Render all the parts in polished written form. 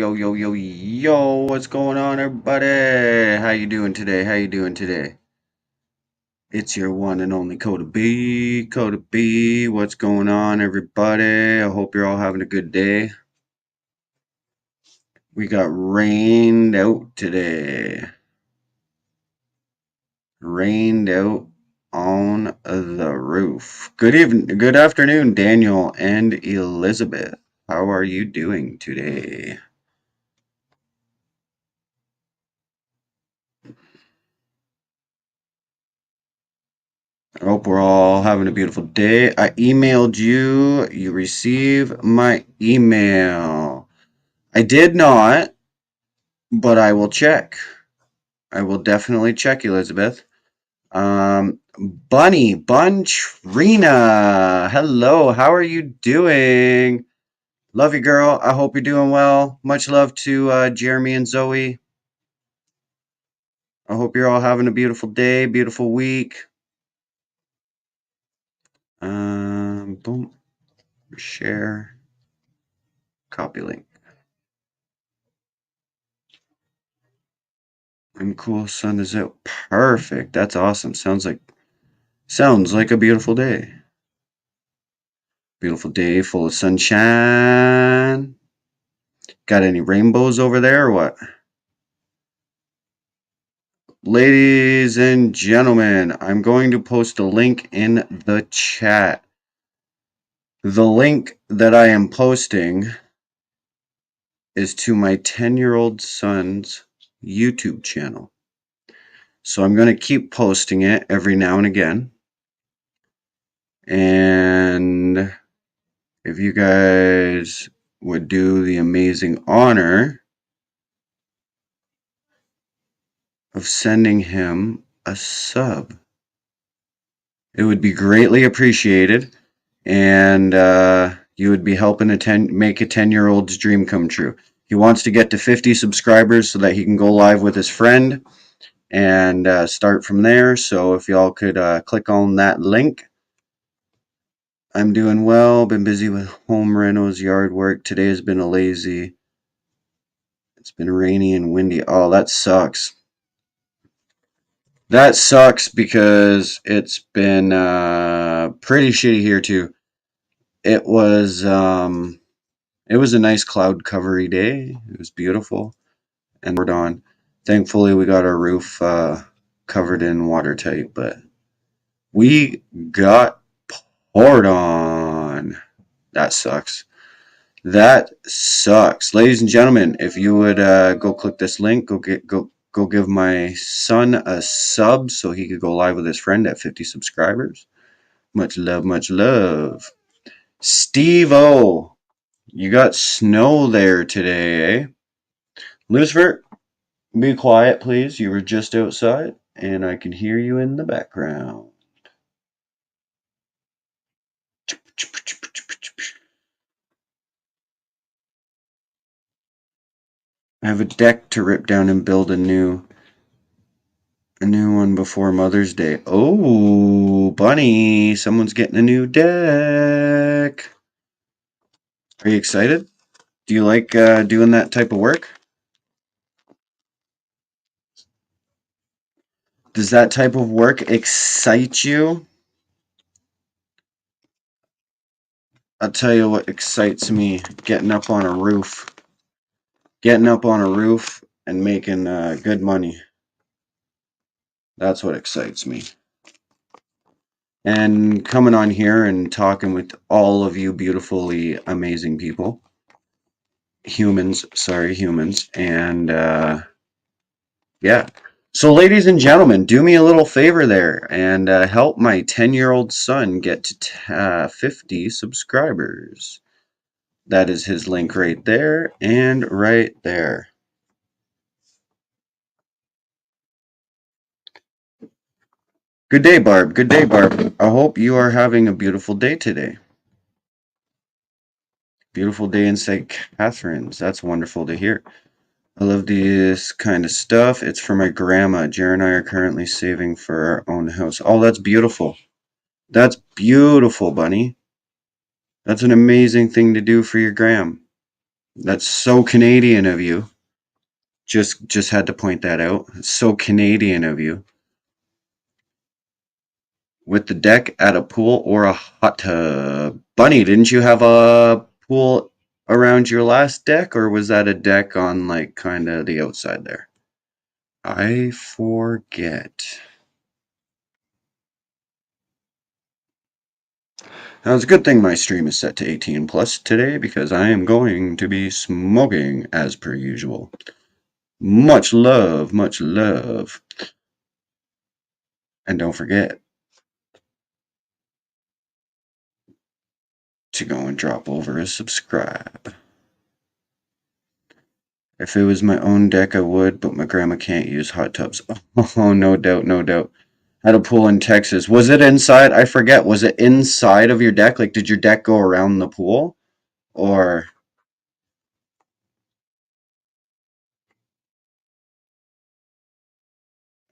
yo, what's going on, everybody? How you doing today? How you doing today? It's your one and only Coda B. Coda B, what's going on, everybody? I hope you're all having a good day. We got rained out today. Rained out on the roof. Good evening, good afternoon, Daniel and Elizabeth. How are you doing today? I hope we're all having a beautiful day. I emailed you. You receive my email. I did not, but I will check. I will definitely check, Elizabeth. Buntrina. Hello, how are you doing? Love you, girl. I hope you're doing well. Much love to Jeremy and Zoe. I hope you're all having a beautiful day, beautiful week. Boom. Share. Copy link. I'm cool. Sun is out. Perfect. That's awesome. Sounds like a beautiful day. Beautiful day full of sunshine. Got any rainbows over there or what? Ladies and gentlemen, I'm going to post a link in the chat. The link that I am posting is to my 10-year-old son's YouTube channel. So I'm going to keep posting it every now and again. And if you guys would do the amazing honor of sending him a sub, it would be greatly appreciated, and you would be helping make a 10-year-old's dream come true. He wants to get to 50 subscribers so that he can go live with his friend and start from there. So if y'all could click on that link. I'm doing well. Been busy with home renos, yard work. Today has been a lazy. It's been rainy and windy. Oh, that sucks. That sucks because it's been pretty shitty here too. It was it was a nice cloud covery day. It was beautiful and poured on. Thankfully, we got our roof covered in watertight, but we got poured on. That sucks. That sucks. Ladies and gentlemen, if you would go click this link, go give my son a sub so he could go live with his friend at 50 subscribers. Much love, much love. Steve-O, you got snow there today, eh? Lucifer, be quiet, please. You were just outside, and I can hear you in the background. I have a deck to rip down and build a new one before Mother's Day. Oh, Bunny, someone's getting a new deck. Are you excited? Do you like doing that type of work? Does that type of work excite you? I'll tell you what excites me, getting up on a roof. Getting up on a roof and making good money. That's what excites me. And coming on here and talking with all of you beautifully amazing people. Humans. And yeah. So, ladies and gentlemen, do me a little favor there and help my 10-year-old son get to 50 subscribers. That is his link right there and right there. Good day, Barb. Good day, Barb. I hope you are having a beautiful day today. Beautiful day in St. Catharines. That's wonderful to hear. I love this kind of stuff. It's for my grandma. Jer and I are currently saving for our own house. Oh, that's beautiful. That's beautiful, Bunny. That's an amazing thing to do for your gram. That's so Canadian of you. Just had to point that out. It's so Canadian of you. With the deck at a pool or a hot tub. Bunny, didn't you have a pool around your last deck, or was that a deck on like kind of the outside there? I forget. Now, it's a good thing my stream is set to 18 plus today because I am going to be smoking as per usual. Much love, much love. And don't forget to go and drop over a subscribe. If it was my own deck, I would, but my grandma can't use hot tubs. Oh, no doubt, no doubt. Had a pool in Texas. Was it inside? I forget. Was it inside of your deck? Like, did your deck go around the pool? Or,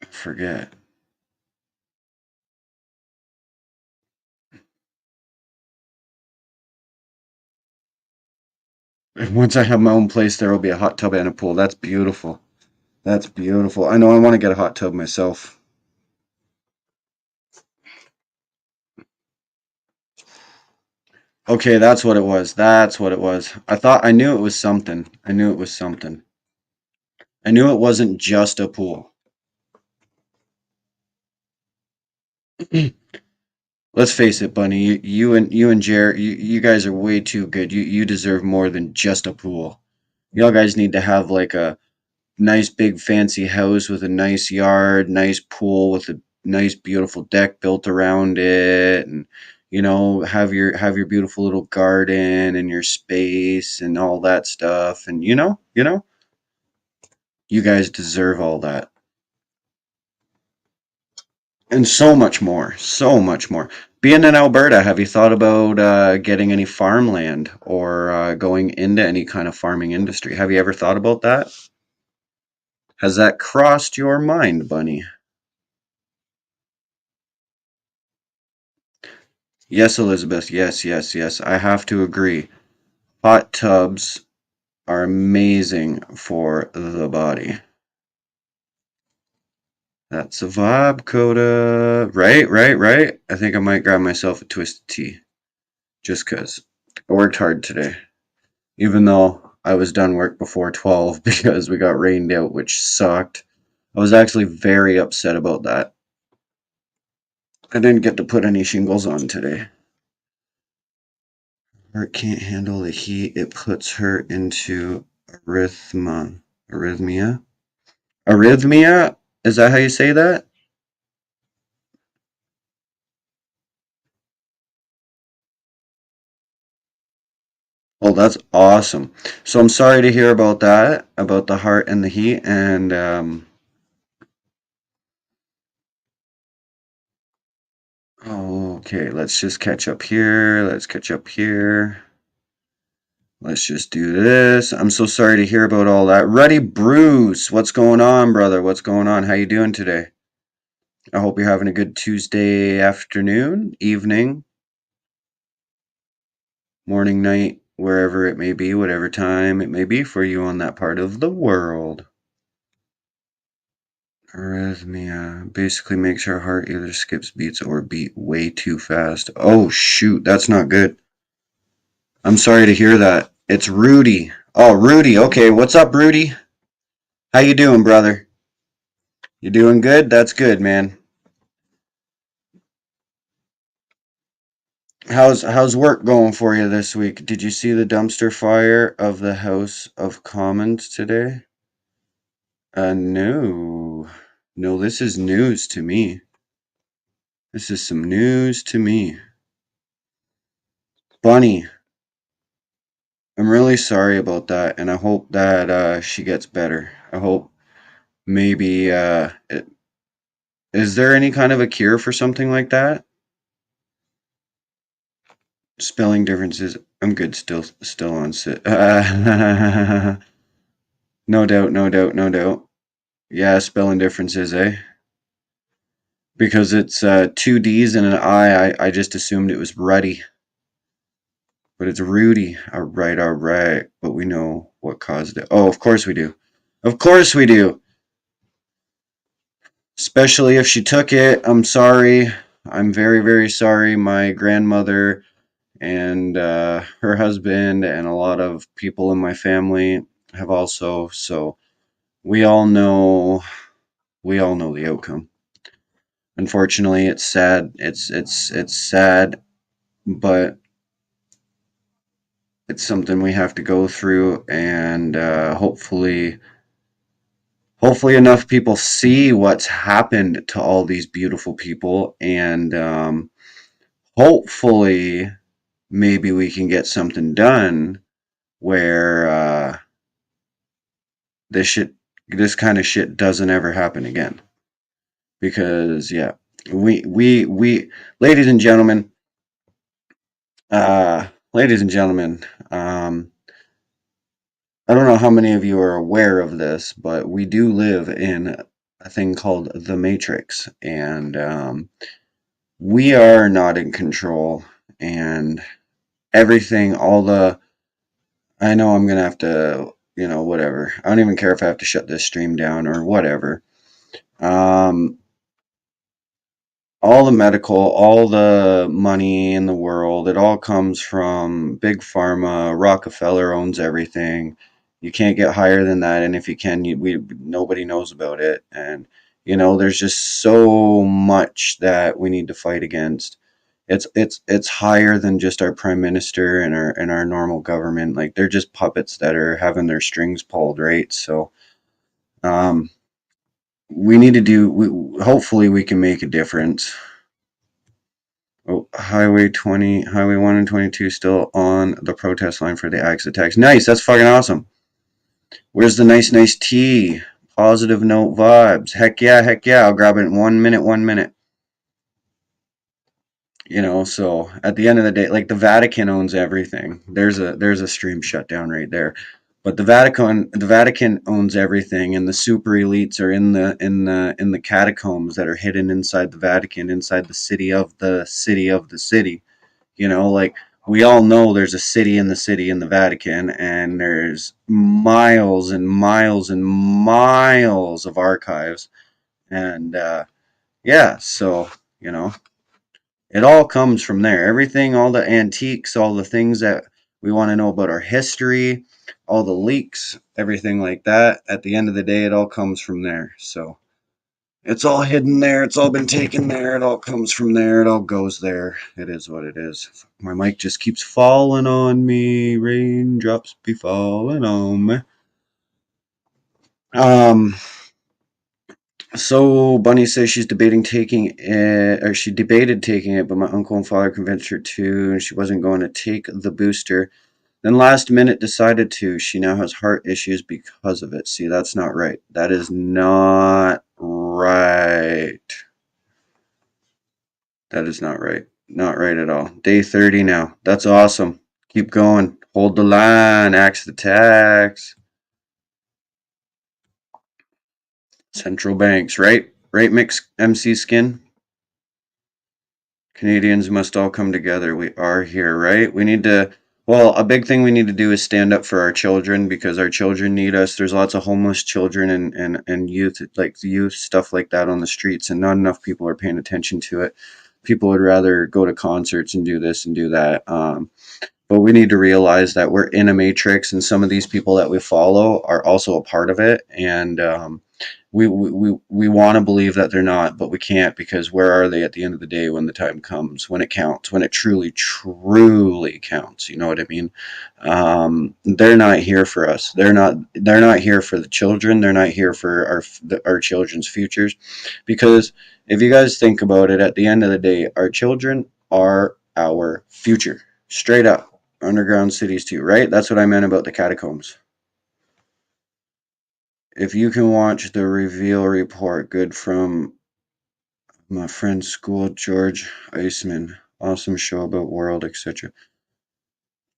I forget. Once I have my own place, there will be a hot tub and a pool. That's beautiful. That's beautiful. I know I want to get a hot tub myself. Okay, that's what it was. That's what it was. I knew it was something. I knew it was something. I knew it wasn't just a pool. Let's face it, Bunny. You and Jared, you guys are way too good. You deserve more than just a pool. Y'all guys need to have like a nice big fancy house with a nice yard, nice pool with a nice beautiful deck built around it, and have your beautiful little garden and your space and all that stuff. And you guys deserve all that. And so much more. So much more. Being in Alberta, have you thought about getting any farmland or going into any kind of farming industry? Have you ever thought about that? Has that crossed your mind, Bunny? Yes, Elizabeth. Yes, yes, yes. I have to agree. Hot tubs are amazing for the body. That's a vibe, Coda. Right, right, right. I think I might grab myself a twisted tea. Just 'cause. I worked hard today. Even though I was done work before 12 because we got rained out, which sucked. I was actually very upset about that. I didn't get to put any shingles on today. Heart can't handle the heat. It puts her into arrhythmia. Arrhythmia? Is that how you say that? Oh, that's awesome. So I'm sorry to hear about that, about the heart and the heat. And okay, let's just catch up here. Let's catch up here. Let's just do this. I'm so sorry to hear about all that. Ruddy Bruce, what's going on, brother? What's going on? How you doing today? I hope you're having a good Tuesday afternoon, evening, morning, night, wherever it may be, whatever time it may be for you on that part of the world. Arrhythmia basically makes our heart either skips beats or beat way too fast. Oh shoot, that's not good. I'm sorry to hear that. It's Rudy. Oh, Rudy. Okay, what's up, Rudy? How you doing, brother? You doing good? That's good, man. How's work going for you this week? Did you see the dumpster fire of the House of Commons today? No. No, this is news to me. This is some news to me. Bunny, I'm really sorry about that, and I hope that she gets better. I hope maybe is there any kind of a cure for something like that? Spelling differences. I'm good. Still on sit. No doubt. No doubt. No doubt. Yeah, spelling differences, eh? Because it's two D's and an I just assumed it was ruddy. But it's Rudy. All right, all right. But we know what caused it. Oh, of course we do. Of course we do. Especially if she took it. I'm sorry. I'm very, very sorry. My grandmother and her husband and a lot of people in my family have also. So we all know. We all know the outcome. Unfortunately, it's sad. It's sad, but it's something we have to go through, and hopefully enough people see what's happened to all these beautiful people, and hopefully maybe we can get something done where this shit this kind of shit doesn't ever happen again. Because yeah, we ladies and gentlemen, ladies and gentlemen, I don't know how many of you are aware of this, but we do live in a thing called the Matrix, and we are not in control. And everything, all the, I know I'm gonna have to, whatever. I don't even care if I have to shut this stream down or whatever. Um, all the medical, all the money in the world, it all comes from big pharma. Rockefeller owns everything. You can't get higher than that, and if you can, nobody knows about it. And there's just so much that we need to fight against. It's higher than just our prime minister and our normal government. Like, they're just puppets that are having their strings pulled, right? So um, we need to do. Hopefully, we can make a difference. Oh, Highway 20, Highway 1 and 22 still on the protest line for the axe attacks. Nice, that's fucking awesome. Where's the nice tea? Positive note vibes. Heck yeah. I'll grab it in 1 minute, 1 minute. So at the end of the day, like, the Vatican owns everything. There's a stream shutdown right there. But the Vatican owns everything, and the super elites are in the catacombs that are hidden inside the Vatican, inside the city of the city of the city. Like, we all know there's a city in the Vatican, and there's miles and miles and miles of archives. And yeah, so, it all comes from there. Everything, all the antiques, all the things that we want to know about our history, all the leaks, everything like that. At the end of the day, it all comes from there. So it's all hidden there. It's all been taken there. It all comes from there. It all goes there. It is what it is. My mic just keeps falling on me. Raindrops be falling on me. Um. So Bunny says she's debating taking it, or she debated taking it, but my uncle and father convinced her to, and she wasn't going to take the booster. Then last minute decided to. She now has heart issues because of it. See, that's not right. That is not right. That is not right. Not right at all. Day 30 now. That's awesome. Keep going. Hold the line. Axe the tax. Central banks, right? Right, Mix MC Skin? Canadians must all come together. We are here, right? We need to, well, a big thing we need to do is stand up for our children, because our children need us. There's lots of homeless children and youth, like youth, stuff like that on the streets, and not enough people are paying attention to it. People would rather go to concerts and do this and do that. But we need to realize that we're in a matrix, and some of these people that we follow are also a part of it. And we want to believe that they're not, but we can't, because where are they at the end of the day when the time comes, when it counts, when it truly counts? You know what I mean? They're not here for us. They're not here for the children. They're not here for our children's futures, because if you guys think about it, at the end of the day, our children are our future. Straight up. Underground cities too, right? That's what I meant about the catacombs. If you can watch the reveal report, good, from my friend School George Iceman. Awesome show about world, etc.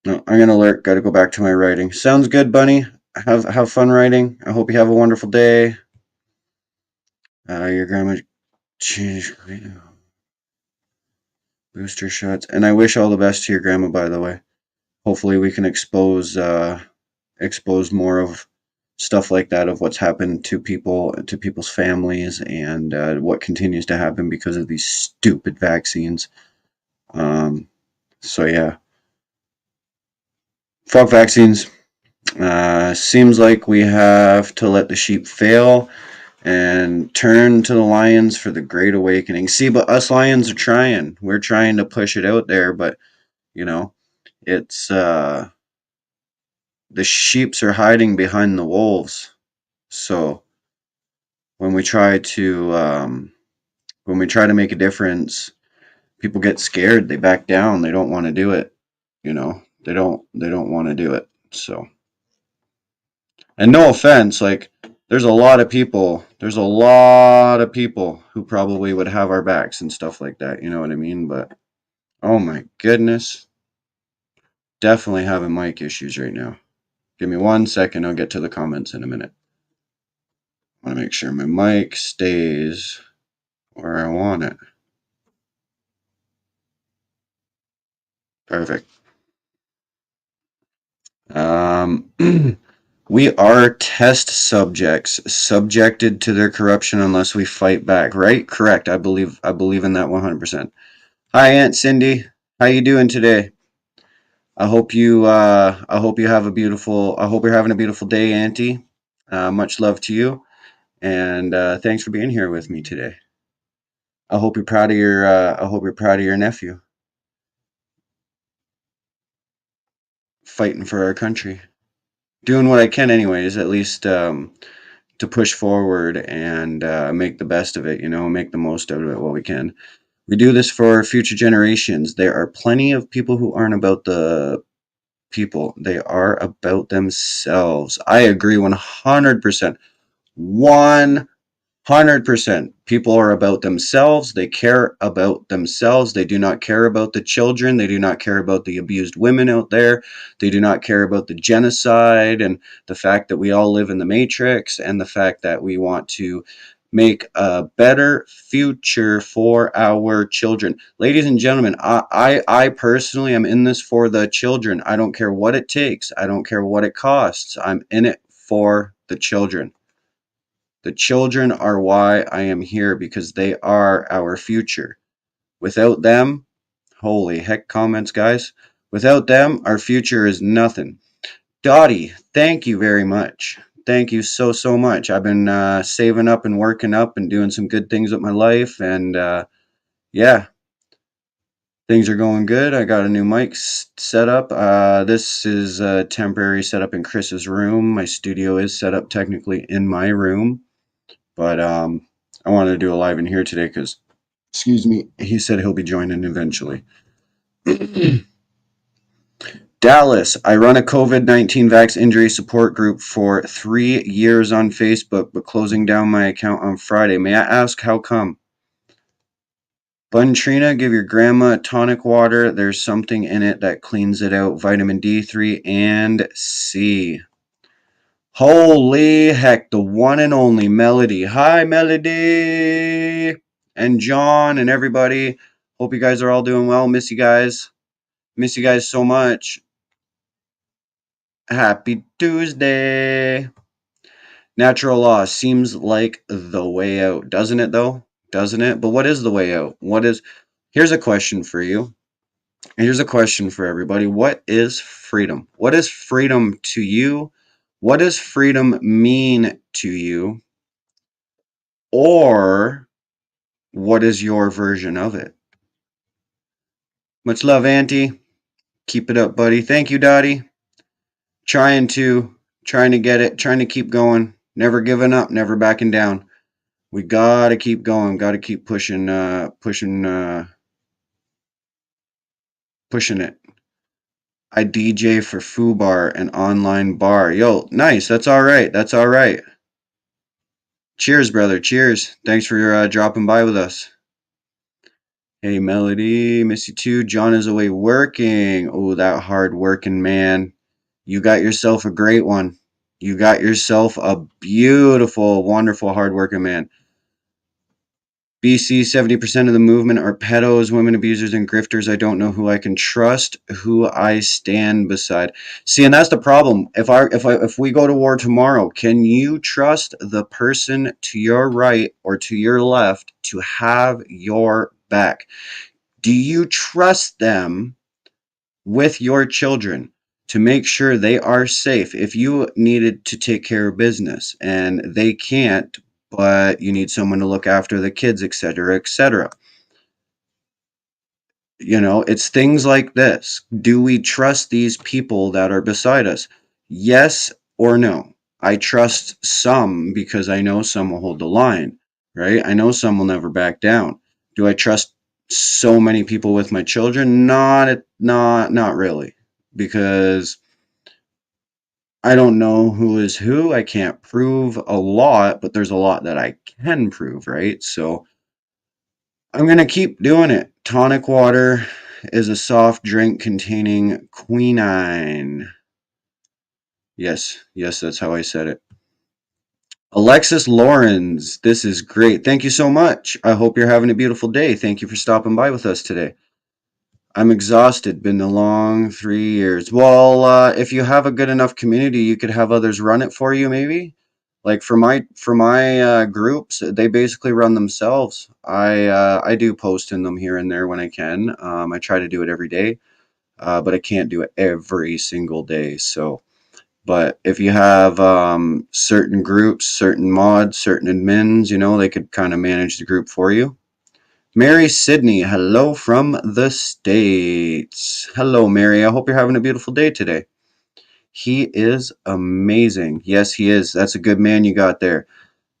No, I'm gonna alert. Got to go back to my writing. Sounds good, Bunny. Have fun writing. I hope you have a wonderful day. Your grandma changed booster shots, and I wish all the best to your grandma. By the way, hopefully we can expose more of stuff like that, of what's happened to people, to people's families, and what continues to happen because of these stupid vaccines. Um, so yeah, fuck vaccines. Seems like we have to let the sheep fail and turn to the lions for the great awakening. See, but us lions are trying. We're trying to push it out there, but you know, it's the sheeps are hiding behind the wolves. So when we try to make a difference, people get scared. They back down. They don't want to do it. They don't want to do it. So, and no offense, like there's a lot of people who probably would have our backs and stuff like that. You know what I mean? But oh my goodness, definitely having mic issues right now. Give me 1 second. I'll get to the comments in a minute. I want to make sure my mic stays where I want it. Perfect. We are test subjects, subjected to their corruption unless we fight back. Right? Correct. I believe in that 100%. Hi, Aunt Cindy. How you doing today? I hope you have a beautiful. I hope you're having a beautiful day, Auntie. Much love to you, and thanks for being here with me today. I hope you're proud of your nephew, fighting for our country. Doing what I can, anyways. At least to push forward and make the best of it. Make the most out of it while we can. We do this for future generations. There are plenty of people who aren't about the people. They are about themselves. I agree 100%. 100%. People are about themselves. They care about themselves. They do not care about the children. They do not care about the abused women out there. They do not care about the genocide and the fact that we all live in the matrix, and the fact that we want to make a better future for our children. Ladies and gentlemen, I personally am in this for the children. I don't care what it takes. I don't care what it costs. I'm in it for the children. The children are why I am here, because they are our future. Without them, holy heck, comments, guys. Without them, our future is nothing. Dottie, thank you very much. Thank you so, so much. I've been saving up and working up and doing some good things with my life. And yeah, things are going good. I got a new mic set up. This is a temporary setup in Chris's room. My studio is set up technically in my room. But I wanted to do a live in here today because, excuse me, he said he'll be joining eventually. Dallas, I run a COVID-19 vax injury support group for 3 years on Facebook, but closing down my account on Friday. May I ask how come? Buntrina, give your grandma tonic water. There's something in it that cleans it out. Vitamin D3 and C. Holy heck, the one and only Melody. Hi, Melody! And John and everybody. Hope you guys are all doing well. Miss you guys. Miss you guys so much. Happy Tuesday. Natural law seems like the way out, doesn't it, though? Doesn't it? But what is the way out? Here's a question for you. Here's a question for everybody. What is freedom? What is freedom to you? What does freedom mean to you? Or what is your version of it? Much love, Auntie. Keep it up, buddy. Thank you, Dottie. Trying to get it, trying to keep going. Never giving up, never backing down. We gotta keep going. Gotta keep pushing it. I DJ for Foo Bar, an online bar. Yo, nice. That's all right. That's all right. Cheers, brother. Cheers. Thanks for dropping by with us. Hey, Melody. Miss you too. John is away working. Oh, that hard working man. You got yourself a great one. You got yourself a beautiful, wonderful, hard working man. BC, 70% of the movement are pedos, women abusers, and grifters. I don't know who I can trust, who I stand beside. See, and that's the problem. If we go to war tomorrow, can you trust the person to your right or to your left to have your back? Do you trust them with your children to make sure they are safe if you needed to take care of business and they can't, but you need someone to look after the kids, etc., etc.? It's things like this. Do we trust these people that are beside us? Yes or no? I trust some because I know some will hold the line, right? I know some will never back down. Do I trust so many people with my children? Not really, because I don't know who is who. I can't prove a lot, but there's a lot that I can prove, right? So I'm going to keep doing it. Tonic water is a soft drink containing quinine. Yes, that's how I said it. Alexis Lawrence, this is great. Thank you so much. I hope you're having a beautiful day. Thank you for stopping by with us today. I'm exhausted. Been a long 3 years. Well, if you have a good enough community, you could have others run it for you, maybe. Like for my groups, they basically run themselves. I do post in them here and there when I can. I try to do it every day, but I can't do it every single day. So, but if you have certain groups, certain mods, certain admins, they could kind of manage the group for you. Mary Sydney, hello from the States. Hello, Mary. I hope you're having a beautiful day today. He is amazing. Yes, he is. That's a good man you got there.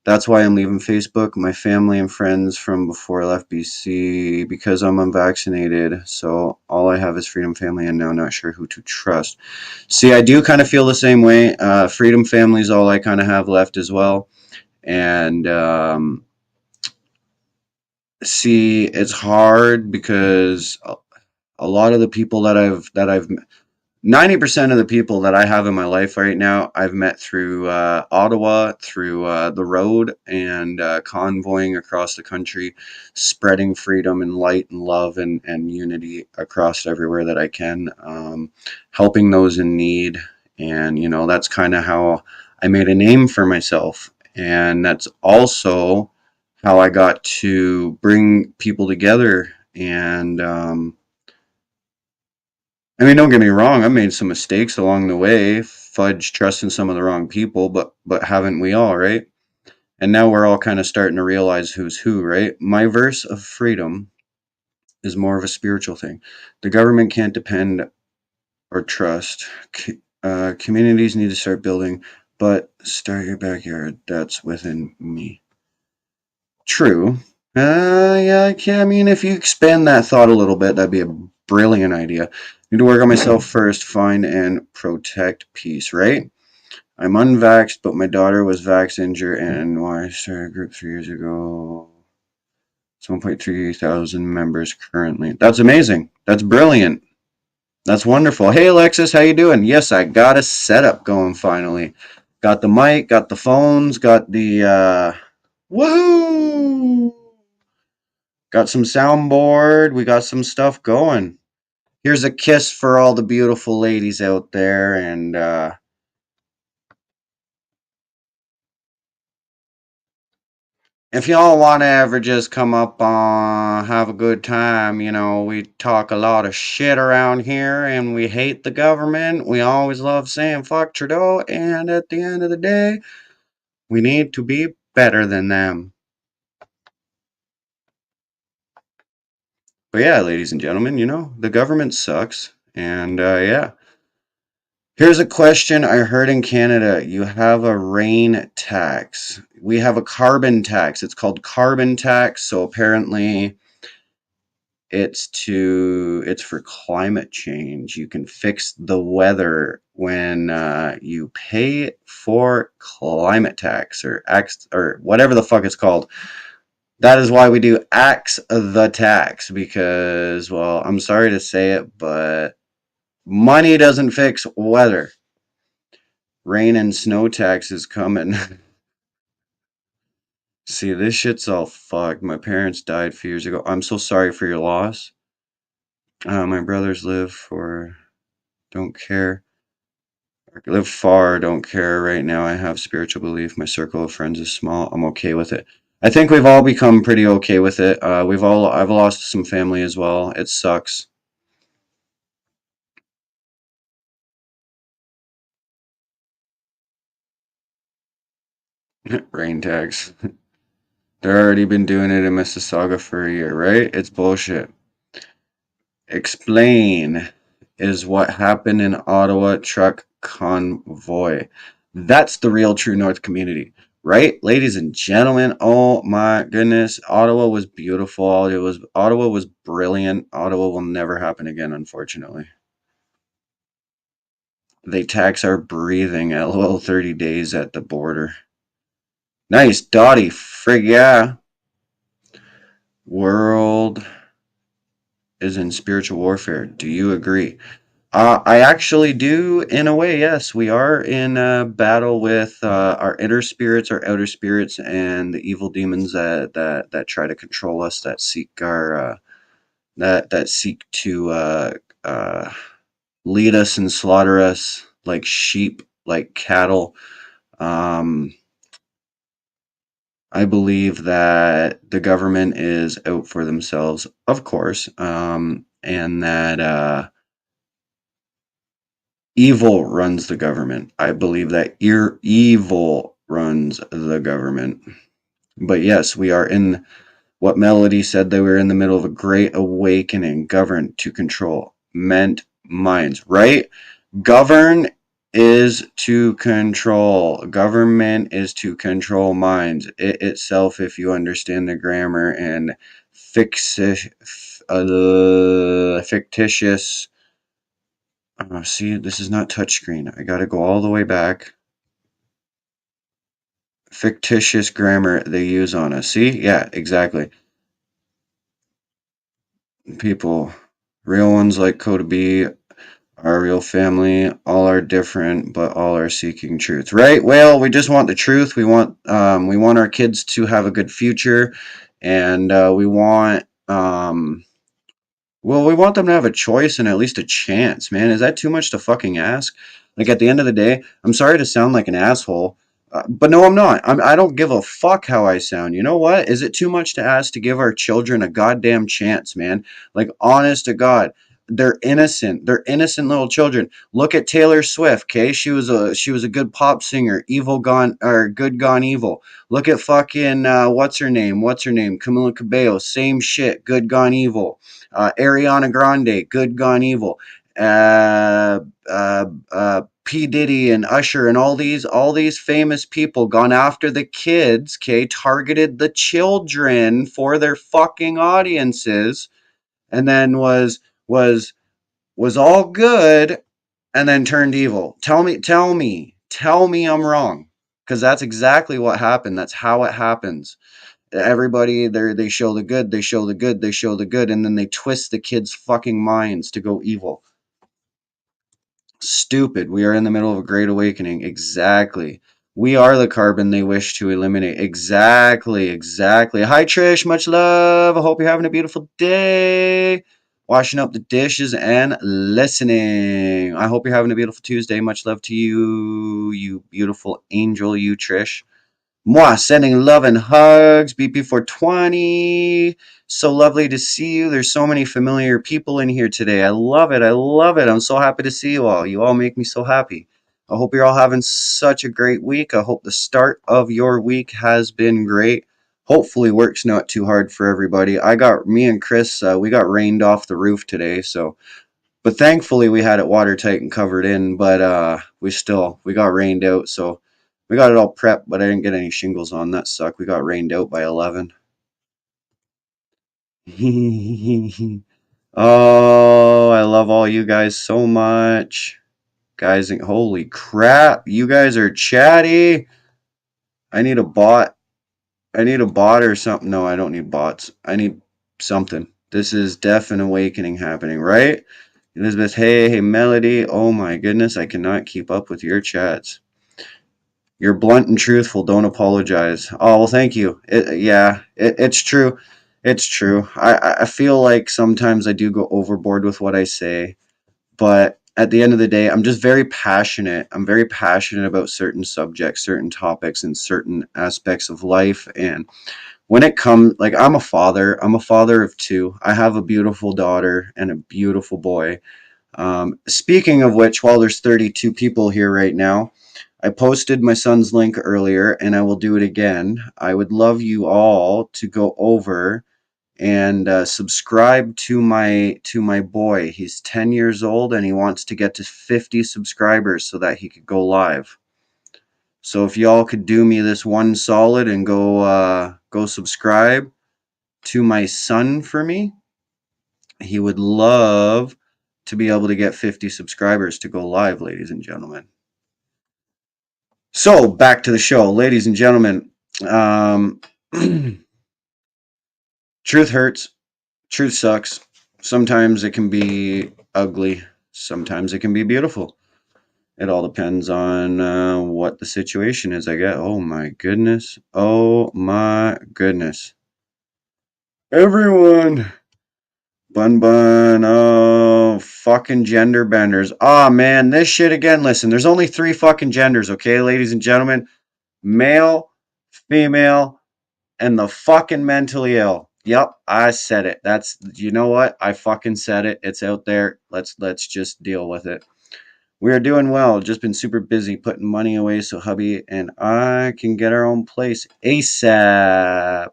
That's why I'm leaving Facebook. My family and friends from before I left BC because I'm unvaccinated. So all I have is Freedom Family and now not sure who to trust. See, I do kind of feel the same way. Freedom Family is all I kind of have left as well. And see, it's hard because a lot of the people that I've 90% of the people that I have in my life right now, I've met through Ottawa, through the road, and convoying across the country, spreading freedom and light and love and unity across everywhere that I can, helping those in need. And, that's kind of how I made a name for myself. And that's also how I got to bring people together. And, I mean, don't get me wrong. I've made some mistakes along the way, fudge trusting some of the wrong people, but haven't we all, right? And now we're all kind of starting to realize who's who, right? My verse of freedom is more of a spiritual thing. The government can't depend or trust. Communities need to start building, but start your backyard. That's within me. True. Yeah, I mean, if you expand that thought a little bit, that'd be a brilliant idea. Need to work on myself first, find and protect peace, right? I'm unvaxxed, but my daughter was vax injured, and why I started a group 3 years ago. It's 1.3 thousand members currently. That's amazing. That's brilliant. That's wonderful. Hey, Alexis, how you doing? Yes, I got a setup going finally. Got the mic, got the phones, got the woohoo! Got some soundboard. We got some stuff going. Here's a kiss for all the beautiful ladies out there. And if y'all want to ever just come up, have a good time, we talk a lot of shit around here and we hate the government. We always love saying fuck Trudeau. And at the end of the day, we need to be better than them. But yeah, ladies and gentlemen, the government sucks. And yeah. Here's a question I heard in Canada. You have a rain tax. We have a carbon tax. It's called carbon tax. So apparently it's for climate change. You can fix the weather when you pay for climate tax or X or whatever the fuck it's called. That is why we do Axe the Tax because, well, I'm sorry to say it, but money doesn't fix weather. Rain and snow tax is coming. See, this shit's all fucked. My parents died a few years ago. I'm so sorry for your loss. My brothers live for, don't care. Live far, don't care. Right now, I have spiritual belief. My circle of friends is small. I'm okay with it. I think we've all become pretty okay with it. I've lost some family as well. It sucks. Rain tags. They're already been doing it in Mississauga for a year, right? It's bullshit. Explain is what happened in Ottawa truck convoy. That's the real true North community, right? Ladies and gentlemen, oh my goodness, Ottawa was beautiful. Ottawa was brilliant. Ottawa will never happen again, unfortunately. They tax our breathing, LOL 30 days at the border. Nice, Dottie, frig yeah. World is in spiritual warfare. Do you agree? I actually do, in a way, yes. We are in a battle with our inner spirits, our outer spirits, and the evil demons that try to control us, that seek our that seek to uh, lead us and slaughter us like sheep, like cattle. Um, I believe that the government is out for themselves, of course, and that. Evil runs the government. I believe that evil runs the government. But yes, we are in what Melody said, that we're in the middle of a great awakening, governed to control, meant minds, right? Govern is to control. Government is to control minds. It itself, if you understand the grammar and fictitious. See, this is not touchscreen. I gotta go all the way back. Fictitious grammar they use on us. See? Yeah, exactly. People, real ones like Coda B, our real family, all are different, but all are seeking truth. Right? Well, we just want the truth. We want our kids to have a good future, and we want them to have a choice and at least a chance, man. Is that too much to fucking ask? Like at the end of the day, I'm sorry to sound like an asshole, but no, I'm not. I don't give a fuck how I sound. You know what? Is it too much to ask to give our children a goddamn chance, man? Like honest to God, they're innocent. They're innocent little children. Look at Taylor Swift. Okay, she was a good pop singer. Evil gone or good gone evil. Look at fucking what's her name? What's her name? Camila Cabello. Same shit. Good gone evil. Ariana Grande, Good Gone Evil, P Diddy and Usher and all these famous people gone after the kids, okay, targeted the children for their fucking audiences, and then was was all good, and then turned evil. Tell me I'm wrong, because that's exactly what happened. That's how it happens. Everybody there, they show the good, they show the good, they show the good, and then they twist the kids' fucking minds to go evil. Stupid. We are in the middle of a great awakening. Exactly. We are the carbon they wish to eliminate. Exactly. Exactly. Hi, Trish. Much love. I hope you're having a beautiful day. Washing up the dishes and listening. I hope you're having a beautiful Tuesday. Much love to you, you beautiful angel, you, Trish. Moi, sending love and hugs. BP420. So lovely to see you. There's so many familiar people in here today. I love it. I love it. I'm so happy to see you all. You all make me so happy. I hope you're all having such a great week. I hope the start of your week has been great. Hopefully, work's not too hard for everybody. Me and Chris, we got rained off the roof today, so but thankfully we had it watertight and covered in, but we got rained out, so we got it all prepped, but I didn't get any shingles on. That sucked. We got rained out by 11. Oh, I love all you guys so much. Guys, holy crap. You guys are chatty. I need a bot. I need a bot or something. No, I don't need bots. I need something. This is definite awakening happening, right? Elizabeth, hey, Melody. Oh my goodness, I cannot keep up with your chats. You're blunt and truthful. Don't apologize. Oh well, thank you. It's true. It's true. I feel like sometimes I do go overboard with what I say, but at the end of the day, I'm just very passionate. I'm very passionate about certain subjects, certain topics, and certain aspects of life. And when it comes, like, I'm a father of two. I have a beautiful daughter and a beautiful boy. Speaking of which, while there's 32 people here right now, I posted my son's link earlier and I will do it again. I would love you all to go over and subscribe to my boy. He's 10 years old and he wants to get to 50 subscribers so that he could go live. So if y'all could do me this one solid and go subscribe to my son for me, he would love to be able to get 50 subscribers to go live, ladies and gentlemen. So back to the show, ladies and gentlemen. Um, truth hurts. Truth sucks. Sometimes it can be ugly. Sometimes it can be beautiful. It all depends on what the situation is. I get. Oh my goodness. Oh my goodness. Everyone. Bun bun. Oh, fucking gender benders. Oh man, this shit again. Listen, there's only 3 fucking genders, okay, ladies and gentlemen? Male, female, and the fucking mentally ill. Yep, I said it. That's, you know what? I fucking said it. It's out there. Let's just deal with it. We are doing well. Just been super busy putting money away so hubby and I can get our own place ASAP.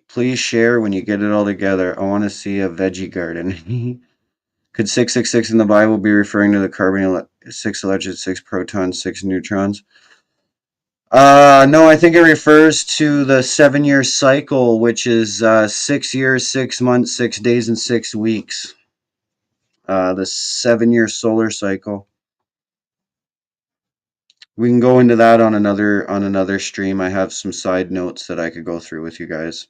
Please share when you get it all together. I want to see a veggie garden. Could 666 in the Bible be referring to the carbon 6 electrons, 6 protons, 6 neutrons? No, I think it refers to the 7-year cycle, which is 6 years, 6 months, 6 days, and 6 weeks. The 7-year solar cycle. We can go into that on another stream. I have some side notes that I could go through with you guys.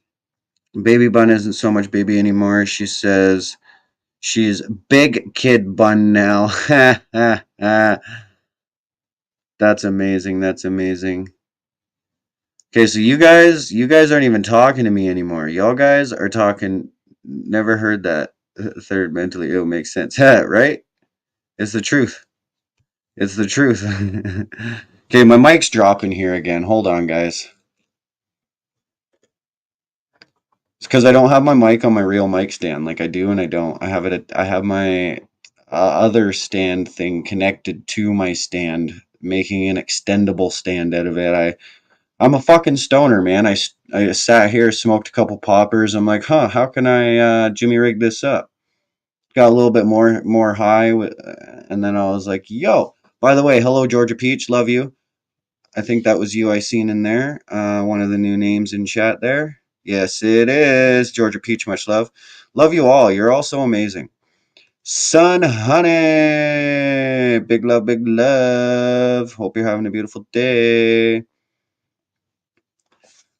Baby Bun isn't so much baby anymore. She says she's big kid bun now. That's amazing. That's amazing. Okay, so you guys aren't even talking to me anymore. Y'all guys are talking. Never heard that. Third mentally ill makes sense, right? It's the truth. It's the truth. Okay, my mic's dropping here again. Hold on, guys. It's because I don't have my mic on my real mic stand, like I do, and I don't. I have it. I have my other stand thing connected to my stand, making an extendable stand out of it. I'm a fucking stoner, man. I sat here, smoked a couple poppers. I'm like, huh, how can I Jimmy rig this up? Got a little bit more high, and then I was like, yo. By the way, hello Georgia Peach, love you. I think that was you I seen in there. One of the new names in chat there. Yes, it is Georgia Peach. Much love. Love you all. You're all so amazing. Sun Honey, big love, big love. Hope you're having a beautiful day.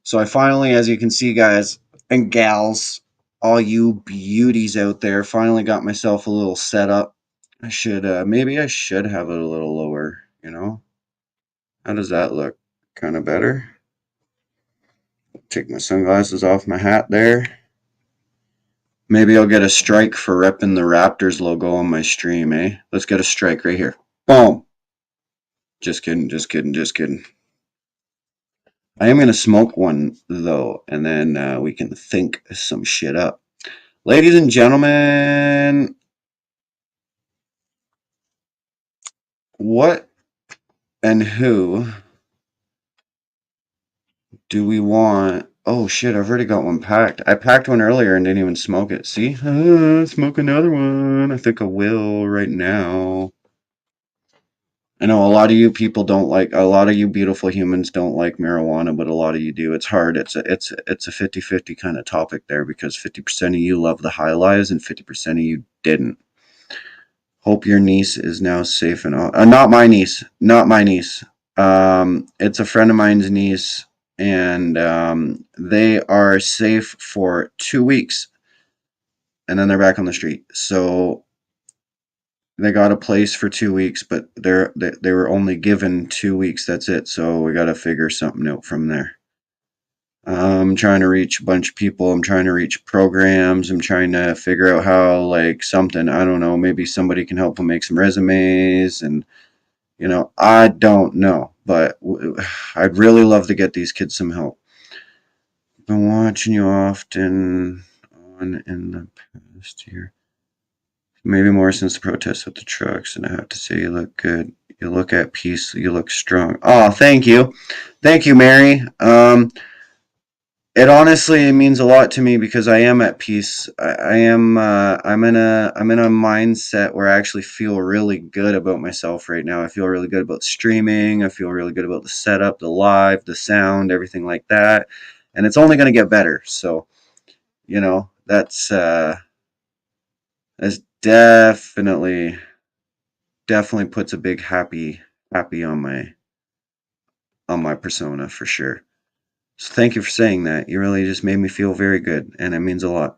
So I finally, as you can see, guys and gals, all you beauties out there, finally got myself a little setup. I should, maybe I should have it a little lower, you know? How does that look? Kind of better? Take my sunglasses off my hat there. Maybe I'll get a strike for repping the Raptors logo on my stream, eh? Let's get a strike right here. Boom! Just kidding, just kidding, just kidding. I am going to smoke one, though, and then we can think some shit up. Ladies and gentlemen, what and who do we want? Oh shit, I've already got one packed. I packed one earlier and didn't even smoke it. See? Smoke another one. I think I will right now. I know a lot of you people don't like, a lot of you beautiful humans don't like marijuana, but a lot of you do. It's hard. It's a 50-50 kind of topic there because 50% of you love the high lives and 50% of you didn't. Hope your niece is now safe and all. Not my niece. Not my niece. It's a friend of mine's niece, and they are safe for 2 weeks, and then they're back on the street. So they got a place for 2 weeks, but they were only given 2 weeks. That's it. So we got to figure something out from there. I'm trying to reach a bunch of people. I'm trying to reach programs. I'm trying to figure out how, like, something, I don't know, maybe somebody can help them make some resumes. And, I don't know. But I'd really love to get these kids some help. Been watching you often on in the past year. Maybe more since the protests with the trucks. And I have to say, you look good. You look at peace. You look strong. Oh, thank you. Thank you, Mary. It honestly means a lot to me because I am at peace. I am. I'm in a mindset where I actually feel really good about myself right now. I feel really good about streaming. I feel really good about the setup, the live, the sound, everything like that. And it's only going to get better. So that's definitely puts a big happy on my persona for sure. So thank you for saying that. You really just made me feel very good, and it means a lot.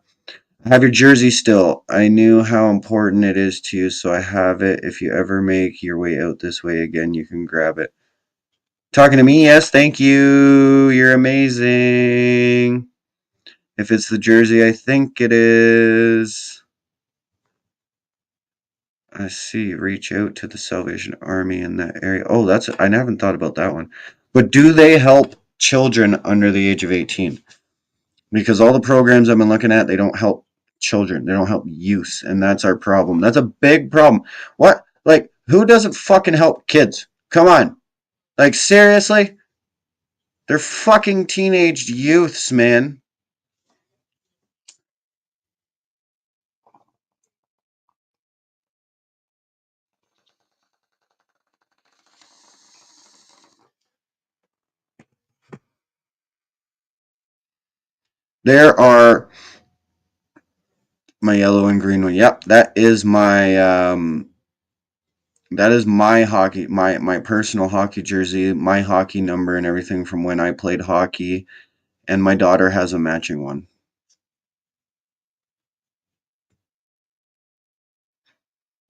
I have your jersey still. I knew how important it is to you, so I have it. If you ever make your way out this way again, you can grab it. Talking to me? Yes, thank you. You're amazing. If it's the jersey, I think it is. I see. Reach out to the Salvation Army in that area. Oh, I haven't thought about that one. But do they help children under the age of 18? Because all the programs I've been looking at, they don't help children. They don't help youth, and that's our problem. That's a big problem. What? Like, who doesn't fucking help kids? Come on. Like, seriously? They're fucking teenage youths, man. There are my yellow and green one. Yep, that is my hockey, my personal hockey jersey, my hockey number and everything from when I played hockey, and my daughter has a matching one.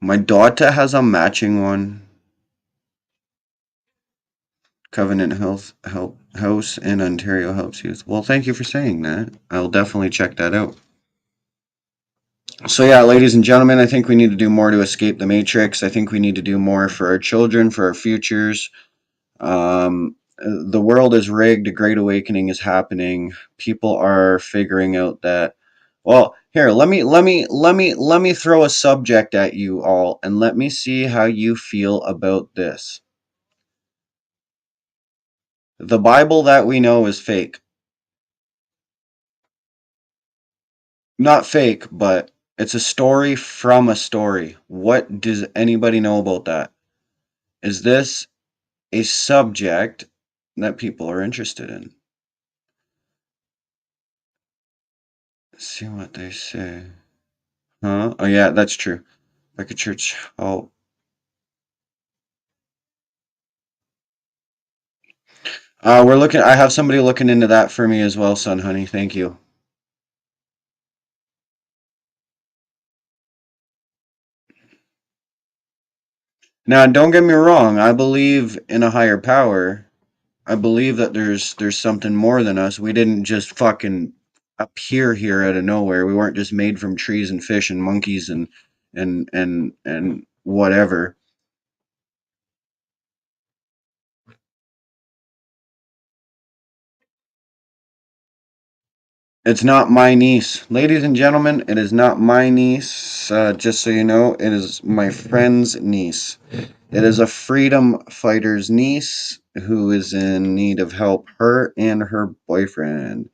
My daughter has a matching one. Covenant House in Ontario helps youth. Well, thank you for saying that. I'll definitely check that out. So yeah, ladies and gentlemen, I think we need to do more to escape the matrix. I think we need to do more for our children, for our futures. The world is rigged. A great awakening is happening. People are figuring out that. Well, here, let me throw a subject at you all, and let me see how you feel about this. The Bible that we know is fake. Not fake, but it's a story from a story. What does anybody know about that? Is this a subject that people are interested in? Let's see what they say. Huh? Oh yeah, that's true. Like a church. Oh, we're looking. I have somebody looking into that for me as well, son, honey. Thank you. Now, don't get me wrong. I believe in a higher power. I believe that there's something more than us. We didn't just fucking appear here out of nowhere. We weren't just made from trees and fish and monkeys and whatever. It's not my niece, ladies and gentlemen. It is not my niece. Just so you know, it is my friend's niece. It is a freedom fighter's niece who is in need of help. Her and her boyfriend.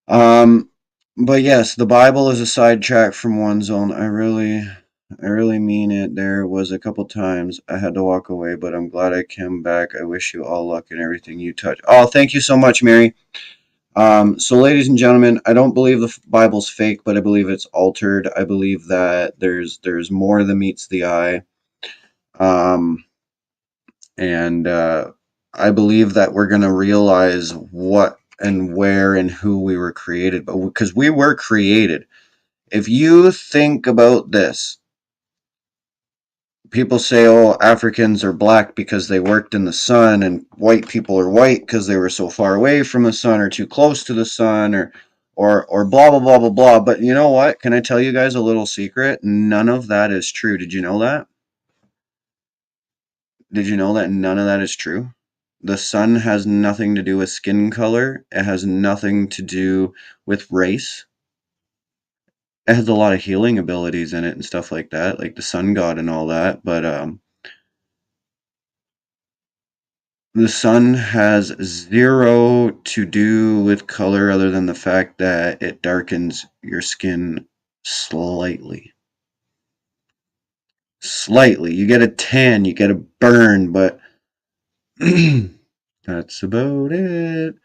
Um, but yes, the Bible is a sidetrack from one zone. I really mean it. There was a couple times I had to walk away, but I'm glad I came back. I wish you all luck in everything you touch. Oh, thank you so much, Mary. So, ladies and gentlemen, I don't believe the Bible's fake, but I believe it's altered. I believe that there's more than meets the eye. Um, and I believe that we're going to realize what and where and who we were created, but because we were created. If you think about this, people say, oh, Africans are black because they worked in the sun, and white people are white because they were so far away from the sun or too close to the sun, or blah blah blah blah blah. But you know what? Can I tell you guys a little secret? None of that is true. Did you know that? Did you know that none of that is true? The sun has nothing to do with skin color. It has nothing to do with race. It has a lot of healing abilities in it and stuff like that, like the sun god and all that. But the sun has zero to do with color other than the fact that it darkens your skin slightly. Slightly. You get a tan, you get a burn, but that's about it.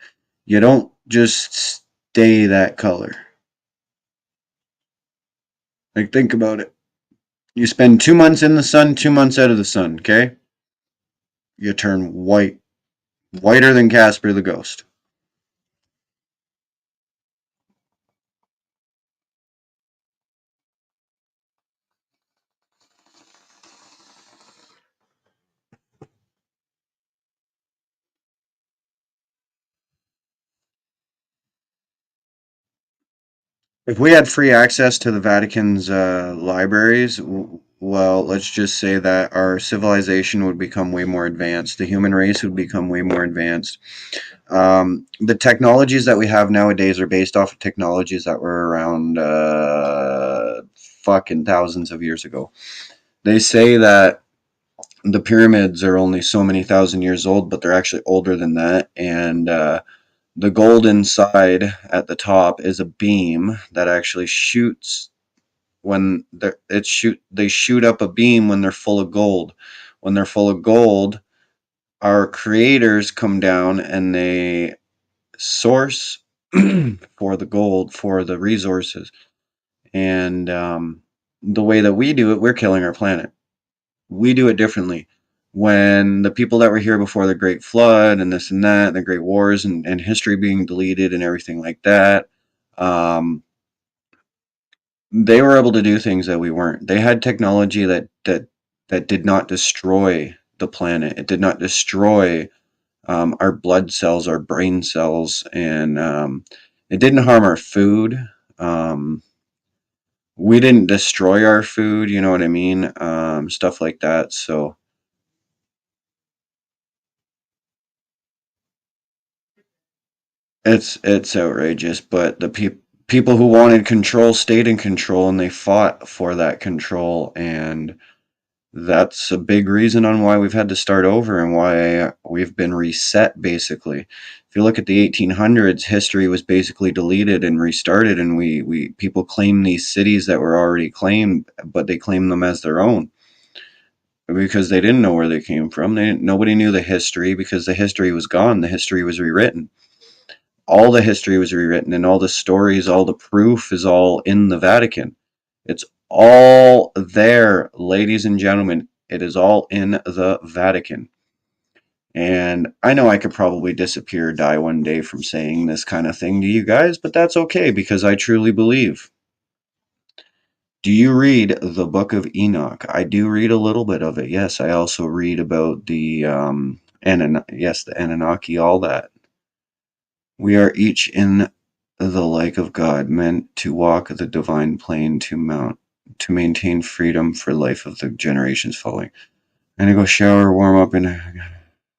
You don't just stay that color. Like, think about it. You spend 2 months in the sun, 2 months out of the sun, okay? You turn white. Whiter than Casper the Ghost. If we had free access to the Vatican's libraries, well, let's just say that our civilization would become way more advanced. The human race would become way more advanced. The technologies that we have nowadays are based off of technologies that were around fucking thousands of years ago. They say that the pyramids are only so many thousand years old, but they're actually older than that. And the gold inside at the top is a beam that actually shoots when they shoot up a beam when they're full of gold. When they're full of gold, our creators come down and they source for the gold, for the resources. And the way that we do it, we're killing our planet. We do it differently. When the people that were here before the Great Flood and this and that, and the Great Wars and history being deleted and everything like that, um, they were able to do things that we weren't. They had technology that did not destroy the planet. It did not destroy our blood cells, our brain cells, and it didn't harm our food. Um, we didn't destroy our food. You know what I mean? Stuff like that. So it's outrageous. But the people who wanted control stayed in control, and they fought for that control. And that's a big reason on why we've had to start over and why we've been reset basically. If you look at the 1800s, history was basically deleted and restarted, and we people claim these cities that were already claimed, but they claim them as their own because they didn't know where they came from. Nobody knew the history because the history was gone. The history was rewritten. All the history was rewritten, and all the stories, all the proof is all in the Vatican. It's all there, ladies and gentlemen. It is all in the Vatican. And I know I could probably disappear or die one day from saying this kind of thing to you guys, but that's okay because I truly believe. Do you read the Book of Enoch? I do read a little bit of it. Yes, I also read about the yes, the Anunnaki, all that. We are each in the like of God, meant to walk the divine plane to maintain freedom for life of the generations following. I'm gonna go shower, warm up, and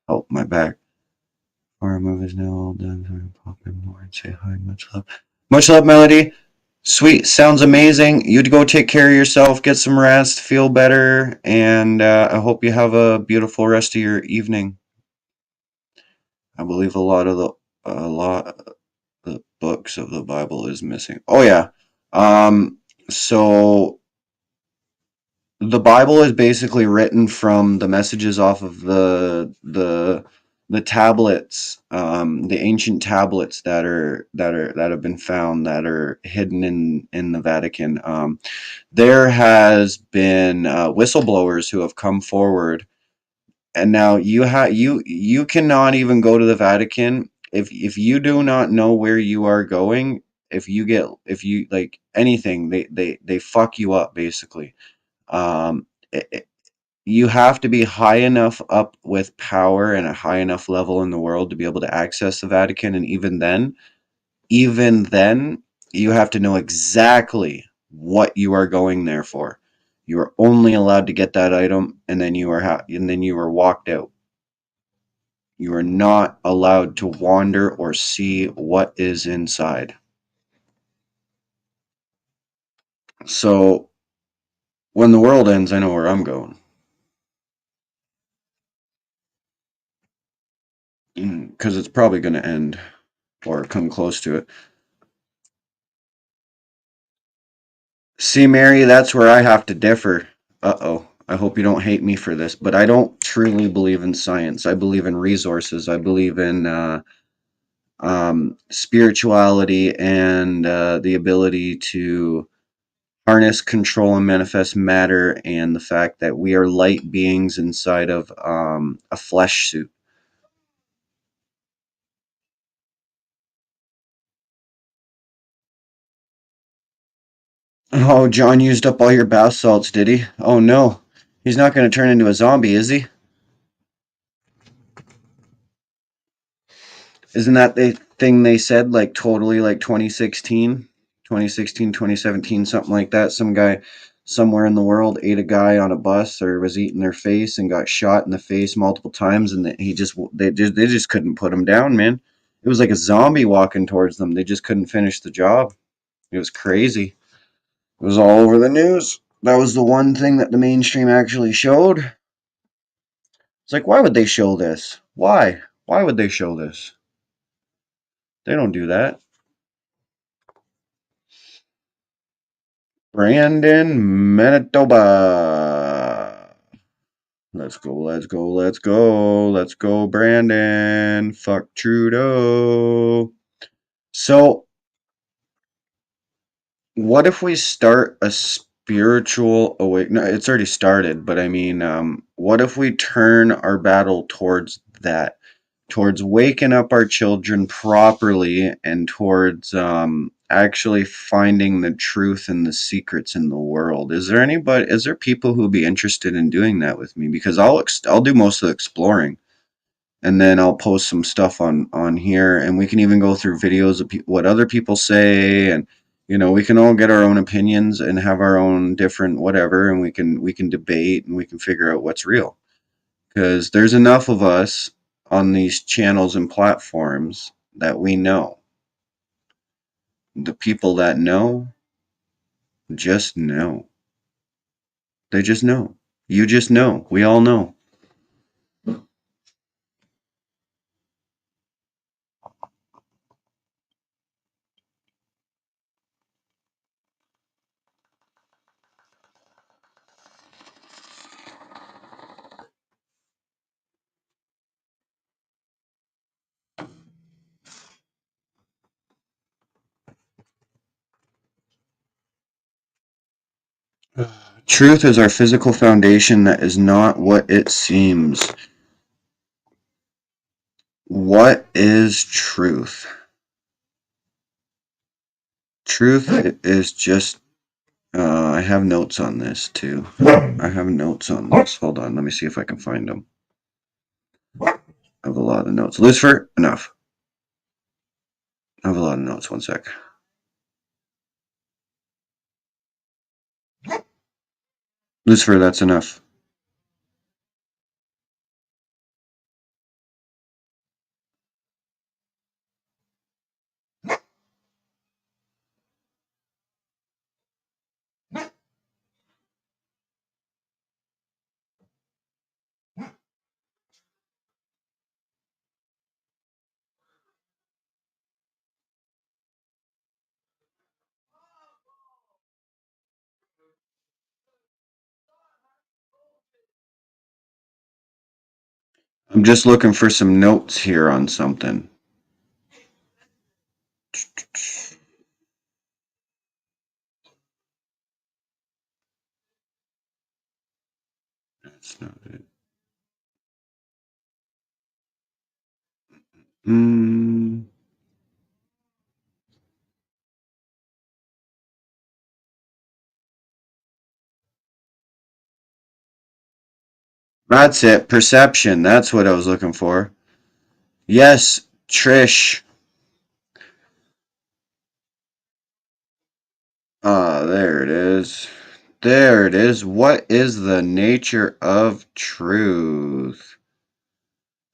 help my back. Our move is now all done. So I'm gonna pop in more and say hi. Much love. Much love, Melody. Sweet. Sounds amazing. You go take care of yourself, get some rest, feel better, and I hope you have a beautiful rest of your evening. I believe a lot the books of the Bible is missing. Oh yeah. So the Bible is basically written from the messages off of the tablets, the ancient tablets that have been found that are hidden in the Vatican. There has been whistleblowers who have come forward, and now you cannot even go to the Vatican if you do not know where you are going. If you like anything, they fuck you up basically. Um, you have to be high enough up with power and a high enough level in the world to be able to access the Vatican. And even then, you have to know exactly what you are going there for. You are only allowed to get that item, and then you are walked out. You are not allowed to wander or see what is inside. So when the world ends, I know where I'm going, because it's probably going to end or come close to it. See, Mary, that's where I have to differ. Uh-oh. I hope you don't hate me for this, but I don't truly believe in science. I believe in resources. I believe in spirituality and the ability to harness, control, and manifest matter, and the fact that we are light beings inside of a flesh suit. Oh, John used up all your bath salts, did he? Oh no. He's not going to turn into a zombie, is he? Isn't that the thing they said, like totally like 2016? 2016, 2017, something like that. Some guy somewhere in the world ate a guy on a bus or was eating their face and got shot in the face multiple times, and they just couldn't put him down, man. It was like a zombie walking towards them. They just couldn't finish the job. It was crazy. It was all over the news. That was the one thing that the mainstream actually showed. It's like, why would they show this? Why? Why would they show this? They don't do that. Brandon, Manitoba. Let's go, let's go, let's go. Let's go, Brandon. Fuck Trudeau. So, what if we start a spiritual awake? No, it's already started, but I mean, what if we turn our battle towards that? Towards waking up our children properly and towards actually finding the truth and the secrets in the world. Is there people who would be interested in doing that with me? Because I'll do most of the exploring, and then I'll post some stuff on here, and we can even go through videos of what other people say, and we can all get our own opinions and have our own different whatever, and we can debate and we can figure out what's real, because there's enough of us on these channels and platforms that we know. The people that know just know. They just know. You just know. We all know. Truth is our physical foundation that is not what it seems. What is truth? Truth is just. I have notes on this too. I have notes on this. Hold on. Let me see if I can find them. I have a lot of notes. Lucifer, enough. I have a lot of notes. One sec. Lucifer, that's enough. I'm just looking for some notes here on something. That's not it. Mm, That's it. Perception. That's what I was looking for. Yes, Trish. Ah, there it is. There it is. What is the nature of truth?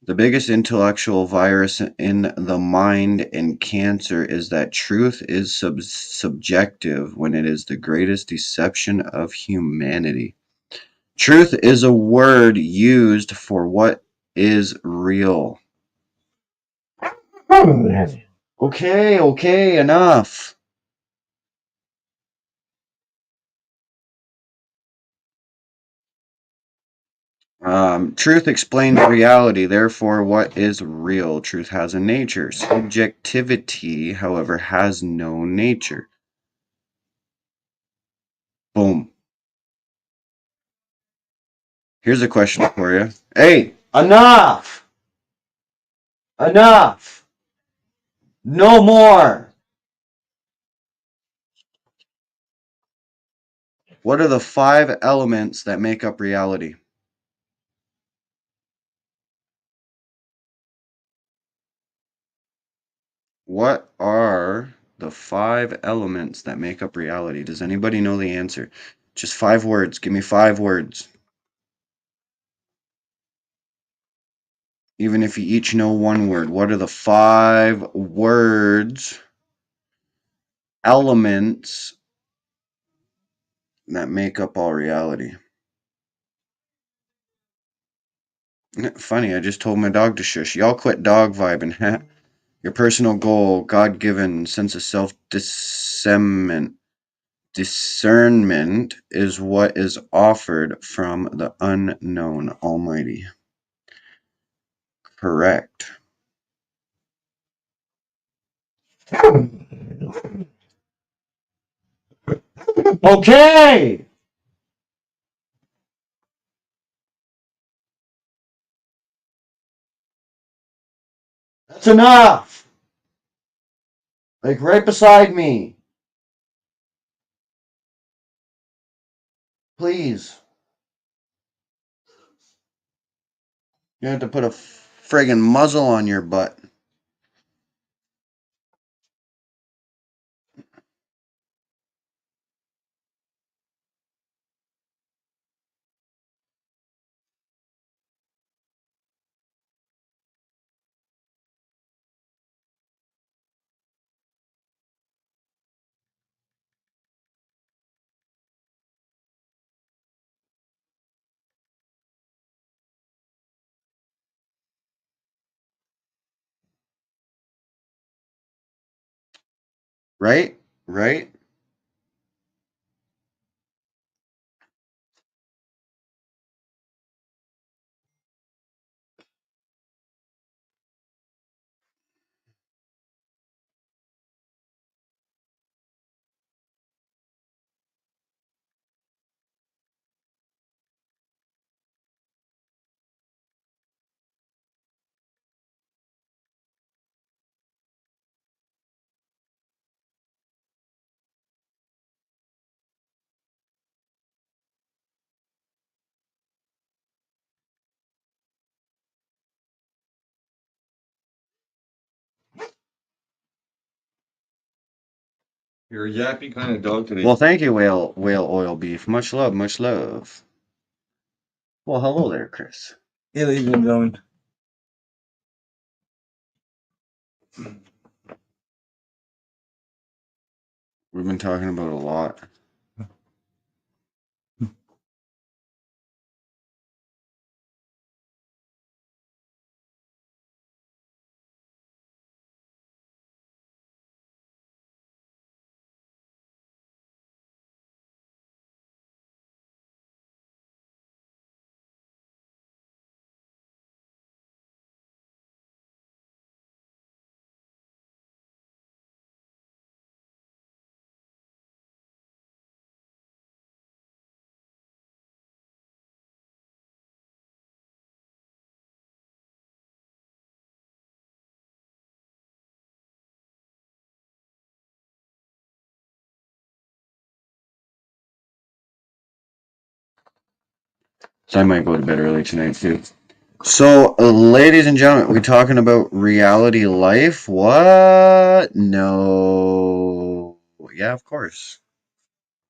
The biggest intellectual virus in the mind and cancer is that truth is subjective when it is the greatest deception of humanity. Truth is a word used for what is real. Okay, okay, enough. Truth explains reality, therefore, what is real? Truth has a nature. Subjectivity, however, has no nature. Boom. Here's a question for you. Hey, enough! Enough! No more! What are the 5 elements that make up reality? What are the 5 elements that make up reality? Does anybody know the answer? Just 5 words. Give me 5 words. Even if you each know one word, what are the 5 words, elements that make up all reality? Funny, I just told my dog to shush. Y'all quit dog vibing. Your personal goal, God given sense of self discernment is what is offered from the unknown Almighty. Correct. Okay! That's enough! Like right beside me. Please. You have to put a friggin' muzzle on your butt. Right? Right? You're a yappy kind of dog today. Well, thank you, whale oil beef. Much love, much love. Well, hello there, Chris. Hey, ladies and gentlemen. We've been talking about a lot. So I might go to bed early tonight too. So, ladies and gentlemen, we talking about reality life? What? No. Yeah, of course.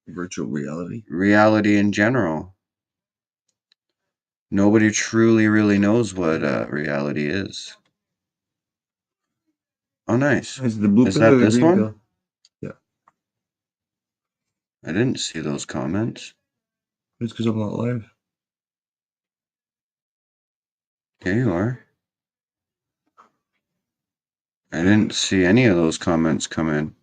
Virtual reality. Reality in general. Nobody truly really knows what reality is. Oh, nice. Is it the blue Is pill that or the this green one? pill? Yeah. I didn't see those comments. It's because I'm not live. There you are. I didn't see any of those comments come in.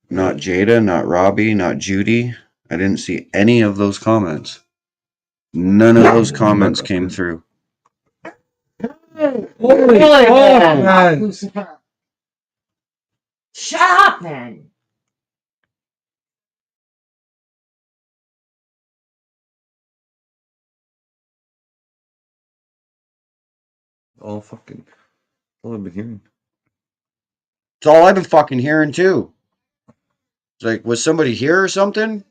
Not Jada, not Robbie, not Judy. I didn't see any of those comments. None of those comments came through. Holy fuck, man. Lucifer. Shut up, man. All I've been hearing. It's all I've been fucking hearing too. It's like, was somebody here or something?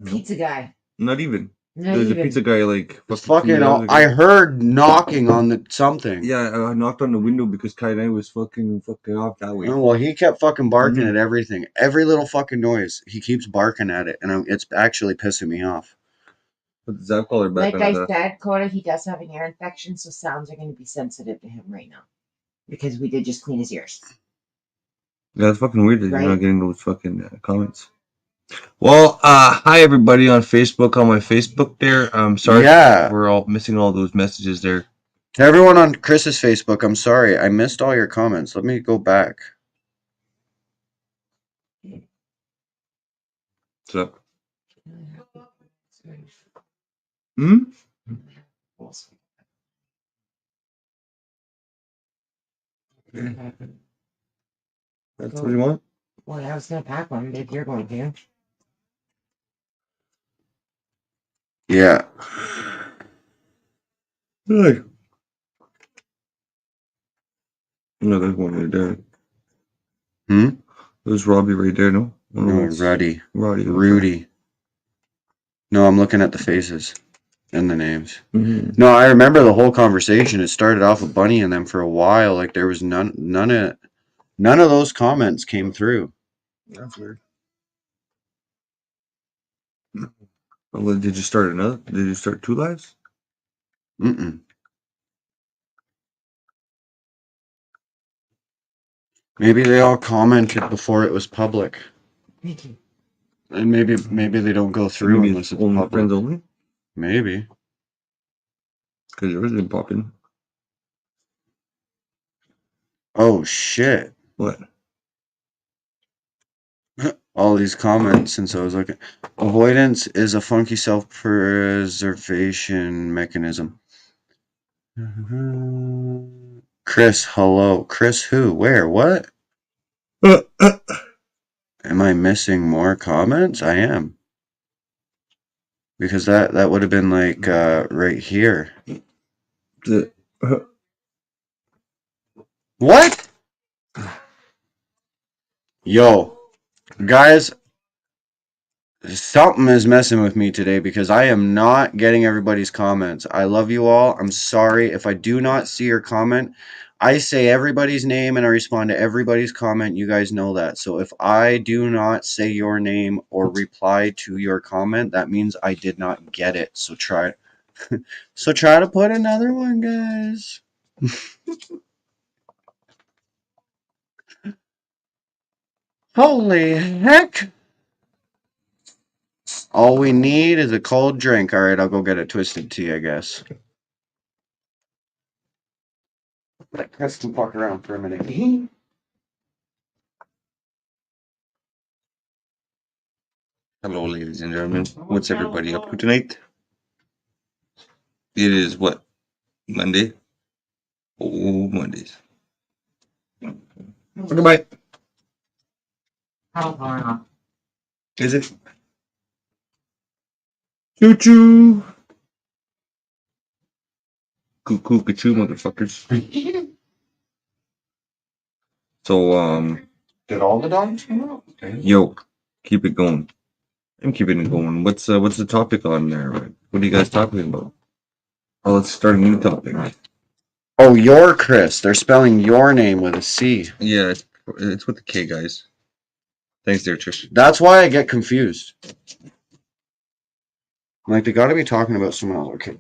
Pizza guy. Not even. Not There's even. a pizza guy like It's fucking 2 fucking. hours ago. I heard knocking on the something. Yeah, I knocked on the window because Kai and I was fucking off that way. Oh, well, he kept fucking barking Mhm. at everything. Every little fucking noise. He keeps barking at it, and it's actually pissing me off. Put the Zap collar back Like on I the... said, Coda, he does have an ear infection, so sounds are going to be sensitive to him right now. Because we did just clean his ears. Yeah, it's fucking weird that Right. you're not getting those fucking comments. Well, hi everybody on Facebook, on my Facebook there. I'm sorry we're all missing all those messages there. To everyone on Chris's Facebook, I'm sorry. I missed all your comments. Let me go back. What's up? Hmm? That's what you want? Well, I was going to pack one, but if you're going to. Yeah. Hey. No, there's one right there. Hmm? There's Robbie right there, no? No, Ruddy. Roddy. Rudy. No, I'm looking at the faces and the names. Mm-hmm. No, I remember the whole conversation. It started off with Bunny and them for a while. Like there was none of those comments came through. That's weird. Well, did you start another? Did you start 2 lives? Mm-mm. Maybe they all commented before it was public, Thank you. and maybe they don't go through Maybe unless it's only public. friends only? Maybe. Because yours didn't pop in. Oh shit! What? All these comments since I was looking. Avoidance is a funky self-preservation mechanism. Chris, hello. Chris who? Where? What? Am I missing more comments? I am. Because that would have been like right here. What? Yo, guys, something is messing with me today because I am not getting everybody's comments. I love you all. I'm sorry if I do not see your comment. I say everybody's name and I respond to everybody's comment. You guys know that. So if I do not say your name or reply to your comment, that means I did not get it. So try to put another one, guys. Holy heck. All we need is a cold drink. All right, I'll go get a twisted tea, I guess. Let Chris can fuck around for a minute. Hello, ladies and gentlemen. What's everybody up to tonight? It is what? Monday? Oh, Mondays. Goodbye. Is it? Choo choo. Cuckoo, ka-choo, motherfuckers. So, Did all the dogs come out? yo, keep it going. I'm keeping it going. What's the topic on there? What are you guys talking about? Oh, let's start a new topic. Oh, your Chris. They're spelling your name with a C. Yeah, it's with the K, guys. Thanks, there, Trish. That's why I get confused. Like, they got to be talking about someone else. Okay.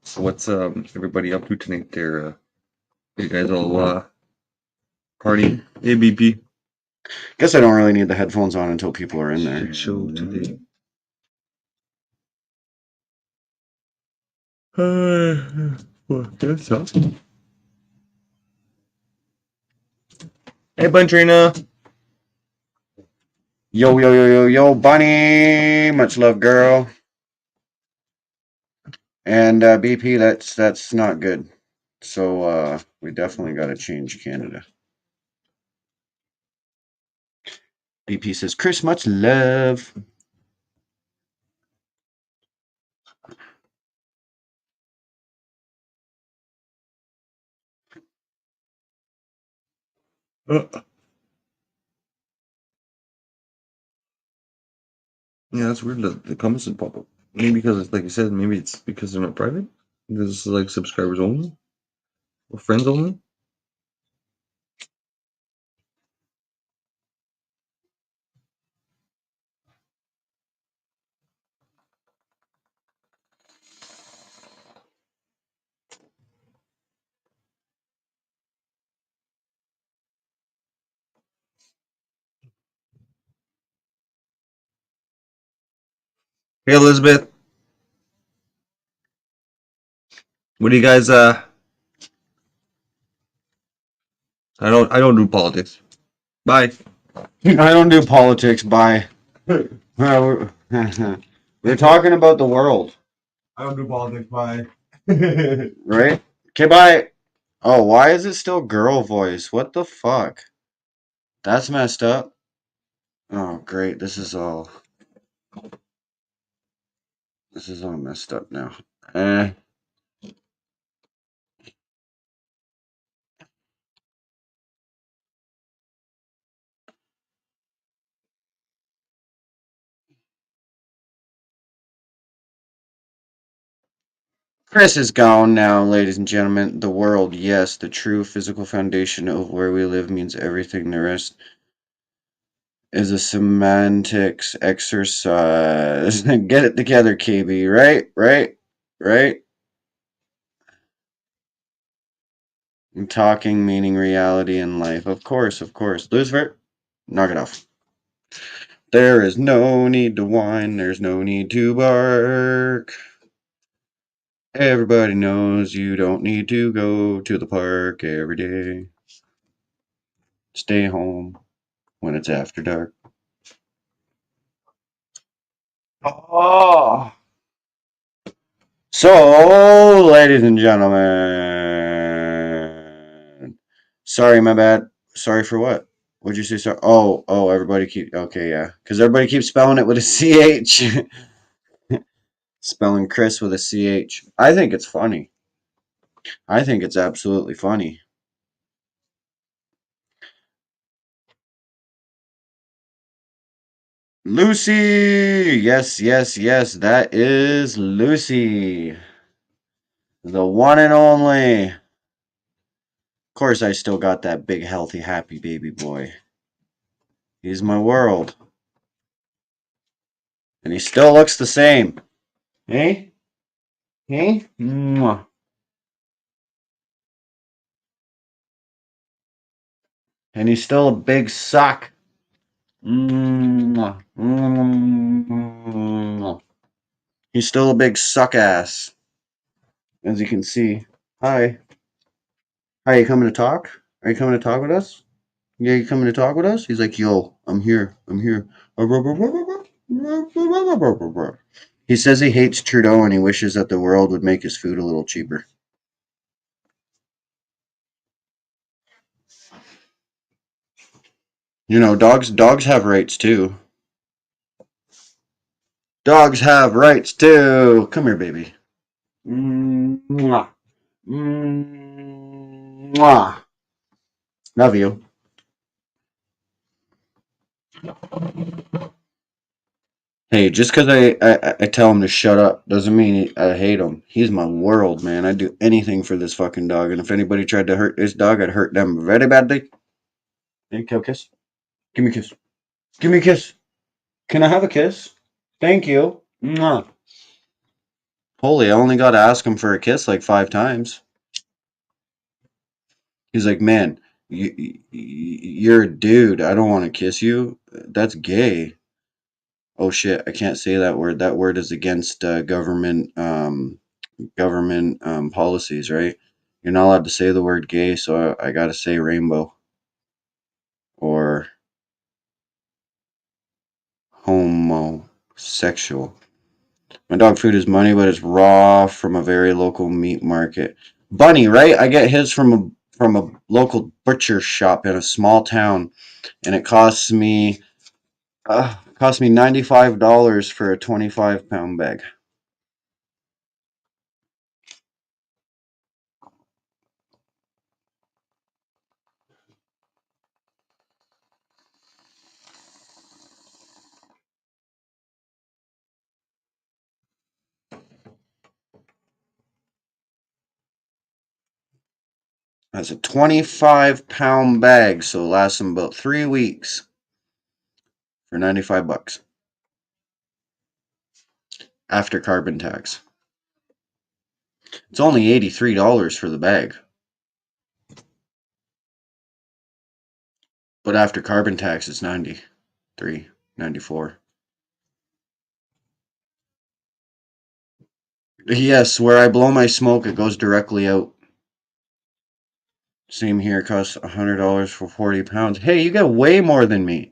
So what's everybody up to tonight? There, you guys all party? ABP. Guess I don't really need the headphones on until people are in there. Shit show today. What's up? Hey, Buntrina. Yo, yo, yo, yo, yo, Bunny. Much love, girl. And BP, that's not good. So we definitely got to change Canada. BP says, Chris, much love. Yeah, that's weird that the comments didn't pop up. Maybe because it's like you said, maybe it's because they're not private. This is like subscribers only or friends only. Hey, Elizabeth. What do you guys I don't do politics. Bye. I don't do politics. Bye. We're talking about the world. I don't do politics. Bye. Right? Okay, bye. Oh, why is it still girl voice? What the fuck? That's messed up. Oh, great. This is all messed up now. Chris is gone now, ladies and gentlemen. The world, yes, the true physical foundation of where we live means everything. The rest is a semantics exercise. Get it together, KB. Right? I'm talking meaning reality and life. Of course. Lucifer, knock it off. There is no need to whine. There's no need to bark. Everybody knows you don't need to go to the park every day. Stay home when it's after dark. Oh. So, ladies and gentlemen. Sorry, my bad. Sorry for what? What'd you say? Sorry. Oh, everybody keep. Okay, yeah. Because everybody keeps spelling it with a CH. Spelling Chris with a CH. I think it's funny. I think it's absolutely funny. Lucy! Yes. That is Lucy. The one and only. Of course, I still got that big, healthy, happy baby boy. He's my world. And he still looks the same. Hey? Mwah. And he's still a big suck. Mwah. Mwah. He's still a big suck ass. As you can see. Hi. Are you coming to talk? Are you coming to talk with us? Yeah, you coming to talk with us? He's like, yo, I'm here. He says he hates Trudeau and he wishes that the world would make his food a little cheaper. You know, dogs have rights too. Dogs have rights too. Come here, baby. Mwah. Mwah. Love you. Hey, just because I tell him to shut up doesn't mean I hate him. He's my world, man. I'd do anything for this fucking dog. And if anybody tried to hurt this dog, I'd hurt them very badly. Hey, can I kiss? Give me a kiss. Give me a kiss. Can I have a kiss? Thank you. Mwah. Holy, I only got to ask him for a kiss like 5 times. He's like, man, you're a dude. I don't want to kiss you. That's gay. Oh shit, I can't say that word. That word is against government policies, right? You're not allowed to say the word gay, so I gotta say rainbow or homosexual. My dog food is money, but it's raw from a very local meat market. Bunny, right? I get his from a local butcher shop in a small town, and it cost me $95 for a 25-pound bag. That's a 25-pound bag, so it lasts them about 3 weeks for $95 after carbon tax. It's only $83 for the bag. But after carbon tax, it's 93, 94. Yes, where I blow my smoke, it goes directly out. Same here, costs $100 for 40 pounds. Hey, you get way more than me.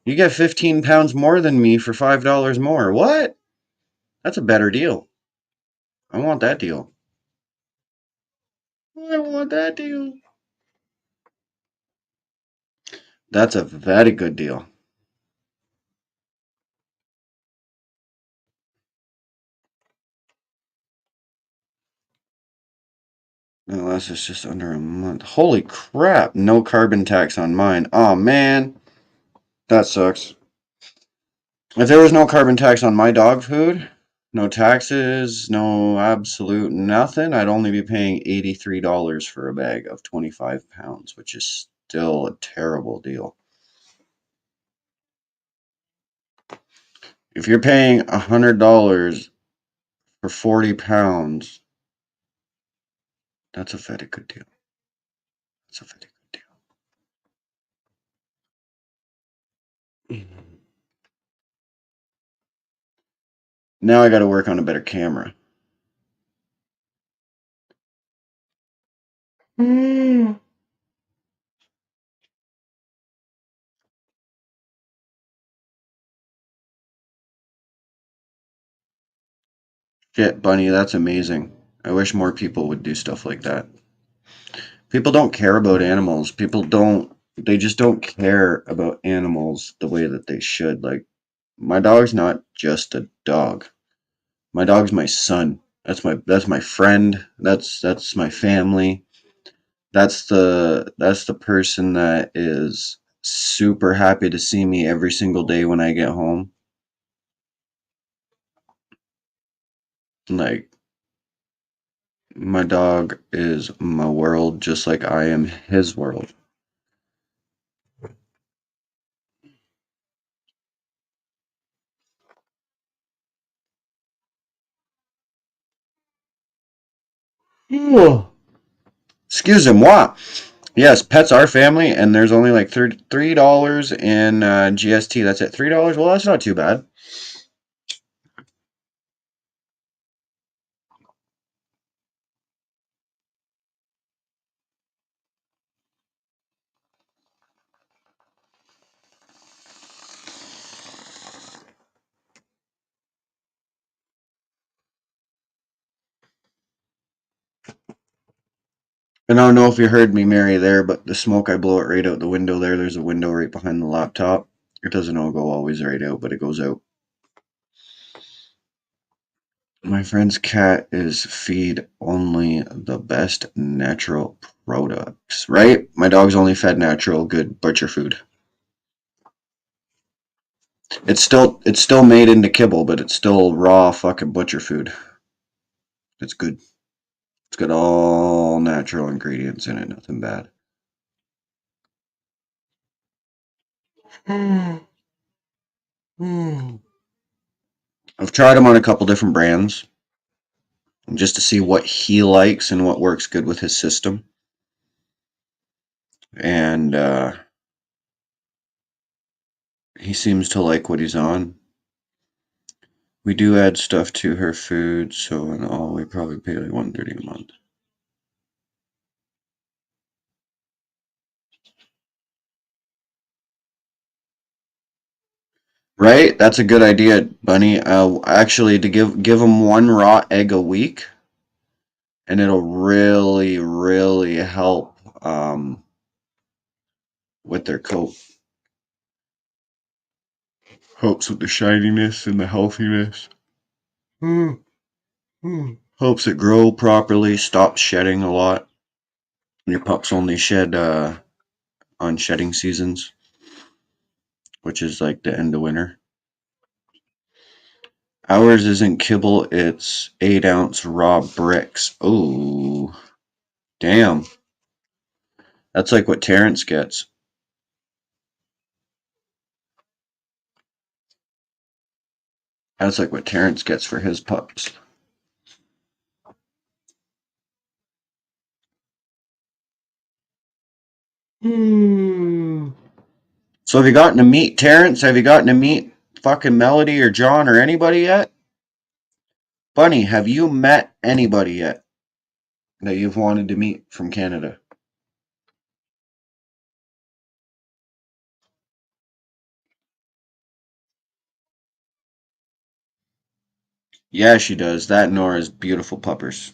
You get 15 pounds more than me for $5 more. What? That's a better deal. I want that deal. I want that deal. That's a very good deal. Unless it's just under a month. Holy crap. No carbon tax on mine. Oh, man. That sucks. If there was no carbon tax on my dog food, no taxes, no absolute nothing, I'd only be paying $83 for a bag of 25 pounds, which is still a terrible deal. If you're paying $100 for 40 pounds, that's a very good deal. That's a very good deal. Now I got to work on a better camera. Shit, Bunny, that's amazing. I wish more people would do stuff like that. People don't care about animals. They just don't care about animals the way that they should. Like, my dog's not just a dog. My dog's my son. That's my friend. That's my family. That's the person that is super happy to see me every single day when I get home. Like, my dog is my world just like I am his world. Excusez-moi. Yes, pets are family, and there's only like $3 in GST. That's it. $3. Well, that's not too bad. And I don't know if you heard me, Mary, there, but the smoke, I blow it right out the window there. There's a window right behind the laptop. It doesn't all go always right out, but it goes out. My friend's cat is feed only the best natural products, right? My dog's only fed natural, good butcher food. It's still made into kibble, but it's still raw fucking butcher food. It's good. It's got all natural ingredients in it, nothing bad. I've tried them on a couple different brands just to see what he likes and what works good with his system. And he seems to like what he's on. We do add stuff to her food, so in all we probably pay like $130 a month. Right? That's a good idea, Bunny. Actually, to give them one raw egg a week, and it'll really, really help with their coat. Helps with the shininess and the healthiness. Helps it grow properly, stops shedding a lot. Your pups only shed on shedding seasons, which is like the end of winter. Ours isn't kibble, it's 8-ounce raw bricks. Oh, damn. That's like what Terrence gets. That's like what Terrence gets for his pups. So have you gotten to meet Terrence? Have you gotten to meet fucking Melody or John or anybody yet? Bunny, have you met anybody yet that you've wanted to meet from Canada? Yeah, she does. That and Nora's beautiful puppers.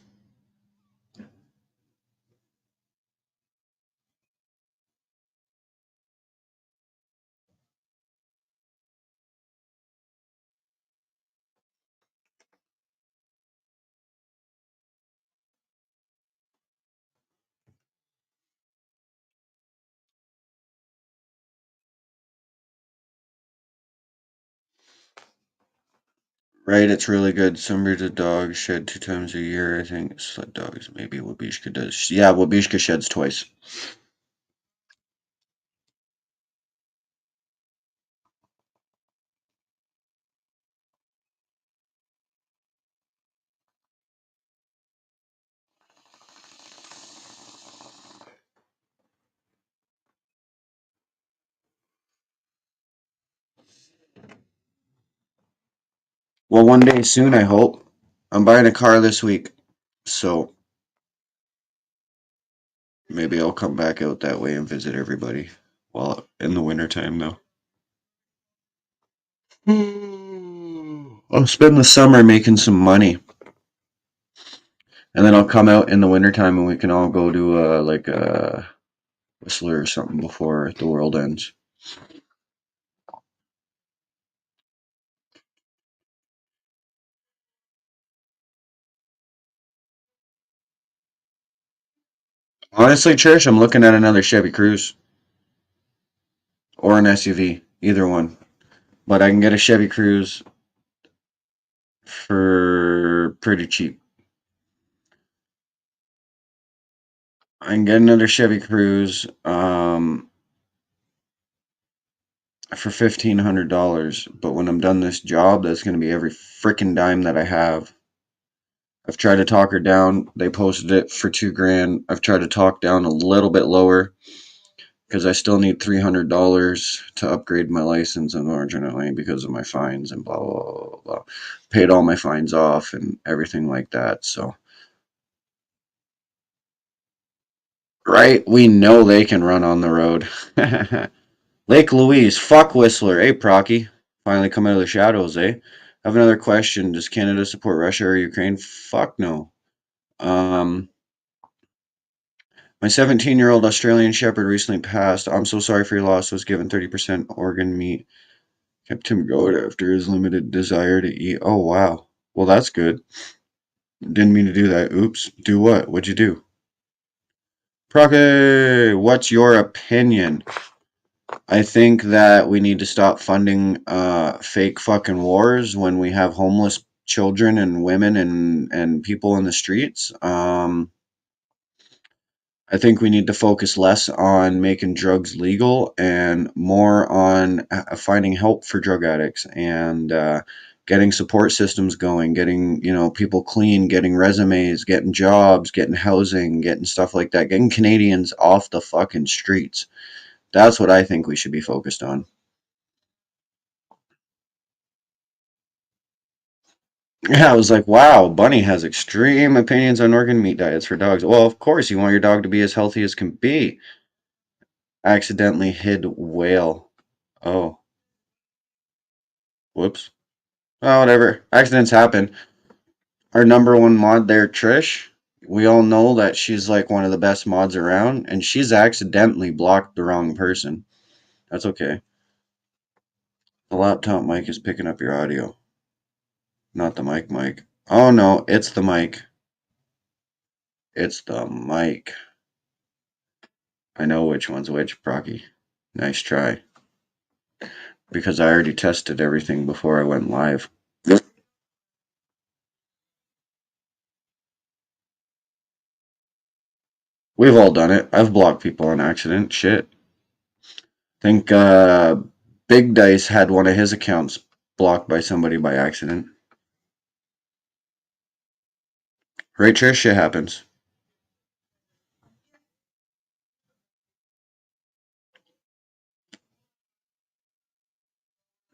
Right, it's really good. Some breeds of dogs shed 2 times a year. I think sled dogs, maybe Wabishka does. Yeah, Wabishka sheds twice. Well, one day soon, I hope. I'm buying a car this week, so maybe I'll come back out that way and visit everybody while in the wintertime, though. I'll spend the summer making some money. And then I'll come out in the wintertime and we can all go to like a Whistler or something before the world ends. Honestly, Trish, I'm looking at another Chevy Cruze or an SUV, either one. But I can get a Chevy Cruze for pretty cheap. I can get another Chevy Cruze for $1,500. But when I'm done this job, that's going to be every freaking dime that I have. I've tried to talk her down. They posted it for $2,000. I've tried to talk down a little bit lower because I still need $300 to upgrade my license, unfortunately, because of my fines and blah, blah, blah, blah. Paid all my fines off and everything like that. So, right, we know they can run on the road. Lake Louise, fuck Whistler. Hey, Procky. Finally come out of the shadows, eh? I have another question. Does Canada support Russia or Ukraine? Fuck no. My 17-year-old Australian Shepherd recently passed. I'm so sorry for your loss. Was given 30% organ meat. Kept him going after his limited desire to eat. Oh, wow. Well, that's good. Didn't mean to do that. Oops. Do what? What'd you do? Procky, what's your opinion? I think that we need to stop funding fake fucking wars when we have homeless children and women and people in the streets. I think we need to focus less on making drugs legal and more on finding help for drug addicts and getting support systems going, getting people clean, getting resumes, getting jobs, getting housing, getting stuff like that, getting Canadians off the fucking streets. That's what I think we should be focused on. Yeah, I was like, wow, Bunny has extreme opinions on organ meat diets for dogs. Well, of course, you want your dog to be as healthy as can be. Accidentally hid whale. Oh, whoops. Oh, whatever. Accidents happen. Our number one mod there, Trish, we all know that she's like one of the best mods around, and she's accidentally blocked the wrong person. That's okay. The laptop mic is picking up your audio, not the mic. Oh no, it's the mic. It's the mic. I know which one's which, Brocky. Nice try. Because I already tested everything before I went live. We've all done it. I've blocked people on accident. Shit. Think Big Dice had one of his accounts blocked by somebody by accident. Right, Trish? Shit happens.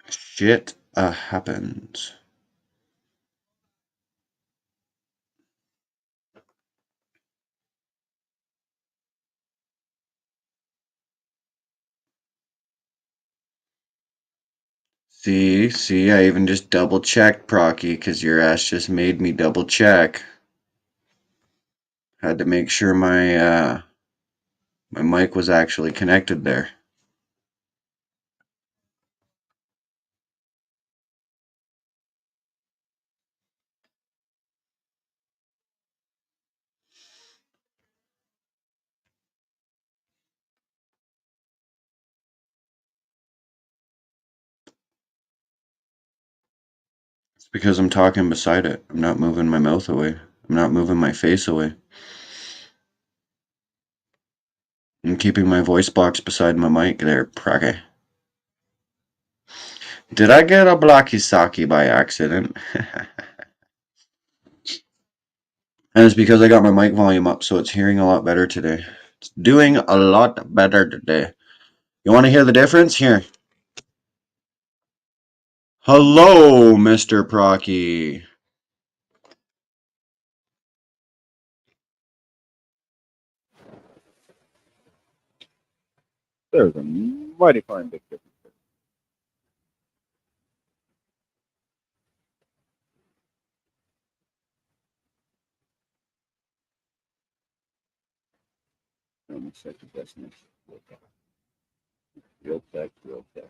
Shit happens. See, I even just double checked, Procky, because your ass just made me double check. Had to make sure my mic was actually connected there. It's because I'm talking beside it. I'm not moving my mouth away. I'm not moving my face away. I'm keeping my voice box beside my mic there, Procky. Did I get a blocky saki by accident? And it's because I got my mic volume up, so it's hearing a lot better today. It's doing a lot better today. You want to hear the difference? Here. Hello, Mr. Procky. There's a mighty fine big difference. Let me set the destination. Real tech, real tech.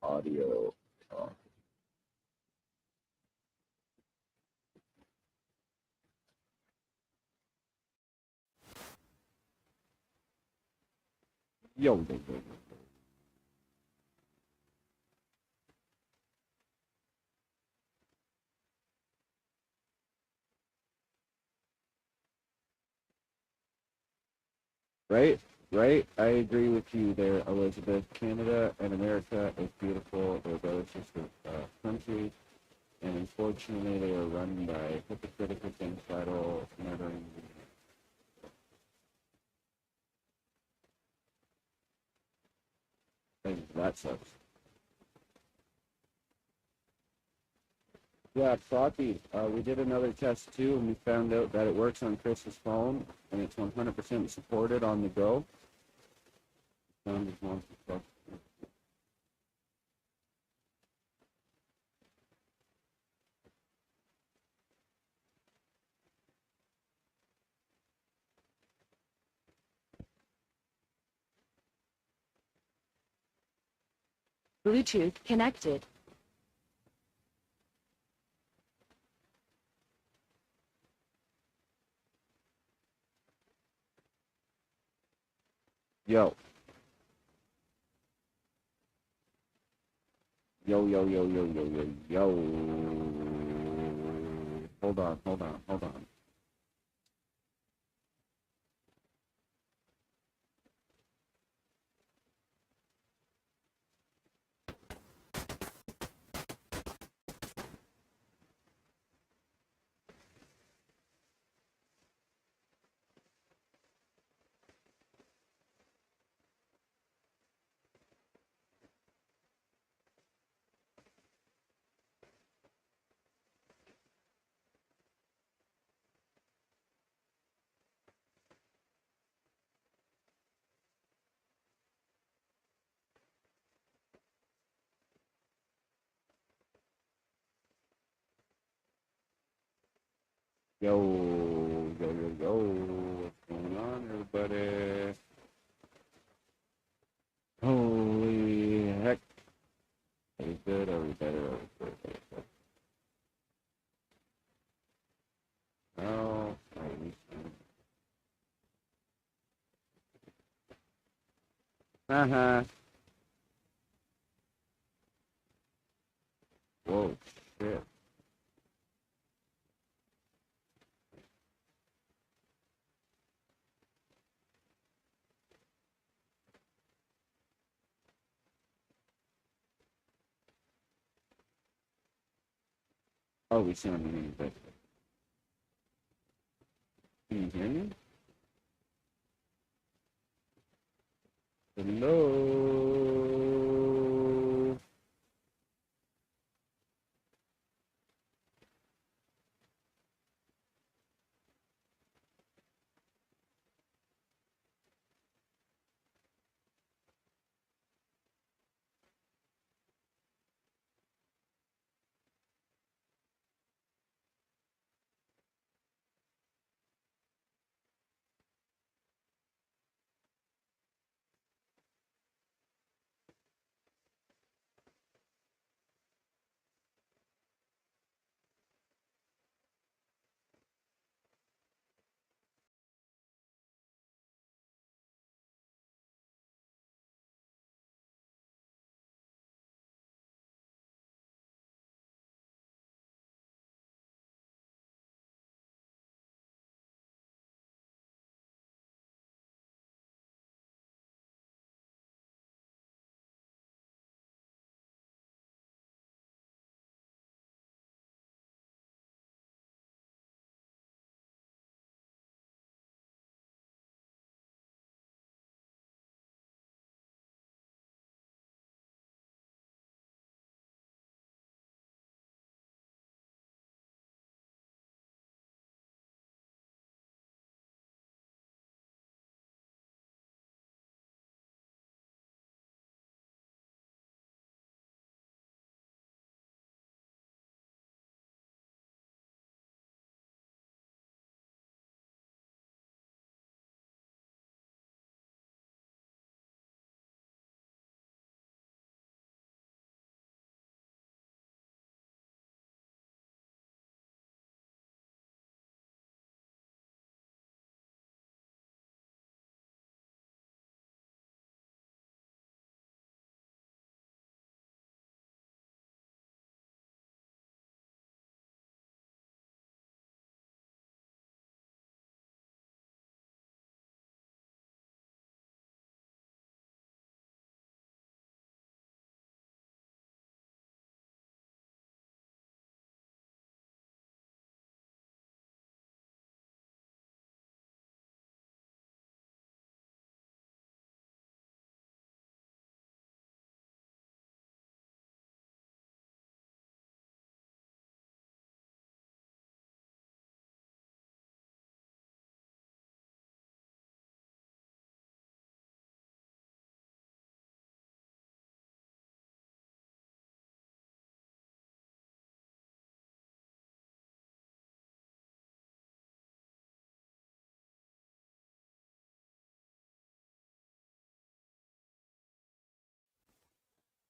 Audio. Yo. Right, right. I agree with you there, Elizabeth. Canada and America is beautiful. They're both sister countries, and unfortunately, they are run by hypocritical, genocidal, murdering. And that sucks. Yeah, Floppy, we did another test too, and we found out that it works on Chris's phone, and it's 100% supported on the go. Found his mom's stuff. Bluetooth connected. Yo. Yo, yo, yo, yo, yo, yo, yo. Hold on, hold on, hold on. Yo, yo, yo, yo. What's going on, everybody? Holy heck. Are we good? Are we better? Are we good? No. Haha. Whoa, shit. Oh, we sound meaning better. Can you hear me? Hello?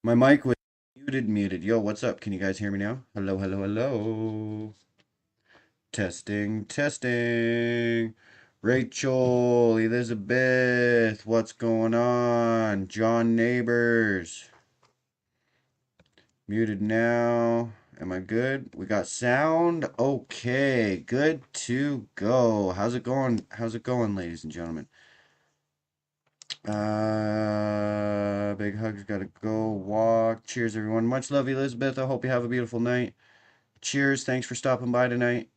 My mic was muted. Yo, what's up? Can you guys hear me now? Hello, hello, hello. Testing, testing. Rachel, Elizabeth, what's going on? John Neighbors. Muted now. Am I good? We got sound. Okay, good to go. How's it going? How's it going, ladies and gentlemen? Big hugs. Gotta go walk. Cheers, everyone. Much love, Elizabeth. I hope you have a beautiful night. Cheers. Thanks for stopping by tonight.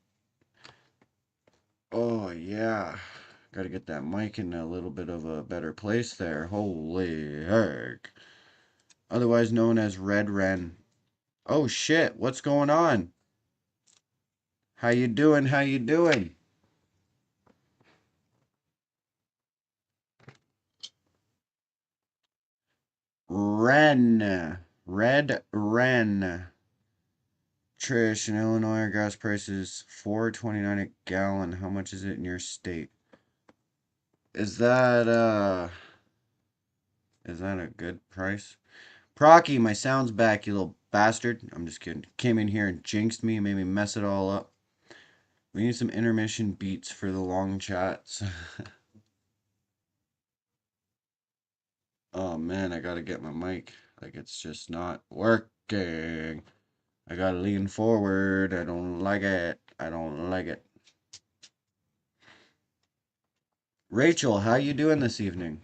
Oh yeah, gotta get that mic in a little bit of a better place there. Holy heck. Otherwise known as Red Ren. Oh shit, what's going on? How you doing? How you doing? Ren. Red Ren. Trish, in Illinois, our gas price is $4.29 a gallon. How much is it in your state? Is that a good price? Procky, my sound's back, you little bastard. I'm just kidding. Came in here and jinxed me, made me mess it all up. We need some intermission beats for the long chats. Oh man, I gotta get my mic. Like it's just not working. I gotta lean forward. I don't like it. I don't like it. Rachel, how you doing this evening?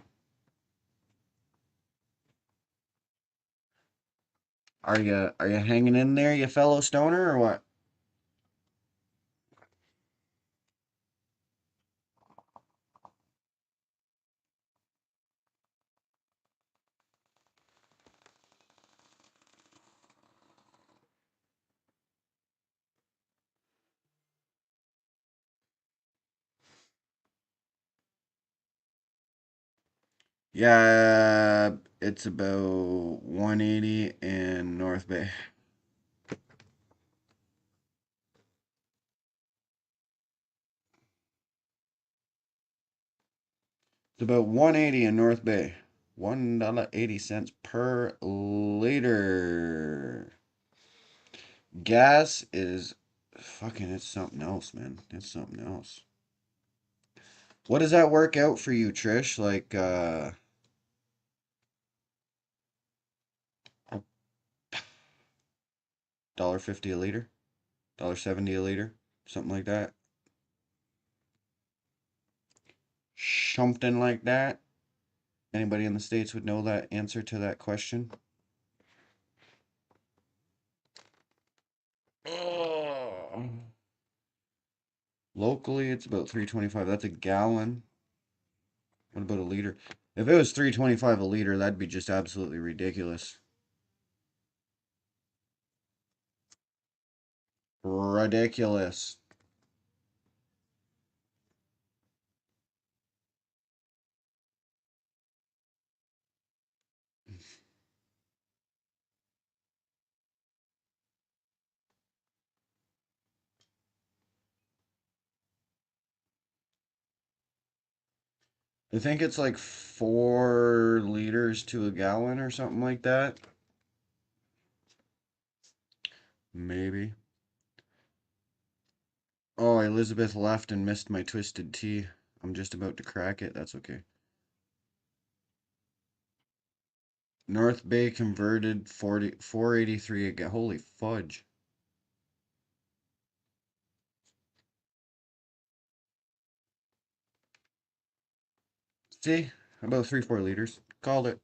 Are you hanging in there, you fellow stoner, or what? Yeah, it's about 180 in North Bay. It's about 180 in North Bay. $1.80 per liter. Gas is fucking, it's something else, man. It's something else. What does that work out for you, Trish? Like, $1.50 a liter? $1.70 a liter? Something like that? Something like that? Anybody in the States would know that answer to that question? Oh. Locally, it's about 3.25. That's a gallon. What about a liter? If it was 3.25 a liter, that'd be just absolutely ridiculous. Ridiculous. I think it's like 4 liters to a gallon or something like that. Maybe. Oh, Elizabeth left and missed my twisted tea. I'm just about to crack it. That's okay. North Bay converted 483 again. Holy fudge. See? About 3-4 liters. Called it.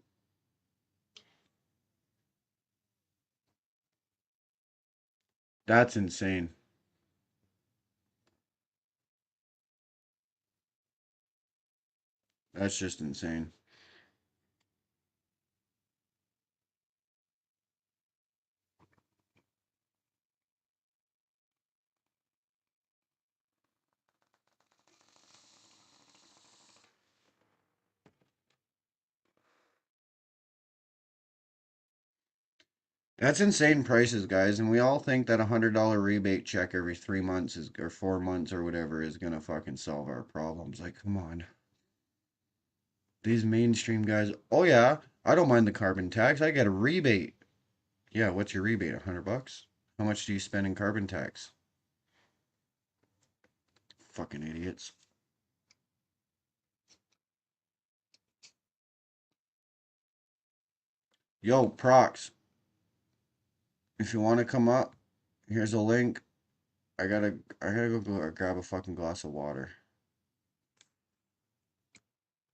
That's insane. That's just insane. That's insane prices, guys, and we all think that $100 rebate check every 3 months is or 4 months or whatever is gonna fucking solve our problems. Like, come on. These mainstream guys, oh yeah, I don't mind the carbon tax. I get a rebate. Yeah, what's your rebate? $100? How much do you spend in carbon tax? Fucking idiots. Yo, Prox. If you want to come up, here's a link. I gotta go grab a fucking glass of water.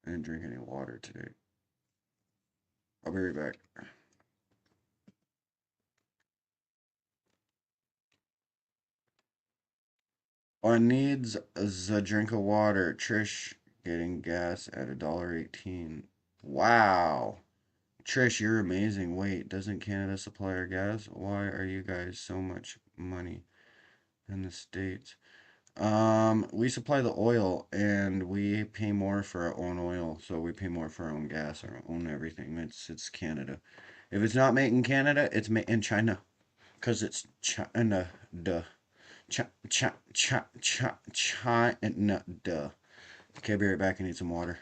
I didn't drink any water today. I'll be right back. I needs a drink of water. Trish getting gas at $1.18. Wow. Trish, you're amazing. Wait, doesn't Canada supply our gas? Why are you guys so much money in the States? We supply the oil and we pay more for our own oil, so we pay more for our own gas, our own everything. It's Canada. If it's not made in Canada, it's made in China, cause it's China. Duh. China. Duh. Okay, I'll be right back. I need some water.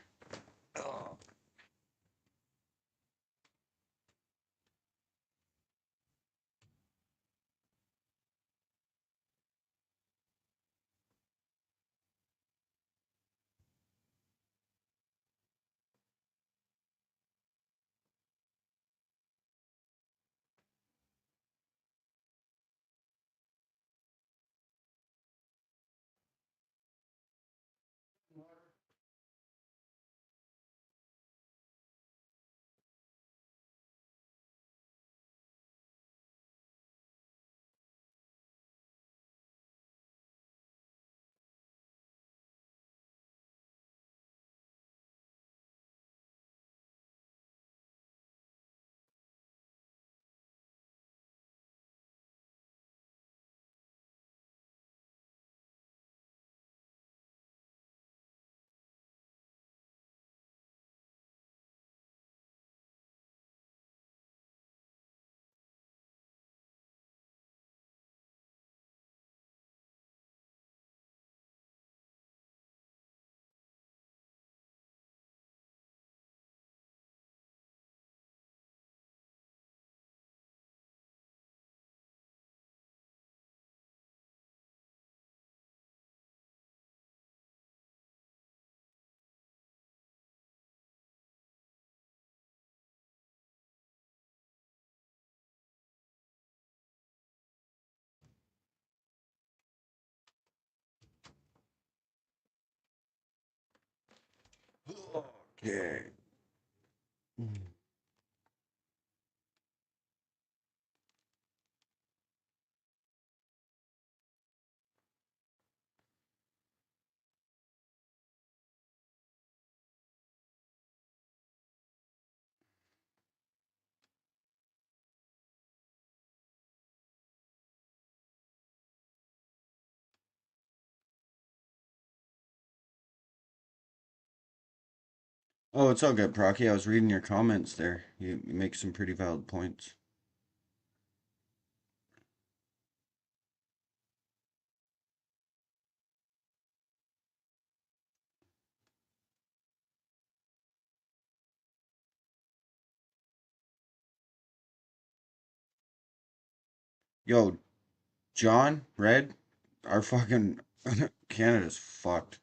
Okay. Oh, it's all good, Procky. I was reading your comments there. You make some pretty valid points. Yo, John, Red, our fucking Canada's fucked.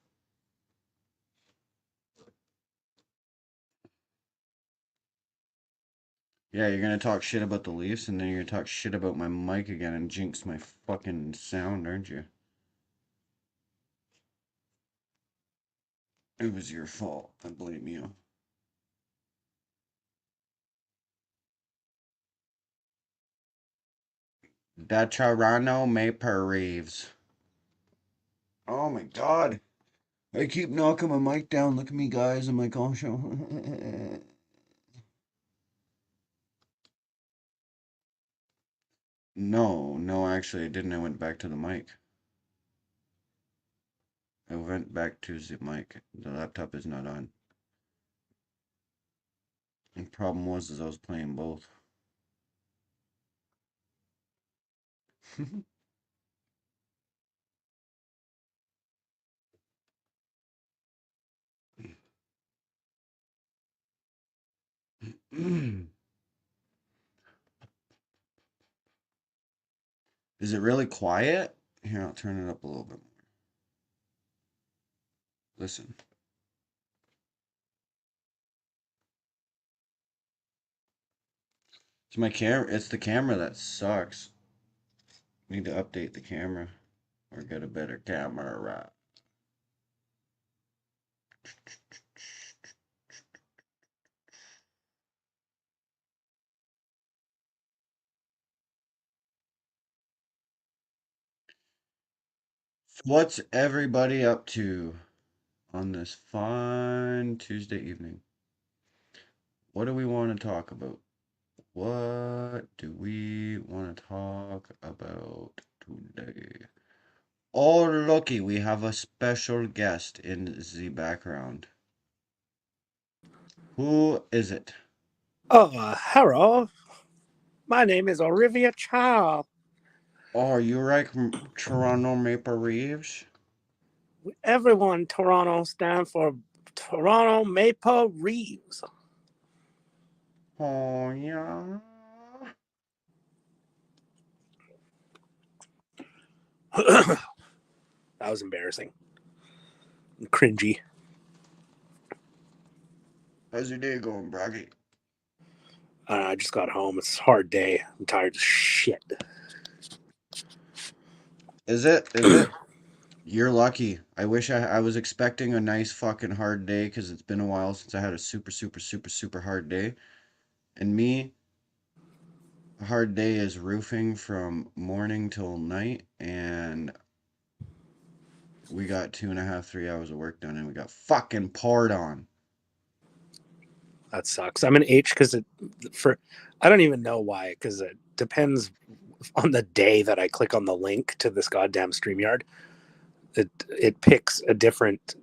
Yeah, you're gonna talk shit about the Leafs, and then you're gonna talk shit about my mic again and jinx my fucking sound, aren't you? It was your fault. I blame you. The Toronto Maple Leafs. Oh my god. I keep knocking my mic down. Look at me, guys. I'm like, oh, show. No, actually, I didn't. I went back to the mic. I went back to the mic. The laptop is not on. The problem was is I was playing both. Is it really quiet? Here, I'll turn it up a little bit more. Listen. It's It's my camera. It's the camera that sucks. Need to update the camera or get a better camera. What's everybody up to on this fine Tuesday evening? What do we want to talk about? What do we want to talk about today? Oh, looky, we have a special guest in the background. Who is it? Oh, hello. My name is Olivia Chow. Oh, are you right from Toronto Maple Leafs? Everyone, Toronto stand for Toronto Maple Reeves. Oh, yeah. That was embarrassing. Cringy. How's your day going, Brocky? I just got home. It's a hard day. I'm tired as shit. Is it? Is it? You're lucky. I wish I was expecting a nice fucking hard day because it's been a while since I had a super hard day. And me, a hard day is roofing from morning till night, and we got 2.5, 3 hours of work done, and we got fucking poured on. That sucks. I'm an H because I don't even know why, because it depends on the day that I click on the link to this goddamn StreamYard. It picks a different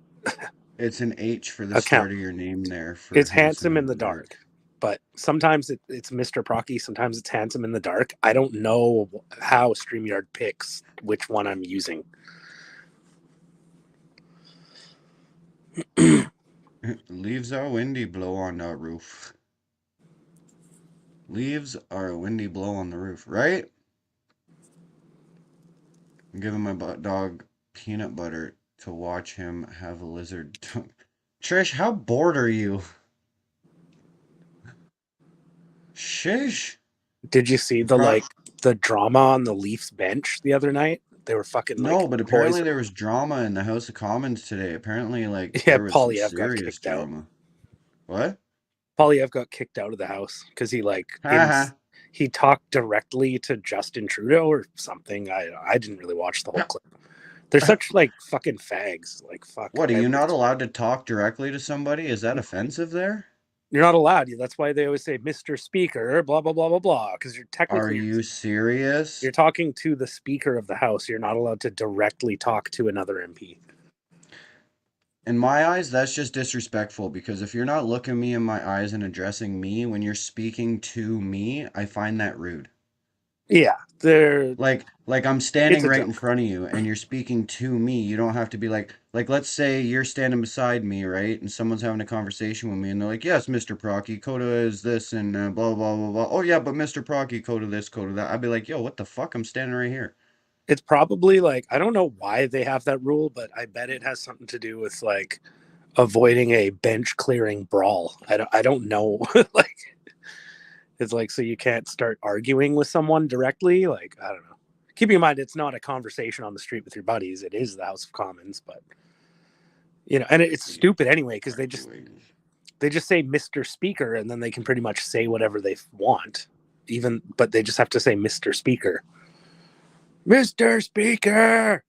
It's an H for the account. start of your name there. For It's Handsome in the Dark. But sometimes it's Mr. Procky, sometimes it's Handsome in the Dark. I don't know how StreamYard picks which one I'm using. Leaves are windy blow on the roof. Leaves are a windy blow on the roof, right? I'm giving my dog peanut butter to watch him have a lizard tongue. Trish, how bored are you? Shish. Did you see the drama on the Leafs bench the other night? They were fucking No, but apparently there was drama in the House of Commons today. Apparently, there was some Polyev got serious kicked drama. out. What? Polyev got kicked out of the house because he talked directly to Justin Trudeau or something. I didn't really watch the whole clip. They're such fucking fags. Fuck. What, are you not allowed to talk directly to somebody? Is that offensive there? You're not allowed. That's why they always say Mr. Speaker, blah blah blah blah blah. Because you're technically. Are you serious? You're talking to the Speaker of the House. You're not allowed to directly talk to another MP. In my eyes, that's just disrespectful, because if you're not looking me in my eyes and addressing me when you're speaking to me, I find that rude. Yeah, they're like I'm standing right in front of you and you're speaking to me. You don't have to be like let's say you're standing beside me, right? And someone's having a conversation with me and they're like, yes, Mr. Procky, Coda is this and blah, blah, blah, blah. Oh, yeah, but Mr. Procky, Coda this, Coda that. I'd be like, yo, what the fuck? I'm standing right here. It's probably I don't know why they have that rule, but I bet it has something to do with avoiding a bench clearing brawl. I don't know. It's so you can't start arguing with someone directly. I don't know. Keeping in mind, it's not a conversation on the street with your buddies. It is the House of Commons, but and it's stupid anyway, because they just say Mr. Speaker, and then they can pretty much say whatever they want, but they just have to say Mr. Speaker. Mr. Speaker.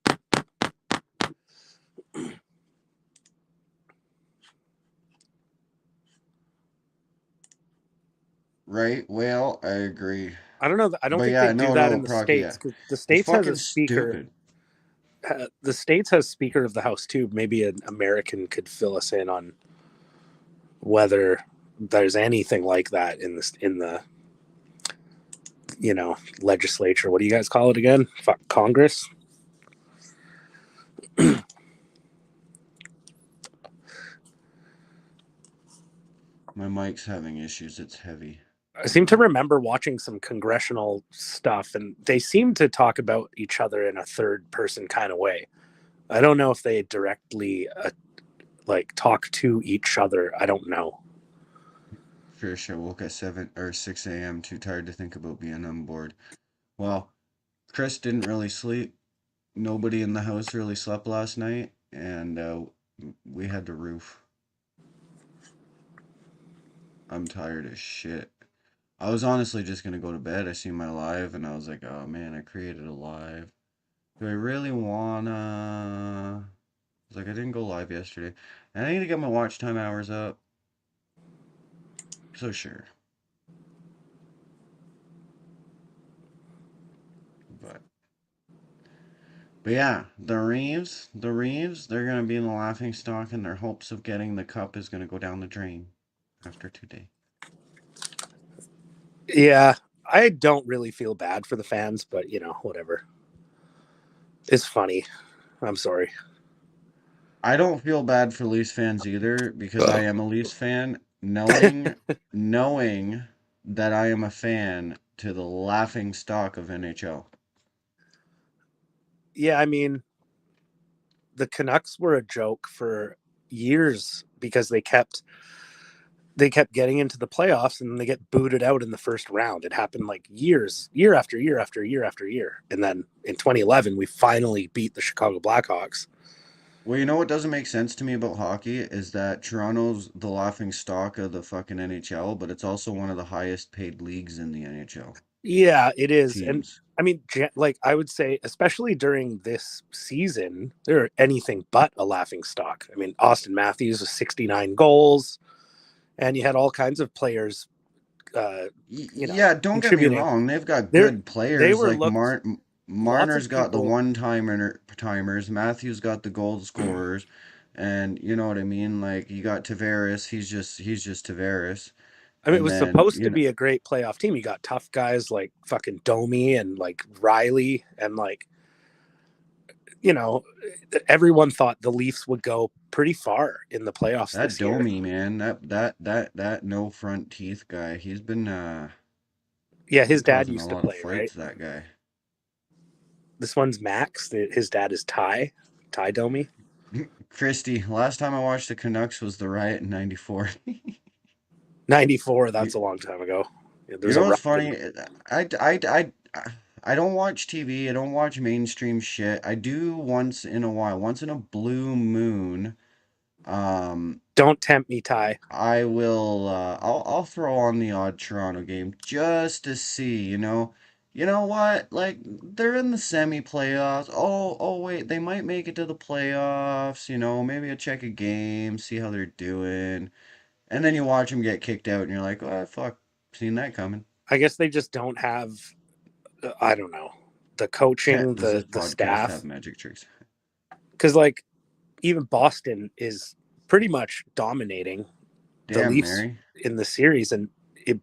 Right. Well, I agree. I don't know. I don't think they do that in the States. Yeah. The States has a speaker. The States has Speaker of the House too. Maybe an American could fill us in on whether there's anything like that in the legislature. What do you guys call it again? Fuck, Congress. My mic's having issues. It's heavy. I seem to remember watching some congressional stuff, and they seem to talk about each other in a third person kind of way. I don't know if they directly talk to each other. I don't know. Fish, I woke at 7 or 6 a.m. too tired to think about being on board. Well, Chris didn't really sleep. Nobody in the house really slept last night, and we had the roof. I'm tired as shit. I was honestly just gonna go to bed. I seen my live, and I was like, oh man, I created a live. Do I really wanna? I was like, I didn't go live yesterday, and I need to get my watch time hours up. So sure. But yeah, the Reeves, they're gonna be in the laughing stock, and their hopes of getting the cup is gonna go down the drain after today. Yeah, I don't really feel bad for the fans, but whatever. It's funny. I'm sorry. I don't feel bad for Leafs fans either because I am a Leafs fan, knowing that I am a fan to the laughing stock of NHL. Yeah, I mean, the Canucks were a joke for years because they kept getting into the playoffs and then they get booted out in the first round. It happened like year after year after year after year. And then in 2011, we finally beat the Chicago Blackhawks. Well, you know what doesn't make sense to me about hockey is that Toronto's the laughing stock of the fucking NHL, but it's also one of the highest paid leagues in the NHL Yeah, it is. And teams. I mean, like I would say, especially during this season, they're anything but a laughing stock. I mean, Austin Matthews with 69 goals, and you had all kinds of players, Yeah, don't get me contributing. wrong. They've got They good they players were like looked. Lots Marner's of got the people. one timers. Matthews got the goal scorers, and you know what I mean. Like you got Tavares. He's just Tavares, I mean, it and was then supposed to be a great playoff team. You got tough guys like fucking Domi and like Riley, and like you know, everyone thought the Leafs would go pretty far in the playoffs that this year. Domi man. That no front teeth guy. Yeah, He's his been dad causing a used to lot of play, right? fights. That guy. This one's Max. His dad is Ty Domi. Christy. Last time I watched the Canucks was the riot in '94. 94. You, That's a long time ago. Yeah, You there's a know what's riot. funny? I, I, I don't watch TV. I don't watch mainstream shit. I do once in a while, once in a blue moon. Um, Don't tempt me, Ty. I will. I'll throw on the odd Toronto game just to see. You know what? Like they're in the semi playoffs. Oh wait, they might make it to the playoffs. Maybe I check a game, see how they're doing, and then you watch them get kicked out, and you're like, oh fuck, seen that coming. I guess they just don't have. I don't know, the coaching, Does this the podcast have staff, magic tricks? because like even Boston is pretty much dominating the Damn, Leafs Mary. in the series, and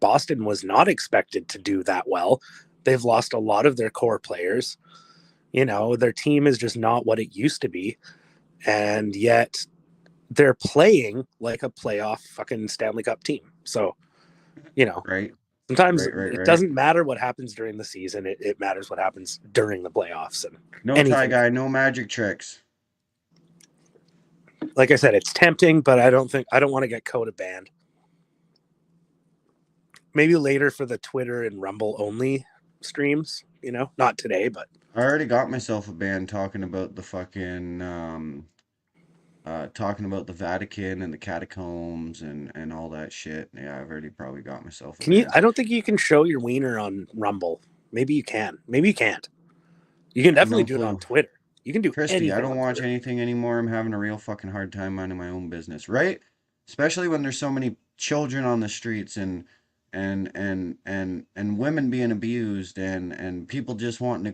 Boston was not expected to do that well. They've lost a lot of their core players. Their team is just not what it used to be, and yet they're playing like a playoff fucking Stanley Cup team. So, Right, sometimes right. it doesn't matter what happens during the season. It matters what happens during the playoffs, and No tie anything. guy, no magic tricks. Like I said, it's tempting, but I don't want to get Coda banned. Maybe later for the Twitter and Rumble only streams, not today, but I already got myself a band talking about the fucking talking about the Vatican and the catacombs and all that shit. Yeah, I've already probably got myself a band. I don't think you can show your wiener on Rumble. Maybe you can. Maybe you can't. You can definitely No do it on clue. Twitter. You can do Christy, anything I don't on watch Twitter. anything anymore. I'm having a real fucking hard time minding my own business, right? Especially when there's so many children on the streets and women being abused and people just wanting to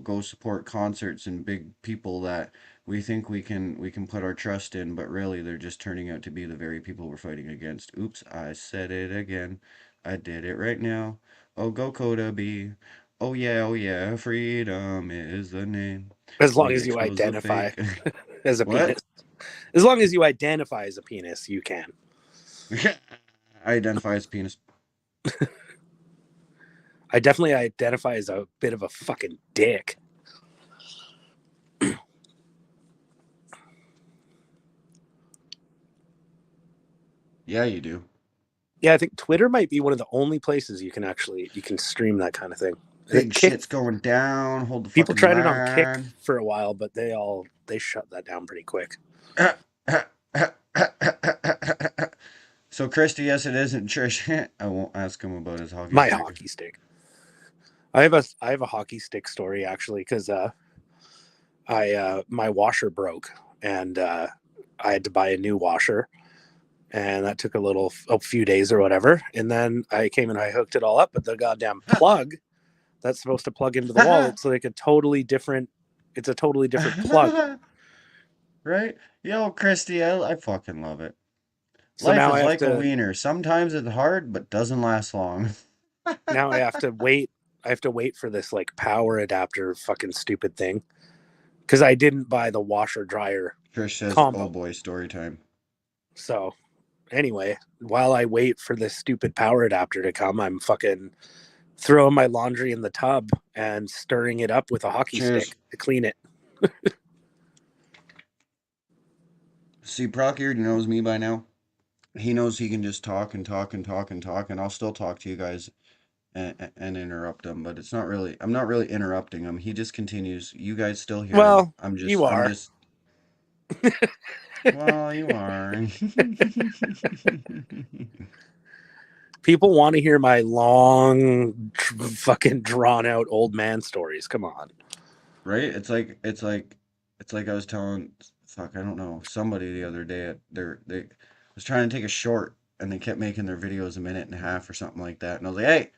go support concerts and big people that we think we can put our trust in, but really they're just turning out to be the very people we're fighting against. Oops, I said it again. I did it right now. Oh, go Coda B. Oh yeah, freedom is the name. As long We as you expose the identify fake. as a What? penis. As long as you identify as a penis, you can. I identify as penis. I definitely identify as a bit of a fucking dick. Yeah, you do. Yeah, I think Twitter might be one of the only places you can stream that kind of thing. I think Big Kick, shit's going down. Hold the people fucking tried it on Kick line. for a while, but they shut that down pretty quick. So, Christy, yes, it isn't Trish. I won't ask him about his hockey My stick. hockey stick. I have a hockey stick story actually because my washer broke and I had to buy a new washer, and that took a few days or whatever. And then I came and I hooked it all up, but the goddamn plug that's supposed to plug into the wall, it's like a totally different plug. Right? Yo, Christy, I fucking love it. So Life now is I have like a to wiener. Sometimes it's hard, but doesn't last long. now I have to wait. I have to wait for this like power adapter fucking stupid thing because I didn't buy the washer dryer Trish says, combo. oh boy, story time. So anyway, while I wait for this stupid power adapter to come, I'm fucking throwing my laundry in the tub and stirring it up with a hockey Cheers. stick to clean it. See, Proc already knows me by now. He knows he can just talk and talk and talk and talk, and I'll still talk to you guys and interrupt him. But I'm not really interrupting him. He just continues. You guys still hear Well, him. you are. Well, you are. People want to hear my long, fucking drawn out old man stories. Come on. Right? It's like I was telling I don't know, somebody the other day they was trying to take a short and they kept making their videos a minute and a half or something like that. And I was like,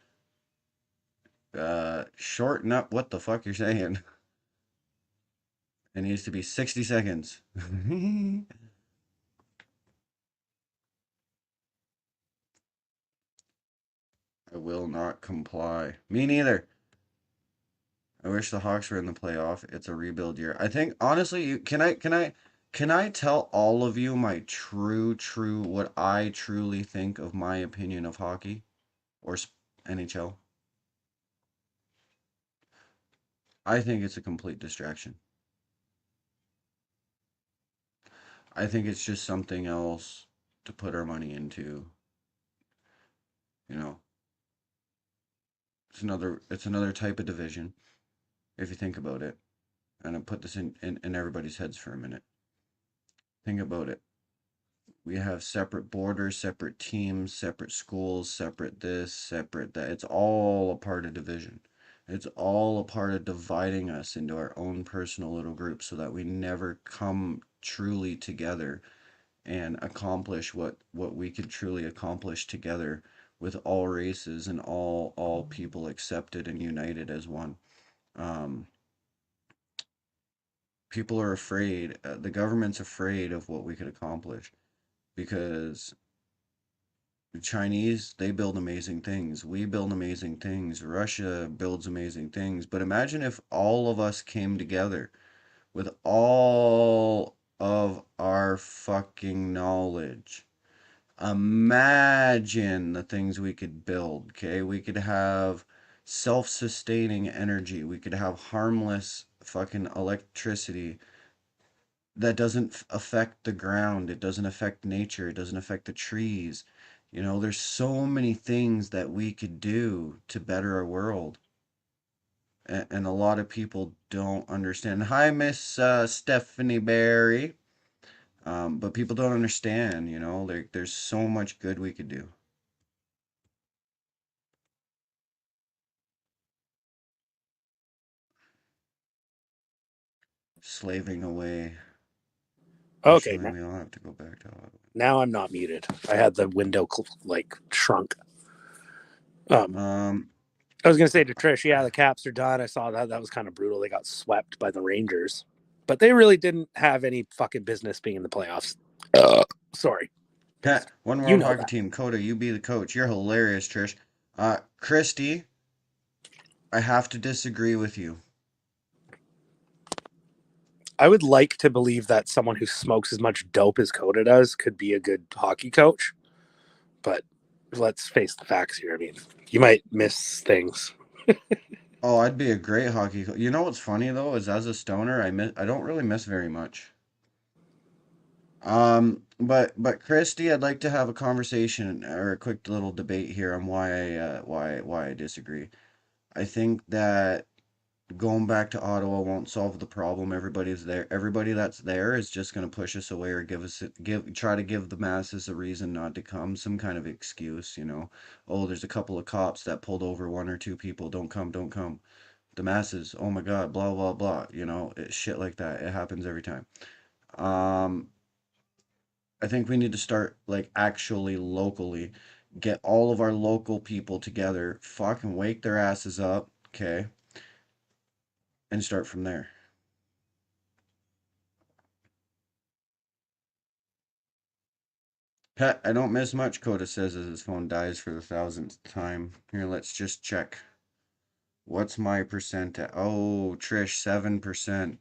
hey, shorten up what the fuck you're saying. It needs to be 60 seconds. I will not comply. Me neither. I wish the Hawks were in the playoff. It's a rebuild year. I think honestly, can I tell all of you my true what I truly think of my opinion of hockey or NHL? I think it's a complete distraction. I think it's just something else to put our money into. You know, it's another type of division if you think about it. And I put this in everybody's heads for a minute. Think about it. We have separate borders, separate teams, separate schools, separate this, separate that. It's all a part of division. It's all a part of dividing us into our own personal little groups so that we never come truly together and accomplish what we could truly accomplish together with all races and all people accepted and united as one. People are afraid. The government's afraid of what we could accomplish because the Chinese, they build amazing things. We build amazing things. Russia builds amazing things. But imagine if all of us came together with all of our fucking knowledge. Imagine the things we could build, okay? We could have self-sustaining energy. We could have harmless fucking electricity that doesn't affect the ground. It doesn't affect nature. It doesn't affect the trees. You know, there's so many things that we could do to better our world. And a lot of people don't understand. Hi, Miss Stephanie Berry. But people don't understand, you know, there's so much good we could do. Slaving away. Okay, Fortunately, we don't have to go back to Ottawa. now I'm not muted. I had the window shrunk. I was gonna say to Trish, yeah, the Caps are done. I saw that was kind of brutal. They got swept by the Rangers, but they really didn't have any fucking business being in the playoffs. Sorry. One more You know hockey that. team. Coda, you be the coach. You're hilarious, Trish. Christy, I have to disagree with you. I would like to believe that someone who smokes as much dope as Coda does could be a good hockey coach, but let's face the facts here. I mean, you might miss things. Oh, I'd be a great hockey coach. You know what's funny though is as a stoner, I don't really miss very much. But Christy, I'd like to have a conversation or a quick little debate here on why I disagree. I think that going back to Ottawa won't solve the problem. Everybody's there. Everybody that's there is just going to push us away or try to give the masses a reason not to come, some kind of excuse, you know. Oh, there's a couple of cops that pulled over one or two people. Don't come, don't come. The masses, oh my God, blah blah blah. You know, shit like that. It happens every time. Um, I think we need to start like actually locally, get all of our local people together, fucking wake their asses up, okay, and start from there. Pet, I don't miss much, Coda says as his phone dies for the 1000th time. Here, let's just check. What's my percent at? Oh, Trish, 7%.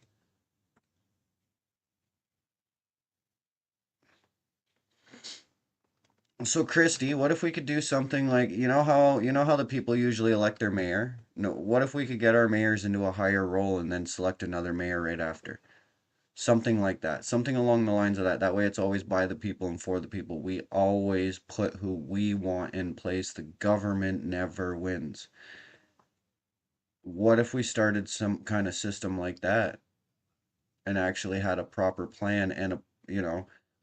So, Christy, what if we could do something like, you know how the people usually elect their mayor? No, what if we could get our mayors into a higher role and then select another mayor right after? Something like that. Something along the lines of that. That way it's always by the people and for the people. We always put who we want in place. The government never wins. What if we started some kind of system like that and actually had a proper plan and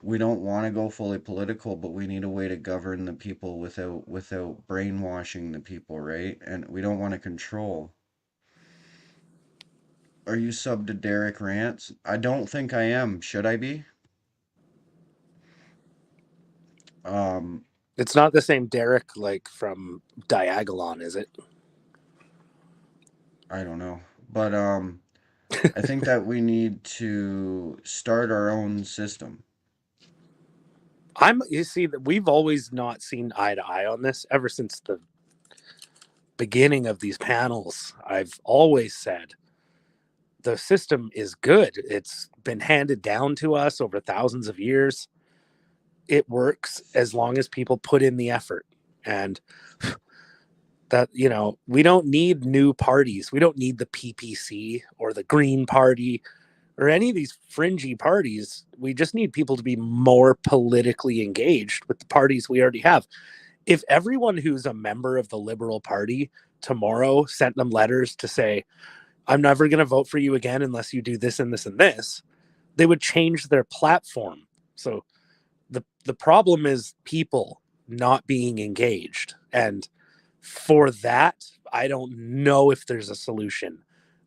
we don't want to go fully political, but we need a way to govern the people without brainwashing the people, right? And we don't want to control. Are you sub to Derek Rants? I don't think I am. Should I be? Um, It's not the same Derek like from Diagolon, is it? I don't know. But I think that we need to start our own system. You see that we've always not seen eye to eye on this ever since the beginning of these panels. I've always said the system is good. It's been handed down to us over thousands of years. It works as long as people put in the effort. And that, we don't need new parties. We don't need the PPC or the Green Party or any of these fringy parties. We just need people to be more politically engaged with the parties we already have. If everyone who's a member of the Liberal Party tomorrow sent them letters to say, I'm never going to vote for you again unless you do this and this and this, they would change their platform. So the problem is people not being engaged. And for that, I don't know if there's a solution.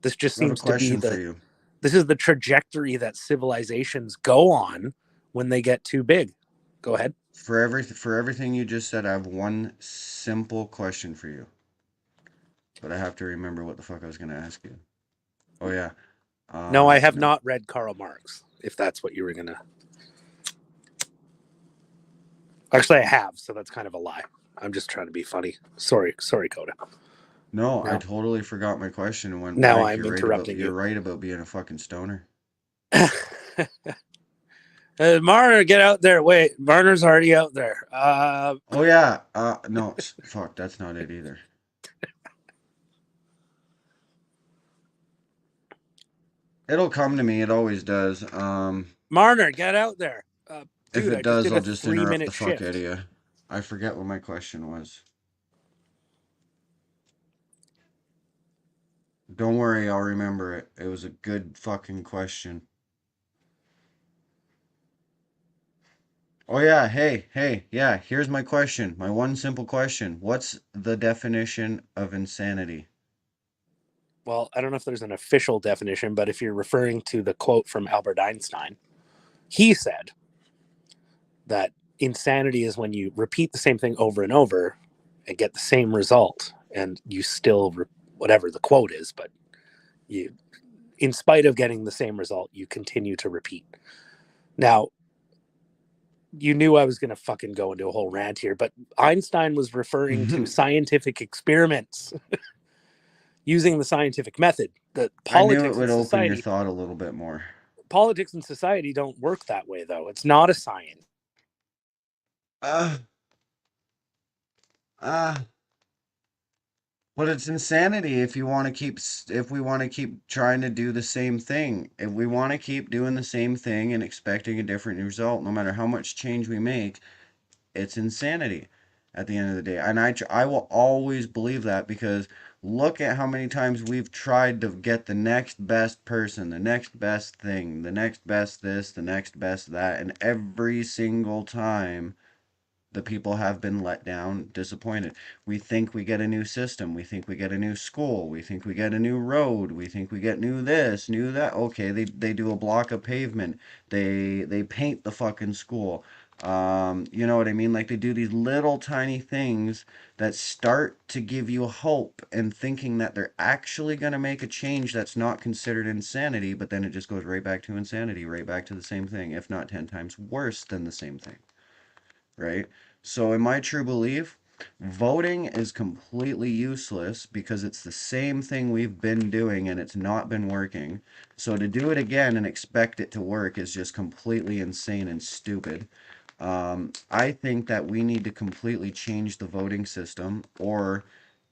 This just I have a seems to be question for you. this is the trajectory that civilizations go on when they get too big. Go ahead. For everything you just said, I have one simple question for you. But I have to remember what the fuck I was going to ask you. Oh yeah. No, I have No. not read Karl Marx, if that's what you were going to. Actually, I have, so that's kind of a lie. I'm just trying to be funny. Sorry, Coda. No, I No. totally forgot my question and went Now blank. I'm You're interrupting You're you. right about being a fucking stoner. Marner, get out there. Wait, Marner's already out there. Oh yeah. No, fuck, that's not it either. It'll come to me. It always does. Marner, get out there. If Dude, it I just does, did I'll a just interrupt 3-minute the fuck shift. out of you. I forget what my question was. Don't worry, I'll remember it. It was a good fucking question. Oh yeah, hey, yeah, here's my question. My one simple question. What's the definition of insanity? Well, I don't know if there's an official definition, but if you're referring to the quote from Albert Einstein, he said that insanity is when you repeat the same thing over and over and get the same result, and you still whatever the quote is, but you, in spite of getting the same result, you continue to repeat. Now, you knew I was going to fucking go into a whole rant here, but Einstein was referring to scientific experiments using the scientific method. The I knew it politics would and open your society, thought a little bit more. politics and society don't work that way, though. It's not a science. Uh, uh, But it's insanity if we want to keep trying to do the same thing. If we want to keep doing the same thing and expecting a different result, no matter how much change we make, it's insanity at the end of the day. And I will always believe that because look at how many times we've tried to get the next best person, the next best thing, the next best this, the next best that, and every single time the people have been let down, disappointed. We think we get a new system. We think we get a new school. We think we get a new road. We think we get new this, new that. Okay, they do a block of pavement. They paint the fucking school. You know what I mean? Like they do these little tiny things that start to give you hope and thinking that they're actually going to make a change that's not considered insanity, but then it just goes right back to insanity, right back to the same thing, if not 10 times worse than the same thing, right? So, in my true belief, voting is completely useless because it's the same thing we've been doing and it's not been working. So, to do it again and expect it to work is just completely insane and stupid. I think that we need to completely change the voting system or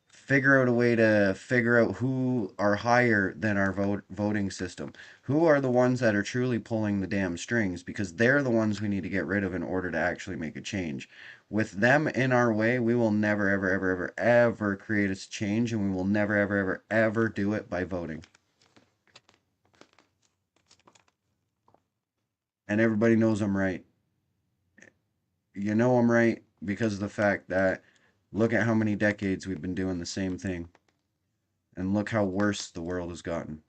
figure out a way to figure out who are higher than our voting system. Who are the ones that are truly pulling the damn strings because they're the ones we need to get rid of in order to actually make a change. With them in our way, we will never ever ever ever ever create a change and we will never ever ever ever do it by voting. And everybody knows I'm right. You know I'm right because of the fact that look at how many decades we've been doing the same thing. And look how worse the world has gotten.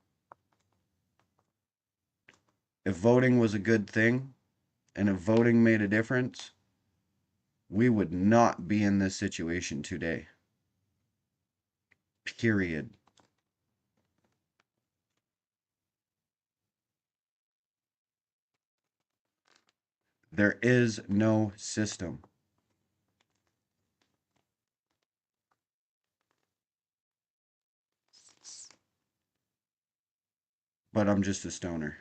If voting was a good thing and if voting made a difference, we would not be in this situation today. Period. There is no system. But I'm just a stoner.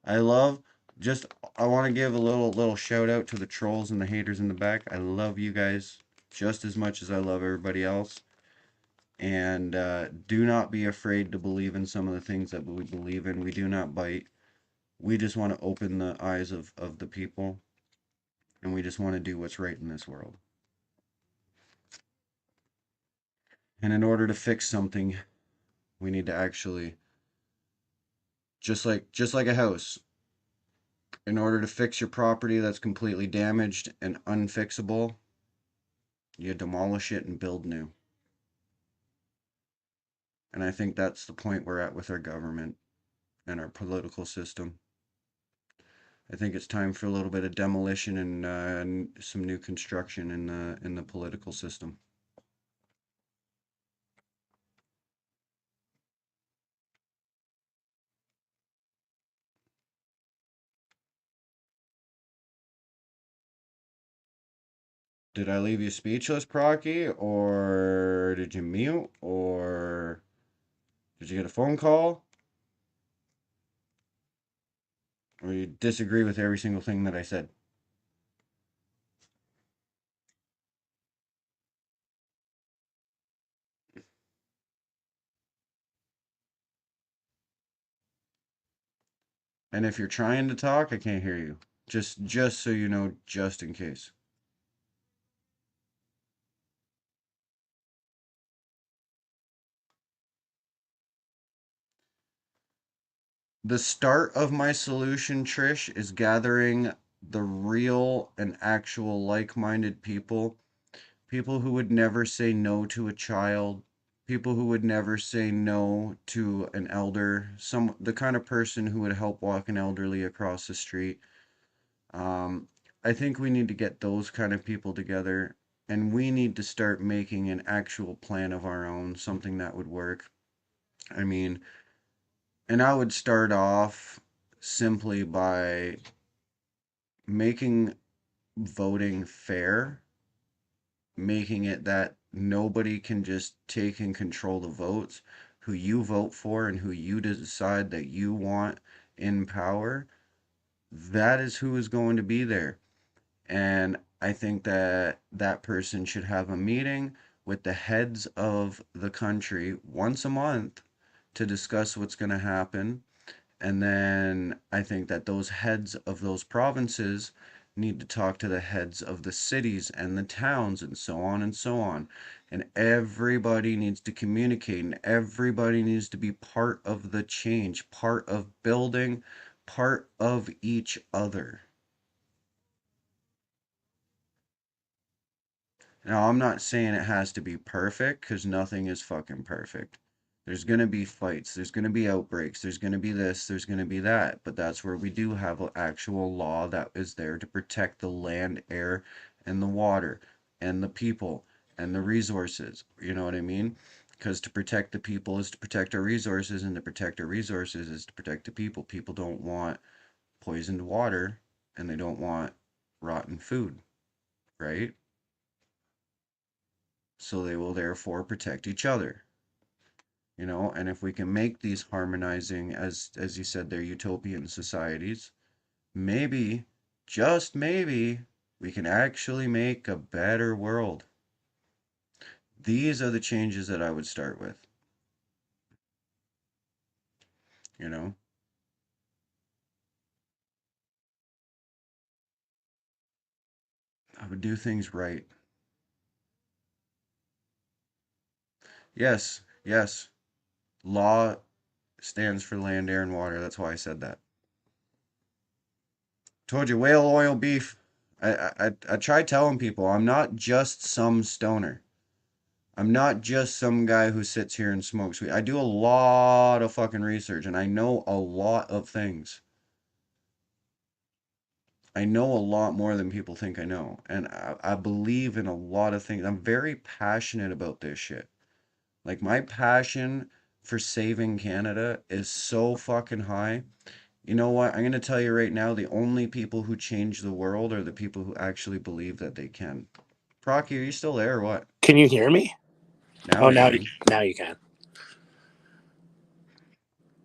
I love just I want to give a little shout out to the trolls and the haters in the back. I love you guys just as much as I love everybody else. And do not be afraid to believe in some of the things that we believe in. We do not bite. We just want to open the eyes of the people. And we just want to do what's right in this world. And in order to fix something, we need to actually just like a house. In order to fix your property that's completely damaged and unfixable, you demolish it and build new. And I think that's the point we're at with our government and our political system. I think it's time for a little bit of demolition and some new construction in the political system. Did I leave you speechless, Procky, or did you mute, or did you get a phone call, or you disagree with every single thing that I said? And if you're trying to talk, I can't hear you. Just so you know, just in case. The start of my solution, Trish, is gathering the real and actual like-minded people. People who would never say no to a child. People who would never say no to an elder. The kind of person who would help walk an elderly across the street. Um, I think we need to get those kind of people together, and we need to start making an actual plan of our own, something that would work. I mean, and I would start off simply by making voting fair, making it that nobody can just take and control the votes. Who you vote for and who you decide that you want in power, that is who is going to be there. And I think that that person should have a meeting with the heads of the country once a month to discuss what's going to happen. And then I think that those heads of those provinces need to talk to the heads of the cities and the towns and so on and so on. And everybody needs to communicate and everybody needs to be part of the change, part of building, part of each other. Now, I'm not saying it has to be perfect because nothing is fucking perfect. There's going to be fights, there's going to be outbreaks, there's going to be this, there's going to be that. But that's where we do have an actual law that is there to protect the land, air, and the water, and the people, and the resources. You know what I mean? Because to protect the people is to protect our resources, and to protect our resources is to protect the people. People don't want poisoned water, and they don't want rotten food, right? So they will therefore protect each other. You know, and if we can make these harmonizing, as you said, they're utopian societies, maybe, just maybe, we can actually make a better world. These are the changes that I would start with. You know, I would do things right. Yes, yes. Law stands for land, air, and water. That's why I said that. Told you, whale oil beef. I try telling people I'm not just some stoner. I'm not just some guy who sits here and smokes weed. I do a lot of fucking research and I know a lot of things. I know a lot more than people think I know. And I believe in a lot of things. I'm very passionate about this shit. Like, my passion for saving Canada is so fucking high. You know what? I'm going to tell you right now, the only people who change the world are the people who actually believe that they can. Procky, are you still there or what? Can you hear me? Now Oh, I now can. you can.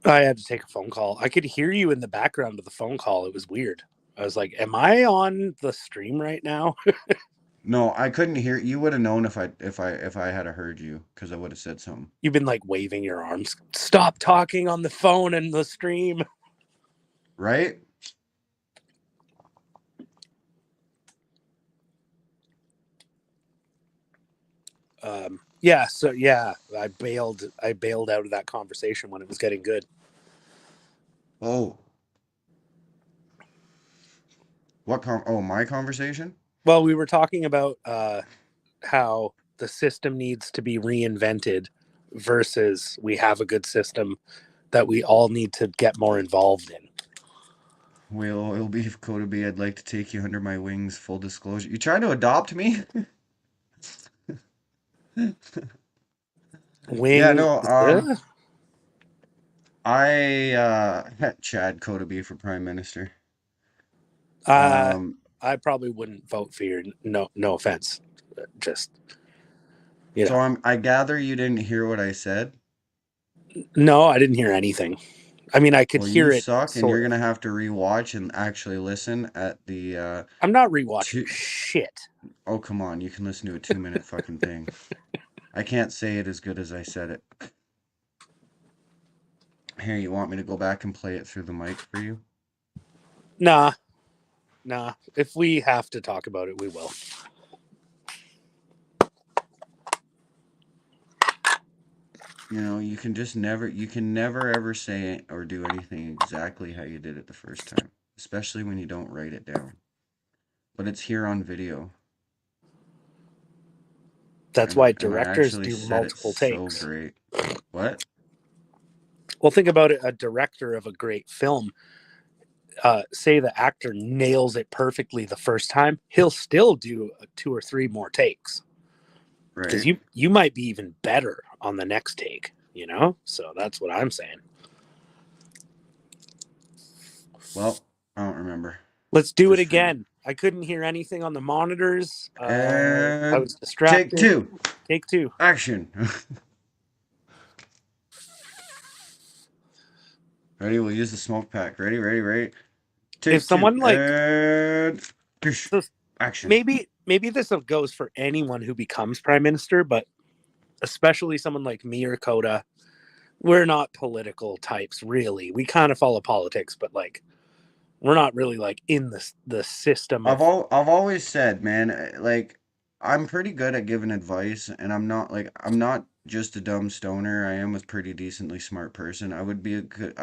I had to take a phone call. I could hear you in the background of the phone call. It was weird. I was like, "Am I on the stream right now?" No, I couldn't hear. You would have known if I had heard you because I would have said something. You've been like waving your arms. Stop talking on the phone and the stream. Right? Yeah. So yeah, I bailed out of that conversation when it was getting good. Oh. My conversation? Well, we were talking about how the system needs to be reinvented versus we have a good system that we all need to get more involved in. Whale oil beef, Coda B, I'd like to take you under my wings, full disclosure. You trying to adopt me? Yeah, Wing. no, Chad Coda B for Prime Minister. I probably wouldn't vote for you. No offense. Just So I gather you didn't hear what I said. no, I didn't hear anything. I mean, I could Well, hear you it. suck, and Sort you're of. gonna have to rewatch and actually listen at the I'm not rewatching two. shit. Oh, come on, you can listen to a 2 minute fucking thing. I can't say it as good as I said it. Here, you want me to go back and play it through the mic for you? Nah. If we have to talk about it, we will. You know, you can never ever say it or do anything exactly how you did it the first time, especially when you don't write it down. But it's here on video. That's why And I directors actually do said it multiple so takes. great. What? Well, think about it. A director of a great film, say the actor nails it perfectly the first time, he'll still do 2 or 3 more takes because Right. you might be even better on the next take. So that's what I'm saying. Well, I don't remember. Let's do it Just forget. again. I couldn't hear anything on the monitors. I And was distracted. take 2. Take 2. Action. Ready? We'll use the smoke pack. Ready? Take If someone 2. And Action. maybe this goes for anyone who becomes prime minister, but especially someone like me or Coda, we're not political types, really. We kind of follow politics, but like we're not really like in the system of. I've always said, man, like I'm pretty good at giving advice, and I'm not just a dumb stoner. I am a pretty decently smart person. I would be a good.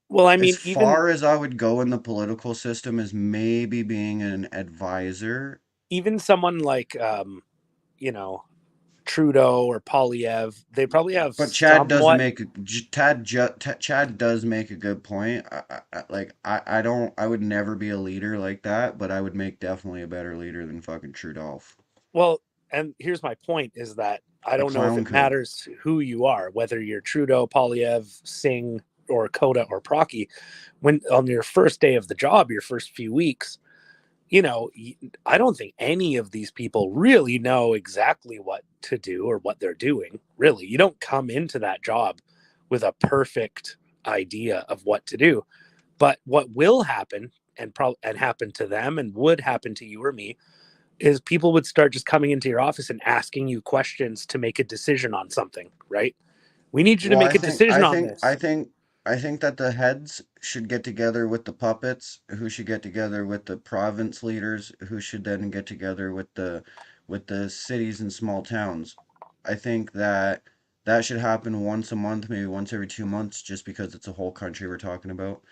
Well, I As mean, even far as I would go in the political system is maybe being an advisor. someone like you know, Trudeau or Polyev, they probably have But Chad does somewhat. make Chad does make a good point. I don't I would never be a leader like that, but I would make definitely a better leader than fucking Trudeau. Well, and here's my point: is that I A don't know if clown it could. matters who you are, whether you're Trudeau, Polyev, Singh, or Coda or Procky. When on your first day of the job, your first few weeks, you know, I don't think any of these people really know exactly what to do or what they're doing. Really, you don't come into that job with a perfect idea of what to do. But what will happen and happen to them and would happen to you or me is people would start just coming into your office and asking you questions to make a decision on something, right? We need you to Well, make a decision on this. I think that the heads should get together with the puppets, who should get together with the province leaders, who should then get together with the cities and small towns. I think that that should happen once a month, maybe once every 2 months, just because it's a whole country we're talking about.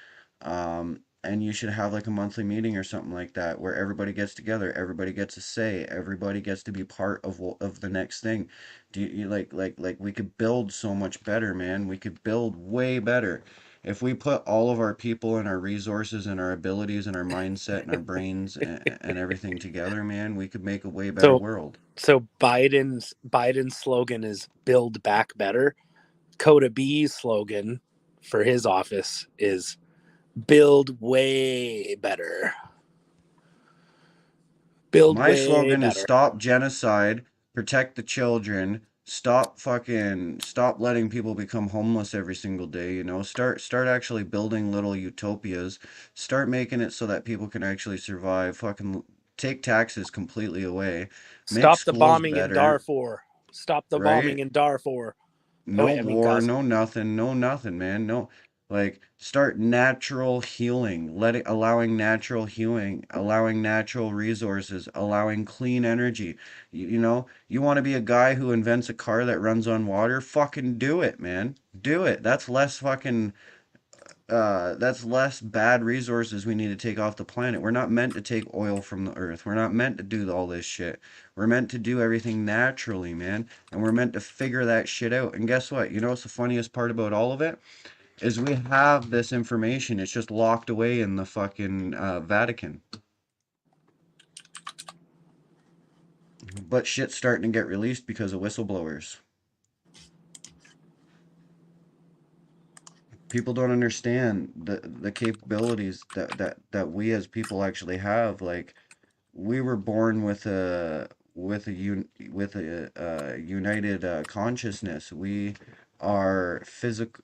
And you should have like a monthly meeting or something like that where everybody gets together, everybody gets a say, everybody gets to be part of the next thing. Do you like we could build so much better, man. We could build way better. If we put all of our people and our resources and our abilities and our mindset and our brains and everything together, man, we could make a way better So world. so Biden's slogan is build back better. Coda B's slogan for his office is build way better. Build My way slogan is better. stop genocide, protect the children, stop letting people become homeless every single day, you know. Start actually building little utopias. Start making it so that people can actually survive. Fucking take taxes completely away. Make Stop the schools bombing in better, Darfur. Stop the bombing right? in Darfur. Oh No wait, I mean war, Gaza. no nothing, man. No, like start natural healing, allowing natural healing, allowing natural resources, allowing clean energy. You know, you want to be a guy who invents a car that runs on water? Fucking do it, man. Do it. That's less bad resources we need to take off the planet. We're not meant to take oil from the earth. We're not meant to do all this shit. We're meant to do everything naturally, man. And we're meant to figure that shit out. And guess what? You know what's the funniest part about all of it? Is we have this information. It's just locked away in the fucking Vatican. But shit's starting to get released because of whistleblowers. People don't understand the capabilities that we as people actually have. Like we were born with a united consciousness. We are physical.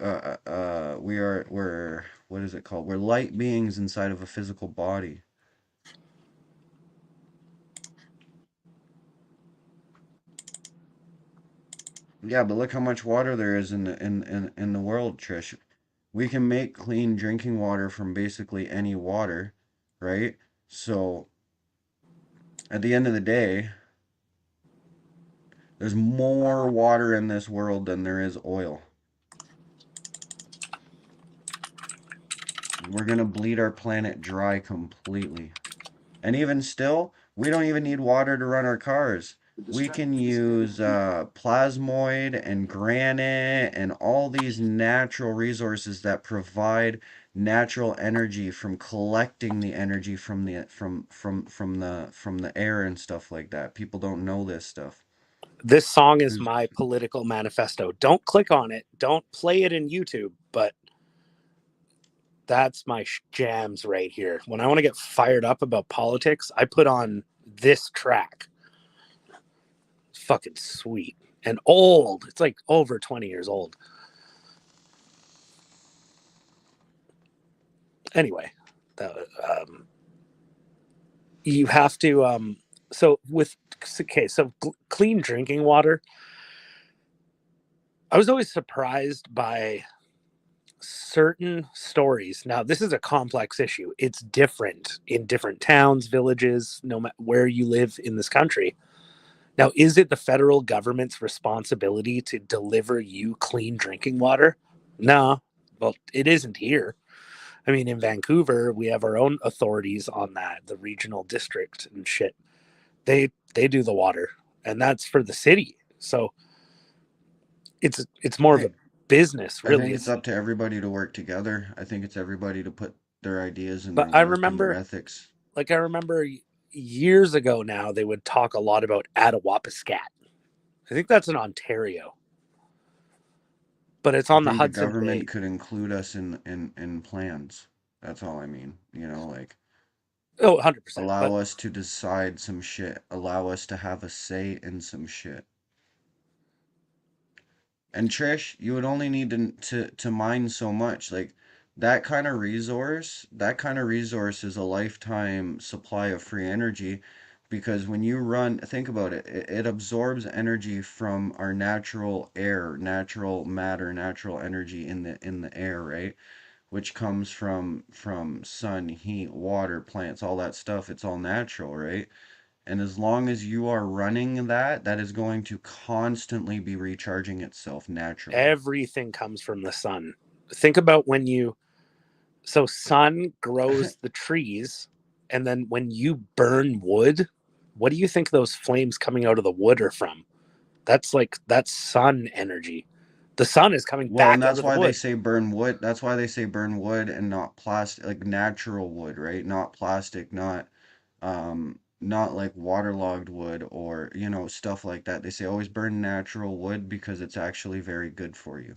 We're what is it called? We're light beings inside of a physical body. Yeah, but look how much water there is in the world, Trish. We can make clean drinking water from basically any water, right? So at the end of the day, there's more water in this world than there is oil. We're gonna bleed our planet dry completely. And even still, we don't even need water to run our cars. We can use plasmoid and granite and all these natural resources that provide natural energy from collecting the energy from the air and stuff like that. People don't know this stuff. This song is There's my political manifesto. Don't click on it. Don't play it in YouTube, but that's my jams right here. When I want to get fired up about politics, I put on this track. It's fucking sweet and old. It's like over 20 years old. Anyway, that, you have to so with clean drinking water, I was always surprised by certain stories. Now, this is a complex issue. It's different in different towns, villages, no matter where you live in this country. Now, is it the federal government's responsibility to deliver you clean drinking water? No. Well, it isn't here. I mean, in Vancouver, we have our own authorities on that, the regional district and shit. They do the water, and that's for the city. So it's more of a business, I really. think it's up to everybody to work together. I think it's everybody to put their ideas and their But I work and their remember, ethics. like, I remember years ago now, they would talk a lot about Attawapiskat. I think that's in Ontario, but it's I on the think the Hudson government Bay. could include us in plans. That's all I mean. You know, like Oh, 100%. allow But us to decide some shit. Allow us to have a say in some shit. And Trish, you would only need to mine so much. Like that kind of resource is a lifetime supply of free energy because when you run, think about it, it absorbs energy from our natural air, natural matter, natural energy in the air, right? Which comes from sun, heat, water, plants, all that stuff. It's all natural, right? And as long as you are running that, that is going to constantly be recharging itself naturally. everything comes from the sun. Think about so sun grows the trees, and then when you burn wood, what do you think those flames coming out of the wood are from? That's sun energy. The sun is coming Well, back and out that's of the why they wood. say burn wood. That's why they say burn wood and not plastic, like natural wood, right? Not plastic, not like waterlogged wood or, you know, stuff like that. They say always burn natural wood because it's actually very good for you.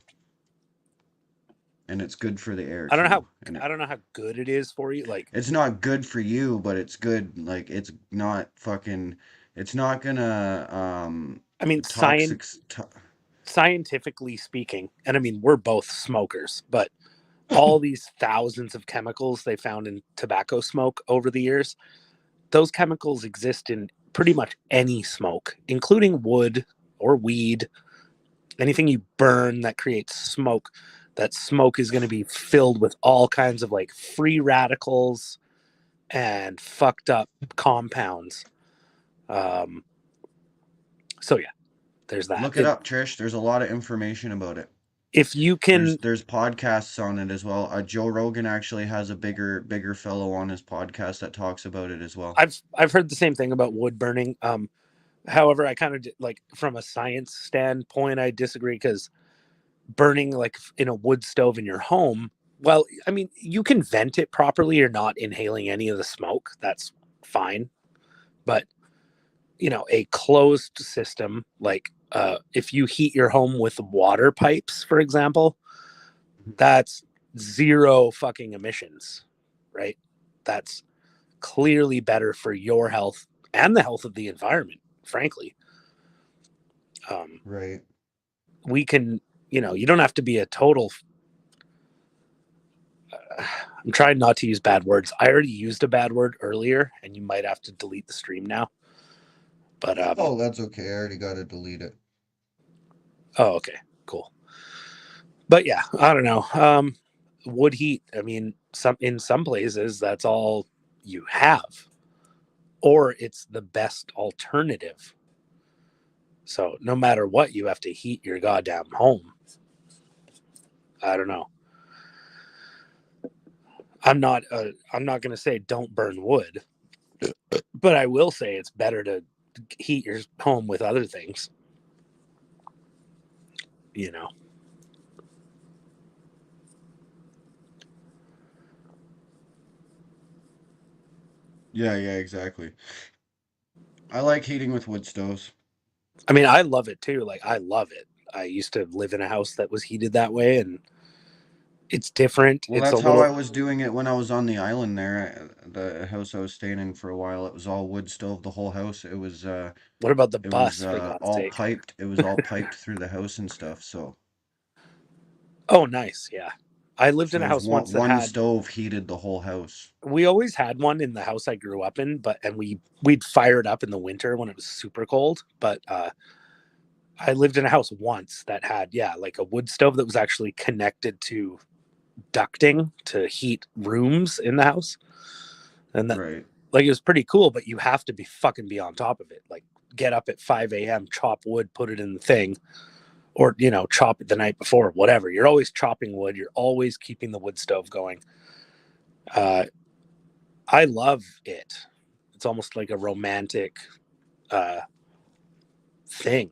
And it's good for the air I don't know too. how And I don't know how good it is for you. Like, it's not good for you, but it's good. Like it's not fucking. It's not gonna I mean, toxic. scientifically speaking, and I mean, we're both smokers, but all these thousands of chemicals they found in tobacco smoke over the years, those chemicals exist in pretty much any smoke, including wood or weed. Anything you burn that creates smoke, that smoke is going to be filled with all kinds of like free radicals and fucked up compounds. So yeah, there's that. Look it up, Trish. There's a lot of information about it. If you can, there's podcasts on it as well. Joe Rogan actually has a bigger fellow on his podcast that talks about it as well. I've heard the same thing about wood burning. However, I kind of like from a science standpoint, I disagree because burning like in a wood stove in your home, well, I mean, you can vent it properly. You're not inhaling any of the smoke. That's fine. But, you know, a closed system, like if you heat your home with water pipes, for example, that's zero fucking emissions, right? That's clearly better for your health and the health of the environment, frankly. Right. We can, you know, you don't have to be a total. I'm trying not to use bad words. I already used a bad word earlier, and you might have to delete the stream now. But oh, that's okay. I already got to delete it. Oh, okay, cool. But yeah, I don't know. Wood heat. I mean, in some places that's all you have, or it's the best alternative. So no matter what, you have to heat your goddamn home. I don't know. I'm not going to say don't burn wood, but I will say it's better to heat your home with other things. You know. Yeah, exactly. I like heating with wood stoves. I mean, I love it too. Like, I love it. I used to live in a house that was heated that way, and it's different. Well, It's that's a how little. I was doing it when I was on the island there. The house I was staying in for a while, it was all wood stove, the whole house. It was What about the it bus, was for God's all sake? piped. It was all piped through the house and stuff. So Oh, nice. Yeah. I lived So in a it was house once that one had. stove heated the whole house. We always had one in the house I grew up in, and we'd fire it up in the winter when it was super cold. But I lived in a house once that had like a wood stove that was actually connected to ducting to heat rooms in the house, and that Right. like it was pretty cool. But you have to be on top of it. Like get up at 5 a.m., chop wood, put it in the thing, or chop it the night before. Whatever. You're always chopping wood. You're always keeping the wood stove going. I love it. It's almost like a romantic thing,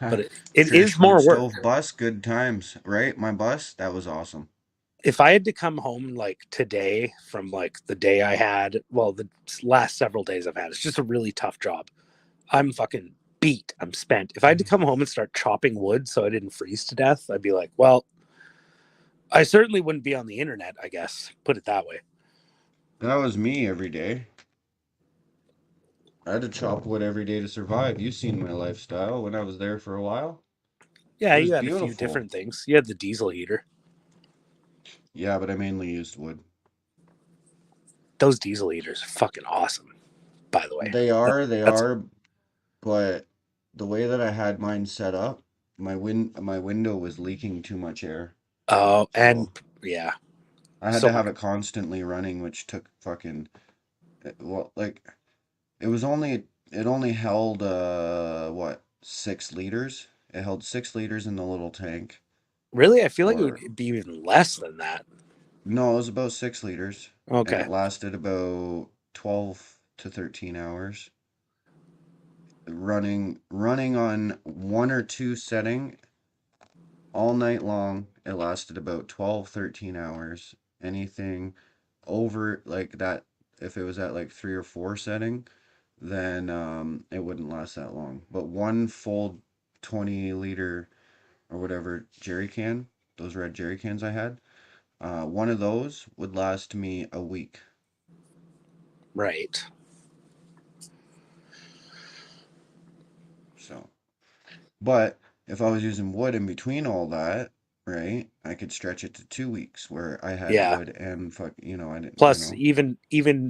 but it is Trish, wood more work. stove bus, good times, right? My bus, that was awesome. If I had to come home like today from like the day I had, well, the last several days I've had, it's just a really tough job. I'm fucking beat. I'm spent. If I had to come home and start chopping wood so I didn't freeze to death, I'd be like, well, I certainly wouldn't be on the internet, I guess. Put it that way. That was me every day. I had to chop wood every day to survive. You've seen my lifestyle when I was there for a while. Yeah, It was you had a few beautiful. different things. You had the diesel heater. Yeah, but I mainly used wood. Those diesel heaters are fucking awesome, by the way. They That's are, but the way that I had mine set up, my window was leaking too much air. oh, and So yeah, I had so to have it constantly running, which took fucking well, like it only held what, 6 liters? It held 6 liters in the little tank. really, I feel like it Or would be even less than that. no, it was about 6 liters, and Okay, it lasted about 12 to 13 hours. Running on one or two setting all night long. It lasted about 12, 13 hours. Anything over like that, if it was at like 3 or 4 setting, then it wouldn't last that long. But one full 20 liter or whatever jerry can, those red jerry cans I had, one of those would last me a week. right. So, but if I was using wood in between all that, right, I could stretch it to 2 weeks where I had Yeah. wood and I didn't, Plus, even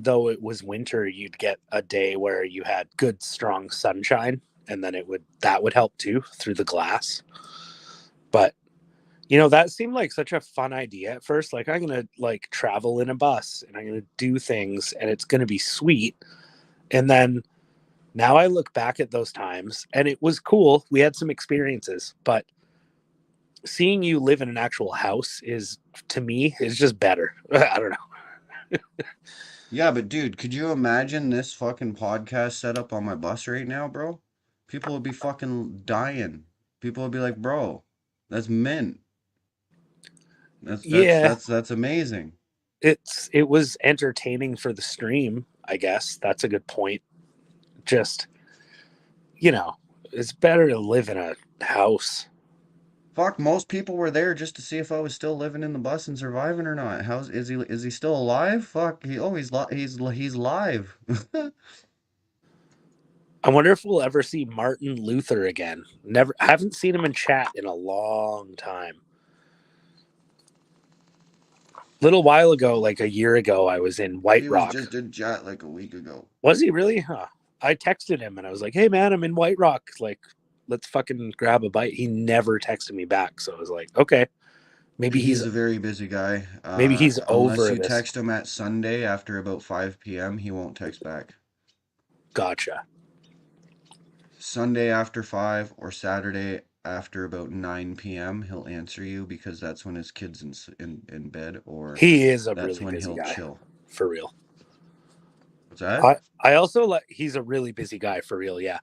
though it was winter, you'd get a day where you had good strong sunshine, and then that would help too through the glass. But that seemed like such a fun idea at first. Like, I'm gonna like travel in a bus and I'm gonna do things and it's gonna be sweet. And then now I look back at those times and it was cool. We had some experiences, but seeing you live in an actual house is, to me, is just better. I don't know. Yeah, but dude, could you imagine this fucking podcast setup on my bus right now, bro? People would be fucking dying. People would be like, bro, that's mint. That's that's Yeah, that's that's amazing. it was entertaining for the stream, I guess. That's a good point. Just, it's better to live in a house. Fuck, most people were there just to see if I was still living in the bus and surviving or not. Is he still alive? Fuck, he's live. I wonder if we'll ever see Martin Luther again. Never, haven't seen him in chat in a long time. Little while ago, like a year ago, I was in White He was Rock. just in chat like a week ago. Was he really? Huh. I texted him and I was like, "Hey man, I'm in White Rock. Like, let's fucking grab a bite." He never texted me back, so I was like, "Okay, maybe He's a very busy guy. he's Unless over you this." text him at Sunday after about 5 p.m., he won't text back. Gotcha. Sunday after 5 or Saturday after about 9 p.m., he'll answer you because that's when his kid's in bed, or He is a that's really when busy he'll guy, chill. for real. What's that? I also like, he's a really busy guy, for real. Yeah.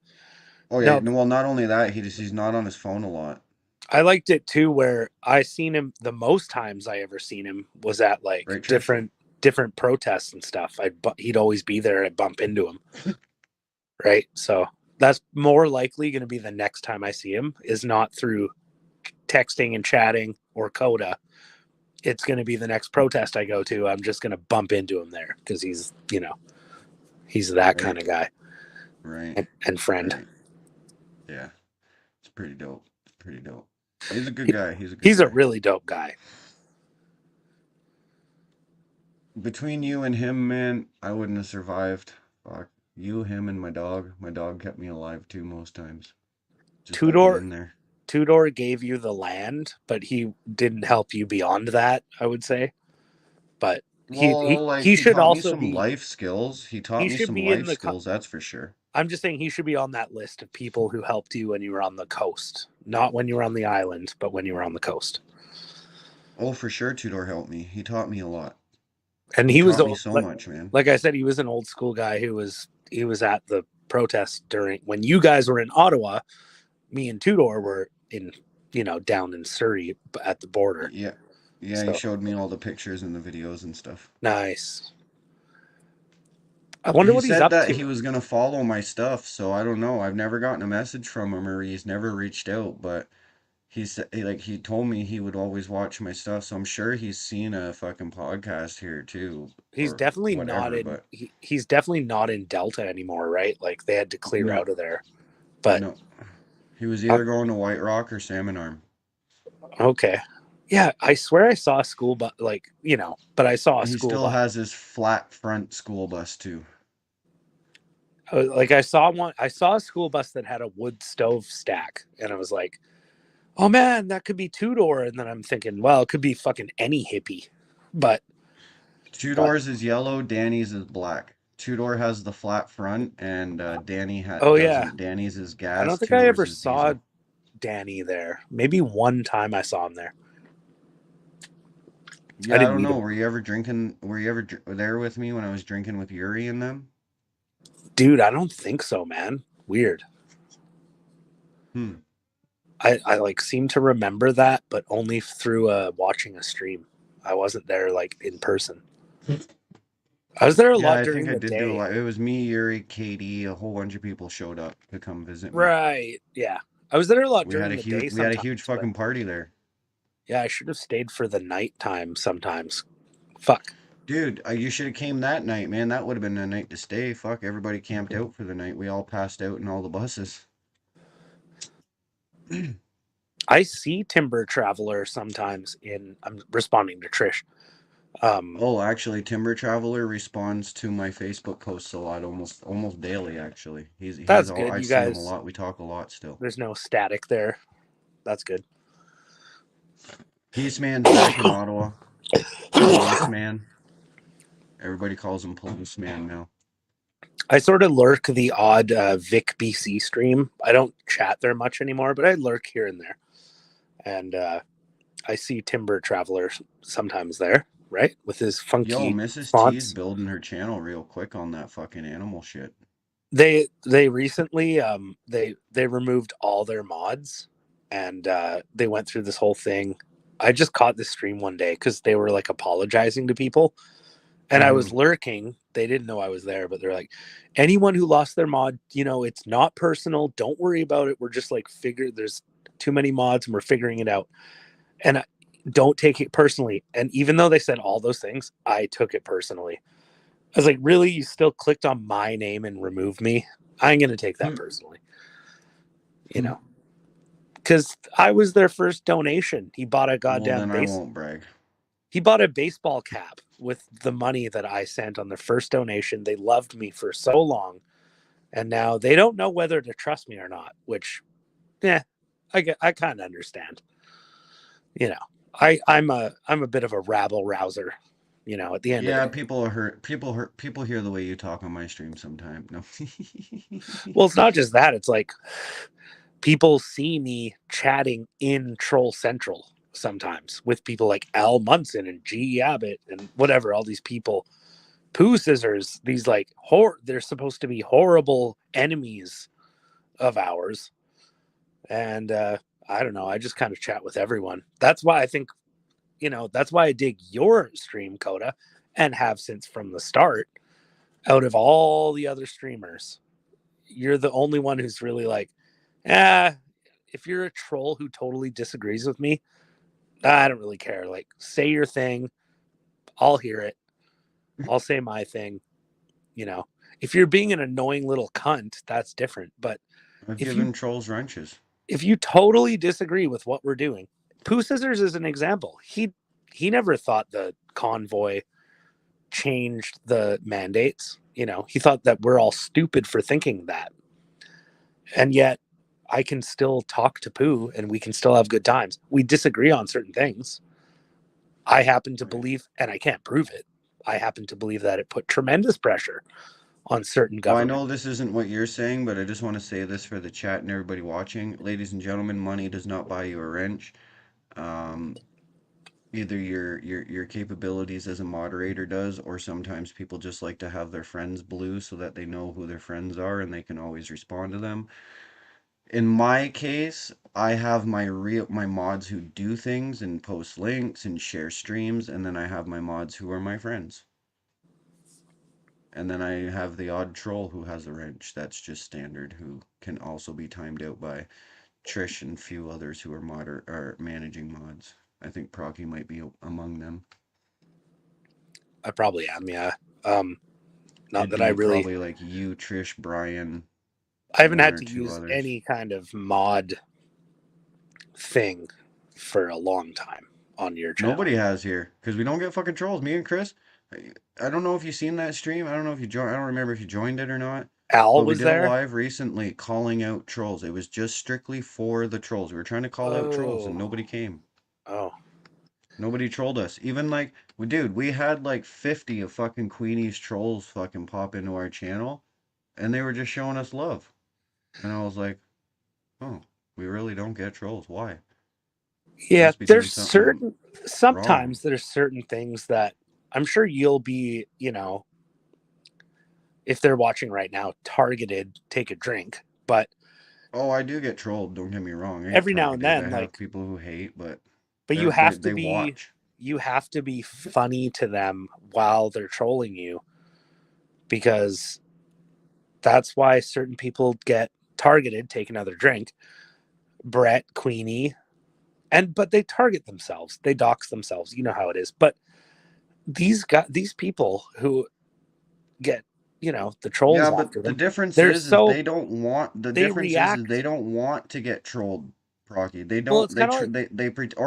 Oh yeah, No, well, not only that, he's not on his phone a lot. I liked it too, where I seen him the most times I ever seen him was at like Right, Trish? different protests and stuff. He'd always be there. I'd bump into him. Right. So that's more likely going to be the next time I see him, is not through texting and chatting or Coda. It's going to be the next protest I go to. I'm just going to bump into him there because he's that Right. kind of guy. Right. And friend. Right. Yeah. It's pretty dope. He's a good guy. He's a really dope guy. between you and him, man, I wouldn't have survived. Fuck. You, him, and my dog. My dog kept me alive too most times. Just by Tudor being there. Tudor gave you the land, but he didn't help you beyond that, I would say. But Well, like he he should taught me also some be life skills. He taught he me should some be in life the skills, that's for sure. I'm just saying he should be on that list of people who helped you when you were on the coast. Not when you were on the island, but when you were on the coast. Oh, for sure, Tudor helped me. He taught me a lot. And He he was taught me so much, man. like I said, he was an old school guy he was at the protest during when you guys were in Ottawa. Me and Tudor were in, down in Surrey at the border. Yeah. Yeah, So he showed me all the pictures and the videos and stuff. nice. I wonder He what he's said up that to. he was gonna follow my stuff, so I don't know. I've never gotten a message from him or he's never reached out, but he said he told me he would always watch my stuff, so I'm sure he's seen a fucking podcast here too He's or definitely not whatever, in but he's definitely not in Delta anymore, right? Like they had to clear no, out of there. But no. He was uh, either going to White Rock or Salmon Arm. okay. Yeah, I swear I saw a school bus, but I saw a He school still bus. has his flat front school bus too. Like I saw a school bus that had a wood stove stack, and I was like, "Oh man, that could be Tudor." And then I'm thinking, well, it could be fucking any hippie, but Tudor's is yellow, Danny's is black. Tudor has the flat front, and Danny oh yeah, doesn't. Danny's is I don't gas, think I ever Tudor's is saw diesel. Danny there. Maybe one time I saw him there. I Yeah, I didn't don't meet know. him, Were you ever drinking? Were you ever there with me when I was drinking with Yuri and them? dude. I don't think so, man. Weird. Hmm. I like seem to remember that, but only through watching a stream. I wasn't there like in person. I was there a Yeah, lot I think during I the did do a day. lot. It was me, Yuri, Katie, a whole bunch of people showed up to come visit me. Right. Yeah. I was there a lot during the day We had a huge sometimes. But fucking party there. yeah, I should have stayed for the nighttime sometimes. Fuck. Dude, you should have came that night, man. That would have been a night to stay. Fuck, everybody camped out for the night. We all passed out in all the buses. I see Timber Traveler sometimes I'm responding to Trish. Oh, actually, Timber Traveler responds to my Facebook posts a lot, almost daily. Actually, That's good. I You see him a guys, lot. We talk a lot still. there's no static there. That's good. Peaceman's back in Ottawa. Policeman. Everybody calls him Policeman now. I sort of lurk the odd Vic BC stream. I don't chat there much anymore, but I lurk here and there. And I see Timber Traveler sometimes there, right? With his funky Yo, Mrs. fonts. T's building her channel real quick on that fucking animal shit. They recently they removed all their mods and they went through this whole thing. I just caught this stream one day because they were like apologizing to people. And I was lurking. They didn't know I was there, but they're like, anyone who lost their mod, it's not personal. Don't worry about it. We're just like there's too many mods and we're figuring it out. And don't take it personally. And even though they said all those things, I took it personally. I was like, really? You still clicked on my name and removed me? I'm going to take that personally. Because I was their first donation. He bought a goddamn I won't brag. He bought a baseball cap with the money that I sent on their first donation. They loved me for so long. And now they don't know whether to trust me or not, which, I kind of understand. I'm a bit of a rabble rouser. At the end of the day. People are hurt. People hear the way you talk on my stream sometime. No. Well, it's not just that. It's like people see me chatting in Troll Central sometimes with people like Al Munson and G. Abbott and whatever, all these people. Pooh Scissors, these like they're supposed to be horrible enemies of ours. And I don't know. I just kind of chat with everyone. That's why I think, that's why I dig your stream, Coda, and have since from the start. Out of all the other streamers, you're the only one who's really like, if you're a troll who totally disagrees with me, I don't really care. Like, say your thing. I'll hear it. I'll say my thing. If you're being an annoying little cunt, that's different. But I've given trolls wrenches. If you totally disagree with what we're doing, Pooh Scissors is an example. He never thought the convoy changed the mandates. You know, he thought that we're all stupid for thinking that. And yet I can still talk to Pooh and we can still have good times. We disagree on certain things. I happen to believe, and I can't prove it, I happen to believe that it put tremendous pressure on certain Well, I government. know this isn't what you're saying, but I just want to say this for the chat and everybody watching. Ladies and gentlemen, money does not buy you a wrench. Um, Either your capabilities as a moderator does, or sometimes people just like to have their friends blue so that they know who their friends are and they can always respond to them. In my case, I have my mods who do things and post links and share streams, and then I have my mods who are my friends. And then I have the odd troll who has a wrench. That's just standard, who can also be timed out by Trish and few others who are or managing mods. I think Procky might be among them. I probably am, yeah. Not It'd that I be really, probably like you, Trish, Brian, I haven't one had or to two use others. any kind of mod thing for a long time on your channel. Nobody has here because we don't get fucking trolls. Me and Chris, I don't know if you've seen that stream. I don't know if you joined. I don't remember if you joined it or not. Al But we was did a there. live recently calling out trolls. It was just strictly for the trolls. We were trying to call out trolls and nobody came. Oh, Nobody trolled us. Even like, dude, we had like 50 of fucking Queenie's trolls fucking pop into our channel and they were just showing us love. And I was like, oh, we really don't get trolls. Why? yeah. Must be doing something Sometimes there's certain things that I'm sure you'll be, you know, if they're watching right now, targeted, take a drink. But Oh, I do get trolled. Don't get me wrong. I get every now and targeted. then, I have like, people who hate, but you have to they be, watch. you have to be funny to them while they're trolling you, because that's why certain people get targeted, take another drink. Brett, Queenie, but they target themselves, they dox themselves. You know how it is. But these people who get, you know, the trolls Yeah, after but the them, difference they're is so they don't want. The they difference is react. they don't want to get trolled, Procky. They Well, don't. it's kind of like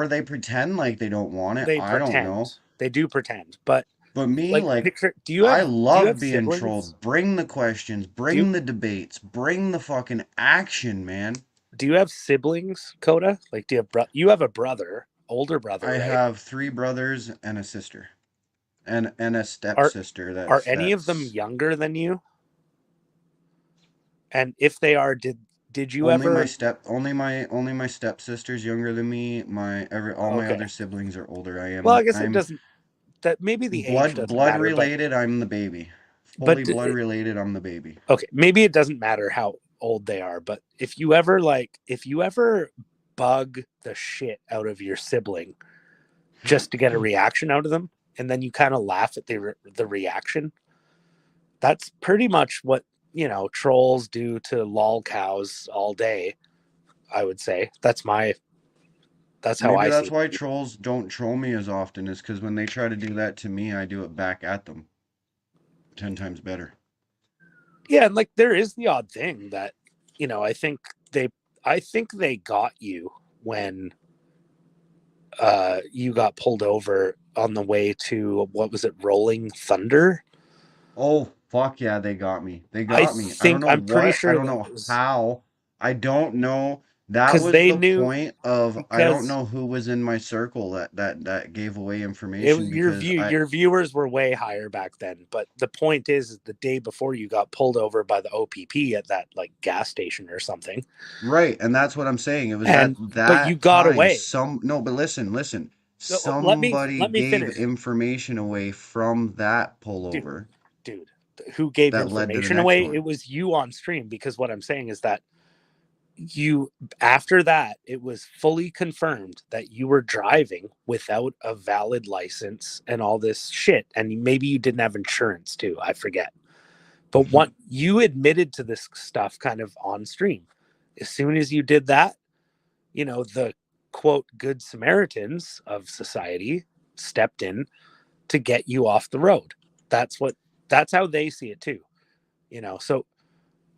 They pretend like they don't want it. they I don't know. pretend. They do pretend. But But me, like, like, picture, do I you love have being siblings? trolled. Bring the questions. Do you, Bring the debates. Bring the fucking action, man. do you have siblings, Coda? Like, do you have you have a brother, older brother, I right? have 3 brothers and a sister, and a stepsister. Are any of them younger than you? And if they are, did you only ever? only my stepsister's younger than me. All my Okay. other siblings are older. Well, I guess it I'm doesn't. That maybe the age doesn't blood matter, related. I'm the baby. but Fully blood related. I'm the baby. okay, maybe it doesn't matter how old they are. But if you ever bug the shit out of your sibling just to get a reaction out of them, and then you kind of laugh at the reaction, that's pretty much what, you know, trolls do to lol cows all day. I would say that's how Maybe I that's see why it. trolls don't troll me as often, is because when they try to do that to me, I do it back at them 10 times better. Yeah, and like there is the odd thing that, you know, I think they got you when you got pulled over on the way to, what was it, Rolling Thunder? Oh, fuck yeah, they got me. They got me. I don't know I'm pretty what. I sure don't that know was how. I don't know. That because was they the knew, point of, I don't because know who was in my circle that gave away it information, was because your viewers were way higher back then. But the point is the day before you got pulled over by the OPP at that like gas station or something. Right, and that's what I'm saying. It was But you that got time. away. No, but listen. So, Somebody let me gave finish, information away from that pullover dude. Who gave that led to the information next away? one. It was you on stream, because what I'm saying is that you, after that, it was fully confirmed that you were driving without a valid license and all this shit, and maybe you didn't have insurance too, I forget. But what you admitted to this stuff kind of on stream. As soon as you did that, you know, the quote good Samaritans of society stepped in to get you off the road. That's how they see it too, you know. So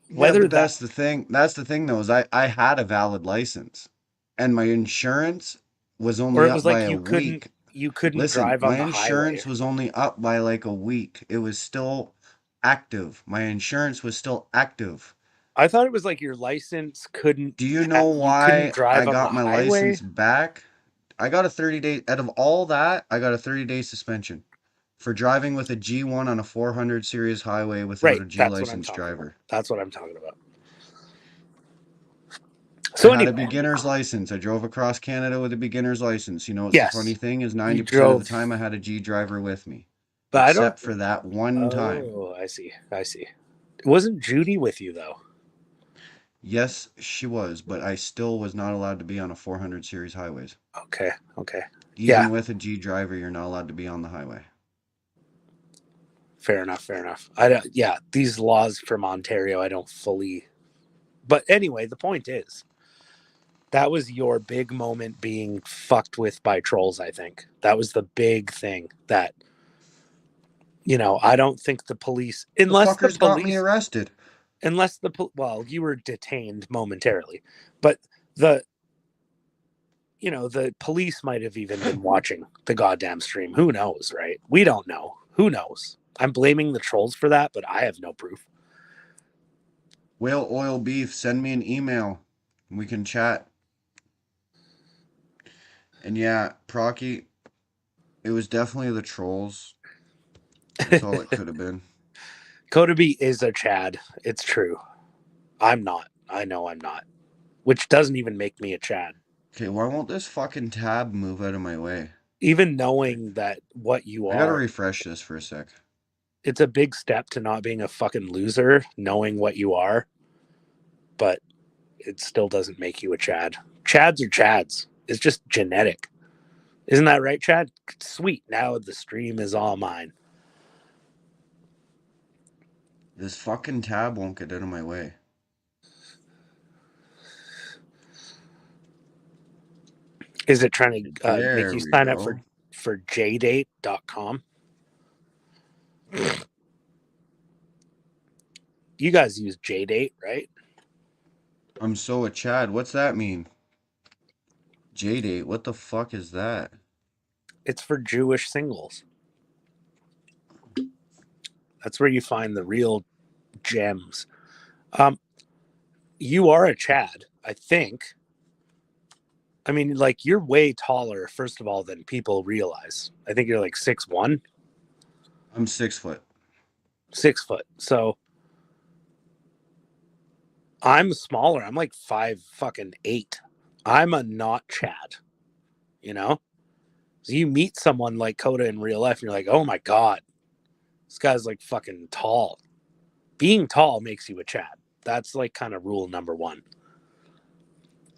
Yeah, but that's the thing. That's the thing, though, is I had a valid license, and my insurance was or only it up was by like a you couldn't week. you couldn't Listen, drive on my the highway. insurance was only up by like a week. It was still active. My insurance was still active. I thought it was like your license couldn't. Do you know You couldn't why drive I on the got my highway. license back? I got a 30-day, out of all that, I got a 30-day suspension for driving with a G1 on a 400 series highway without Right, a G that's what I'm license talking about. driver. That's what I'm talking about. I So had a anyway, beginner's license. I drove across Canada with a beginner's license. You know what's the funny yes, thing is you 90% of the drove, time I had a G driver with me. but I don't. Except for that one time. Oh, I see. I see. Wasn't Judy with you though? Yes, she was, but I still was not allowed to be on a 400 series highways. Okay. Okay. Even Yeah. with a G driver, you're not allowed to be on the highway. Fair enough. Fair enough. I don't. Yeah, these laws from Ontario, I don't fully. But anyway, the point is, that was your big moment being fucked with by trolls. I think that was the big thing that. I don't think the police, The unless the fuckers got me police, arrested. well, you were detained momentarily, but the the police might have even been watching the goddamn stream. Who knows, right? We don't know. Who knows? I'm blaming the trolls for that, but I have no proof. Whale oil beef, send me an email. We can chat. And yeah, Procky, it was definitely the trolls. That's all it could have been. Kodaby is a Chad. It's true. I'm not. I know I'm not. Which doesn't even make me a Chad. Okay, why won't this fucking tab move out of my way? Even knowing that what you I gotta are, refresh this for a sec. it's a big step to not being a fucking loser, knowing what you are, but it still doesn't make you a Chad. Chads are Chads. It's just genetic. Isn't that right, Chad? Sweet. Now the stream is all mine. This fucking tab won't get out of my way. Is it trying to make There you we sign up go. for jdate.com? You guys use JDate, right? I'm so a Chad. What's that mean? J-date, what the fuck is that? It's for Jewish singles. That's where you find the real gems. You are a Chad, I think. I mean, like, you're way taller, first of all, than people realize. I think you're like 6'1". I'm 6 foot. 6 foot. So I'm smaller. I'm like 5'8". I'm a not Chad, you know? So you meet someone like Coda in real life, and you're like, oh my God, this guy's like fucking tall. Being tall makes you a Chad. That's like kind of rule number one.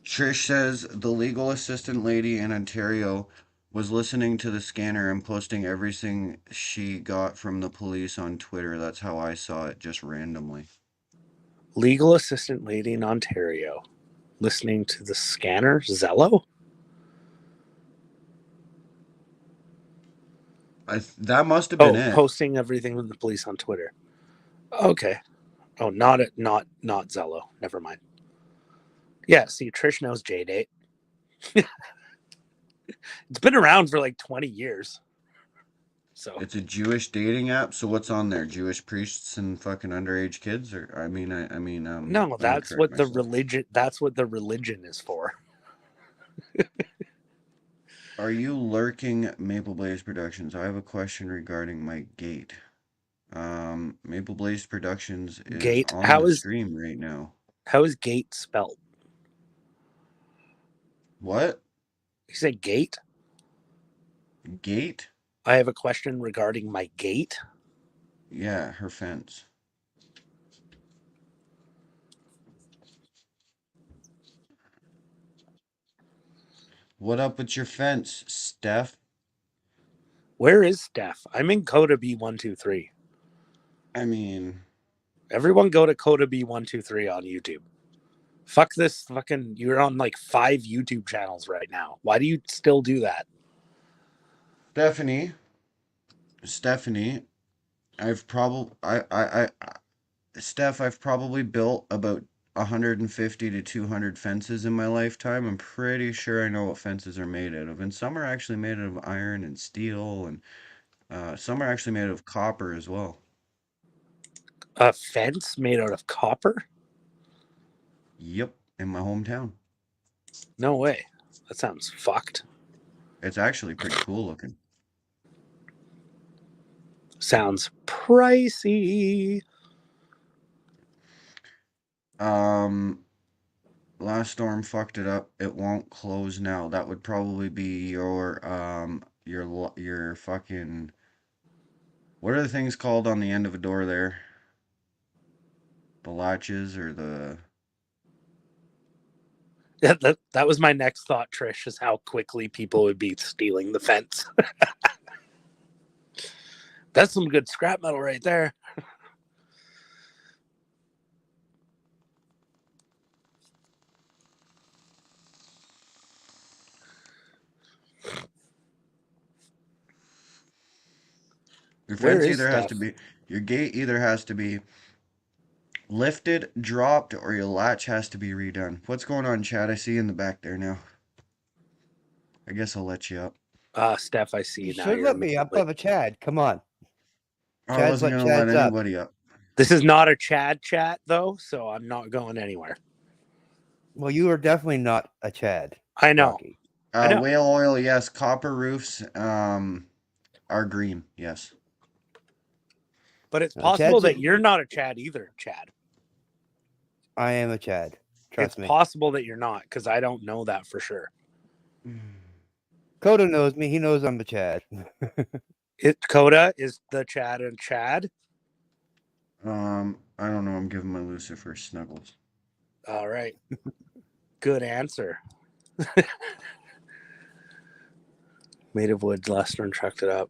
Trish says the legal assistant lady in Ontario was listening to the scanner and posting everything she got from the police on Twitter. That's how I saw it, just randomly. Legal assistant lady in Ontario listening to the scanner, Zello? That must have been it. Posting everything with the police on Twitter. Okay. Oh, not Zello. Never mind. Yeah, see, Trish knows JDate. It's been around for like 20 years. So It's a Jewish dating app. So what's on there? Jewish priests and fucking underage kids? Or no, let me that's correct what the myself. religion. That's what the religion is for. Are you lurking Maple Blaze Productions? I have a question regarding my gate. Maple Blaze Productions is Gate. on the stream right now. How is gate spelled? What? You say gate? Gate? I have a question regarding my gate. Yeah, her fence. What up with your fence, Steph? Where is Steph? I'm in Coda B123. I mean, Everyone go to Coda B123 on YouTube. Fuck this fucking. You're on like 5 YouTube channels right now. Why do you still do that? Stephanie, I've probably built about 150 to 200 fences in my lifetime. I'm pretty sure I know what fences are made out of. And some are actually made out of iron and steel, and some are actually made out of copper as well. A fence made out of copper? Yep, in my hometown. No way. That sounds fucked. It's actually pretty cool looking. Sounds pricey. Last storm fucked it up. It won't close now. That would probably be your fucking, what are the things called on the end of a door there? The latches or the Yeah, that was my next thought, Trish, is how quickly people would be stealing the fence. That's some good scrap metal right there. your Where fence is either has stuff? to be, your gate either has to be lifted, dropped, or your latch has to be redone. What's going on, Chad? I see you in the back there now. I guess I'll let you up. Steph, I see You now. should You're let me up. I'm a Chad. Come on. I Chad's wasn't let gonna let Chad's up. anybody up. This is not a Chad chat, though, so I'm not going anywhere. Well, you are definitely not a Chad. I know. Rocky. I know. Whale oil, yes. Copper roofs, are green, yes. But it's No, possible Chad's that you're not a Chad either, Chad. I am a Chad. Trust It's me. possible that you're not, because I don't know that for sure. Coda knows me. He knows I'm a Chad. Coda is the Chad and Chad. I don't know. I'm giving my Lucifer snuggles. All right. Good answer. Made of wood, Lester, and trucked it up.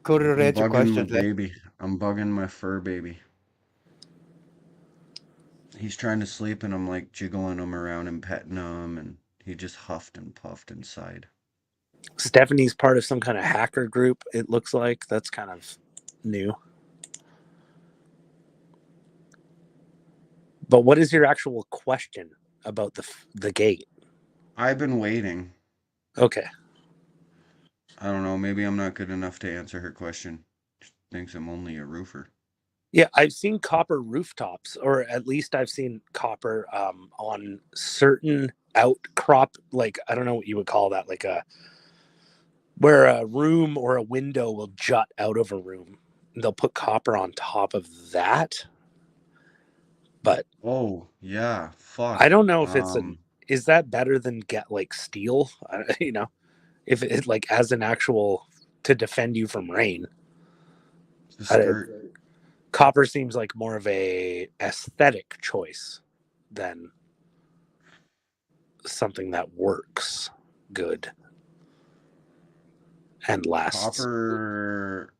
Coda I'm to answer bugging my questions. baby. I'm bugging my fur baby. He's trying to sleep, and I'm like jiggling him around and petting him, and he just huffed and puffed inside. Stephanie's part of some kind of hacker group, it looks like. That's kind of new. But what is your actual question about the gate? I've been waiting. Okay. I don't know. Maybe I'm not good enough to answer her question. She thinks I'm only a roofer. Yeah, I've seen copper rooftops, or at least I've seen copper on certain outcrop, like, I don't know what you would call that, like where a room or a window will jut out of a room. They'll put copper on top of that. But Oh yeah, fuck. I don't know if is that better than get like steel? If it like as an actual to defend you from rain. the skirt. Copper seems like more of a aesthetic choice than something that works good and lasts. Copper.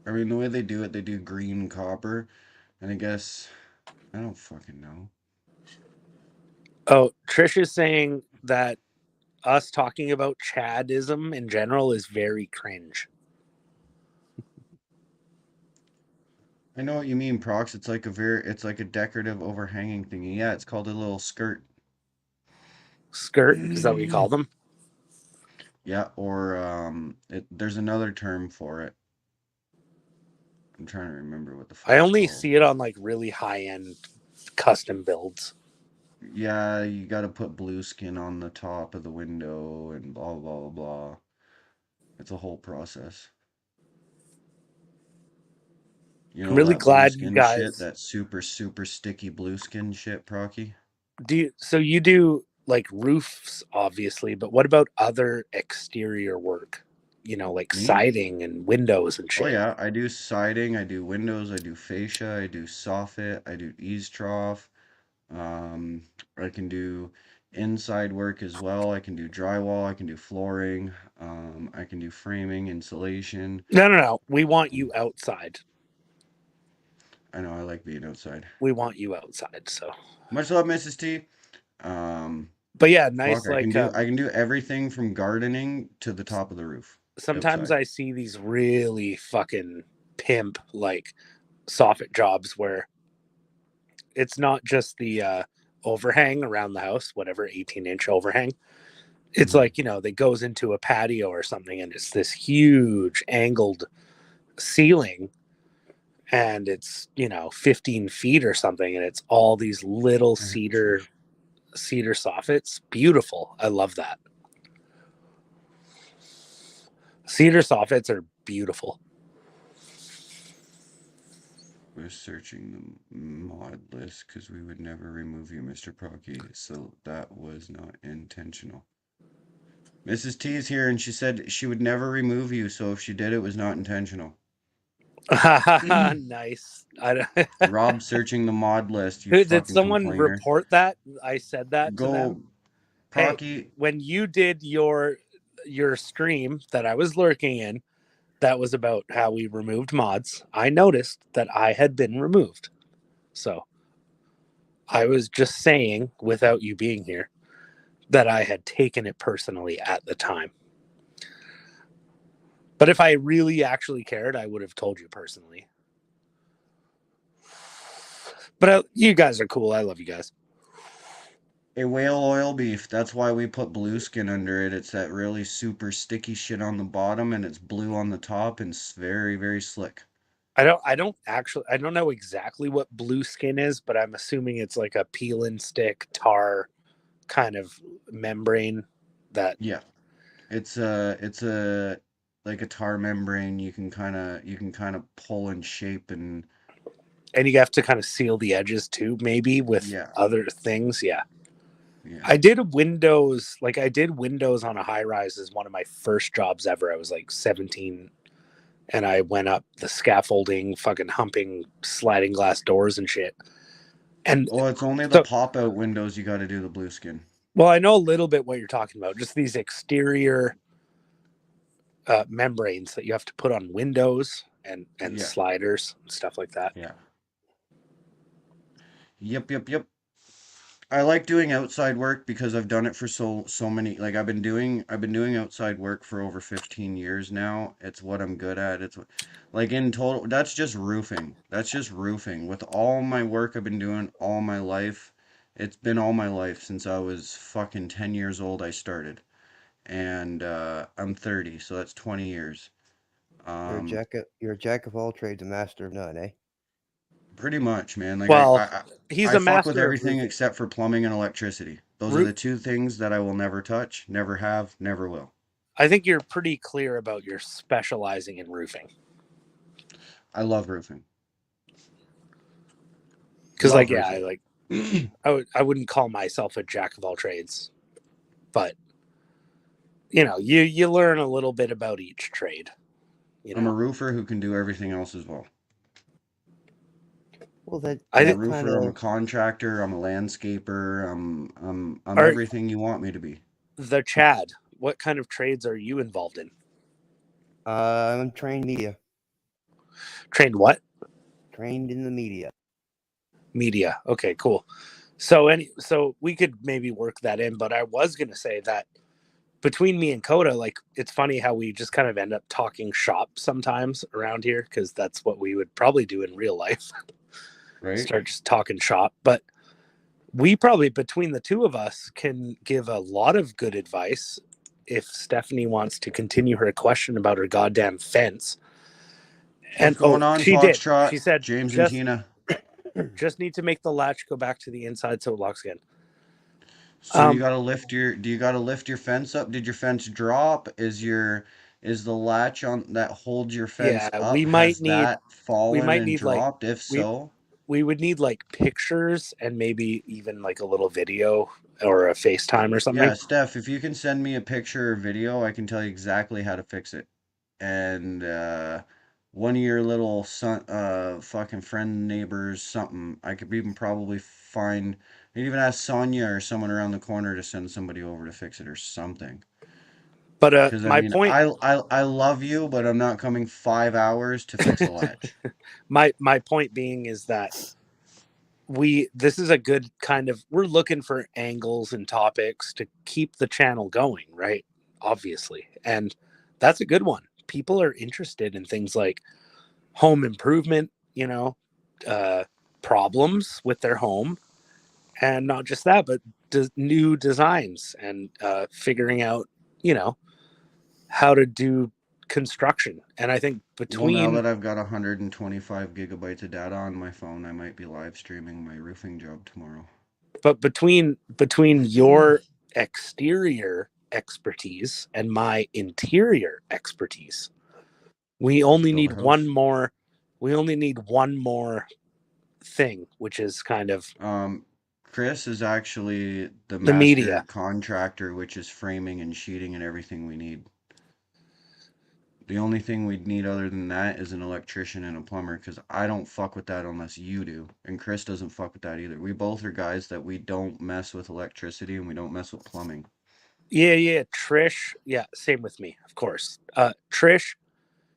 I mean, the way they do it, they do green copper, and I guess I don't fucking know. Oh, Trish is saying that us talking about Chadism in general is very cringe. I know what you mean, Prox. It's like a decorative overhanging thingy. Yeah, it's called a little skirt. Skirt, is that what you call them? Yeah, or there's another term for it. I'm trying to remember what the fuck I it's only called. see it on like really high end custom builds. Yeah, you got to put blue skin on the top of the window and blah blah blah blah. It's a whole process. You know I'm really that glad blue you skin guys shit, that super sticky blue skin shit, Procky? you do like roofs, obviously, but what about other exterior work? Like Me? siding and windows and shit. Oh yeah, I do siding, I do windows, I do fascia, I do soffit, I do eaves trough. I can do inside work as well. I can do drywall, I can do flooring, I can do framing, insulation. No. We want you outside. I know I like being outside. We want you outside, so. Much love, Mrs. T. But yeah, nice. Fuck, I can do everything from gardening to the top of the roof. Sometimes outside. I see these really fucking pimp like soffit jobs where it's not just the overhang around the house, whatever 18-inch overhang. It's Mhm. like, that goes into a patio or something, and it's this huge angled ceiling, and it's 15 feet or something, and it's all these little cedar soffits. Beautiful. I love that. Cedar soffits are beautiful. We're searching the mod list because we would never remove you, Mr. Procky, so that was not intentional. Mrs. T is here and she said she would never remove you, so if she did, it was not intentional. Nice. Rob searching the mod list, you Did fucking someone complainer. report that I said that to Go, them? Procky. Hey, when you did your stream that I was lurking in, that was about how we removed mods. I noticed that I had been removed. So I was just saying, without you being here, that I had taken it personally at the time. But if I really actually cared, I would have told you personally. But you guys are cool. I love you guys. A whale oil beef. That's why we put blue skin under it. It's that really super sticky shit on the bottom, and it's blue on the top, and it's very, very slick. I don't know exactly what blue skin is, but I'm assuming it's like a peel and stick tar kind of membrane that. Yeah, it's a like a tar membrane. You can kind of pull and shape and You have to kind of seal the edges too, maybe with yeah, other things. Yeah. yeah. I did windows on a high rise as one of my first jobs ever. I was like 17 and I went up the scaffolding, fucking humping sliding glass doors and shit. And Oh, it's only the pop out windows you got to do the blue skin. well, I know a little bit what you're talking about. Just these exterior membranes that you have to put on windows and Yeah. sliders and stuff like that. Yeah. Yep. I like doing outside work because I've done it for so many, like I've been doing outside work for over 15 years now. It's what I'm good at. It's like in total, that's just roofing. That's just roofing. With all my work I've been doing all my life, it's been all my life since I was fucking 10 years old I started. And I'm 30, so that's 20 years. You're a jack of all trades, a master of none, eh? Pretty much, man. Like Well, he's I a fuck with master of everything roofing. except for plumbing and electricity. Those are the two things that I will never touch, never have, never will. I think you're pretty clear about your specializing in roofing. I love roofing. Because, Love roofing. I wouldn't call myself a jack of all trades, but you learn a little bit about each trade. I'm a roofer who can do everything else as well. Well, I'm a roofer. I'm a contractor. I'm a landscaper. I'm everything you want me to be. The Chad, what kind of trades are you involved in? I'm trained media. Trained what? Trained in the media. Media. Okay, cool. So we could maybe work that in, but I was gonna say that between me and Coda, like it's funny how we just kind of end up talking shop sometimes around here because that's what we would probably do in real life. Right. Start just talking shop, but we probably between the two of us can give a lot of good advice if Stephanie wants to continue her question about her goddamn fence. What's going on, she Foxtrot? did. She said, James and Tina. Just need to make the latch go back to the inside so it locks again. So you gotta lift your fence up? Did your fence drop? Is the latch on that holds your fence up? We might need dropped? If so, we would need like pictures and maybe even like a little video or a FaceTime or something. Yeah, Steph, if you can send me a picture or video, I can tell you exactly how to fix it. And one of your little fucking friend neighbors, something, I could even probably find. I'd even ask Sonia or someone around the corner to send somebody over to fix it or something. But Because point, I love you, but I'm not coming 5 hours to fix a latch. my point being is that this is a good kind of, we're looking for angles and topics to keep the channel going, right? Obviously. And that's a good one. People are interested in things like home improvement, problems with their home. And not just that, but new designs and figuring out, how to do construction. And I think Well, between now that I've got 125 gigabytes of data on my phone, I might be live streaming my roofing job tomorrow. but between your exterior expertise and my interior expertise, we only build a need house. one more. We only need one more thing, which is kind of Chris is actually the The master media. contractor, which is framing and sheeting and everything we need. The only thing we'd need other than that is an electrician and a plumber, because I don't fuck with that unless you do. And Chris doesn't fuck with that either. We both are guys that we don't mess with electricity and we don't mess with plumbing. yeah. Trish, yeah, same with me, of course. Trish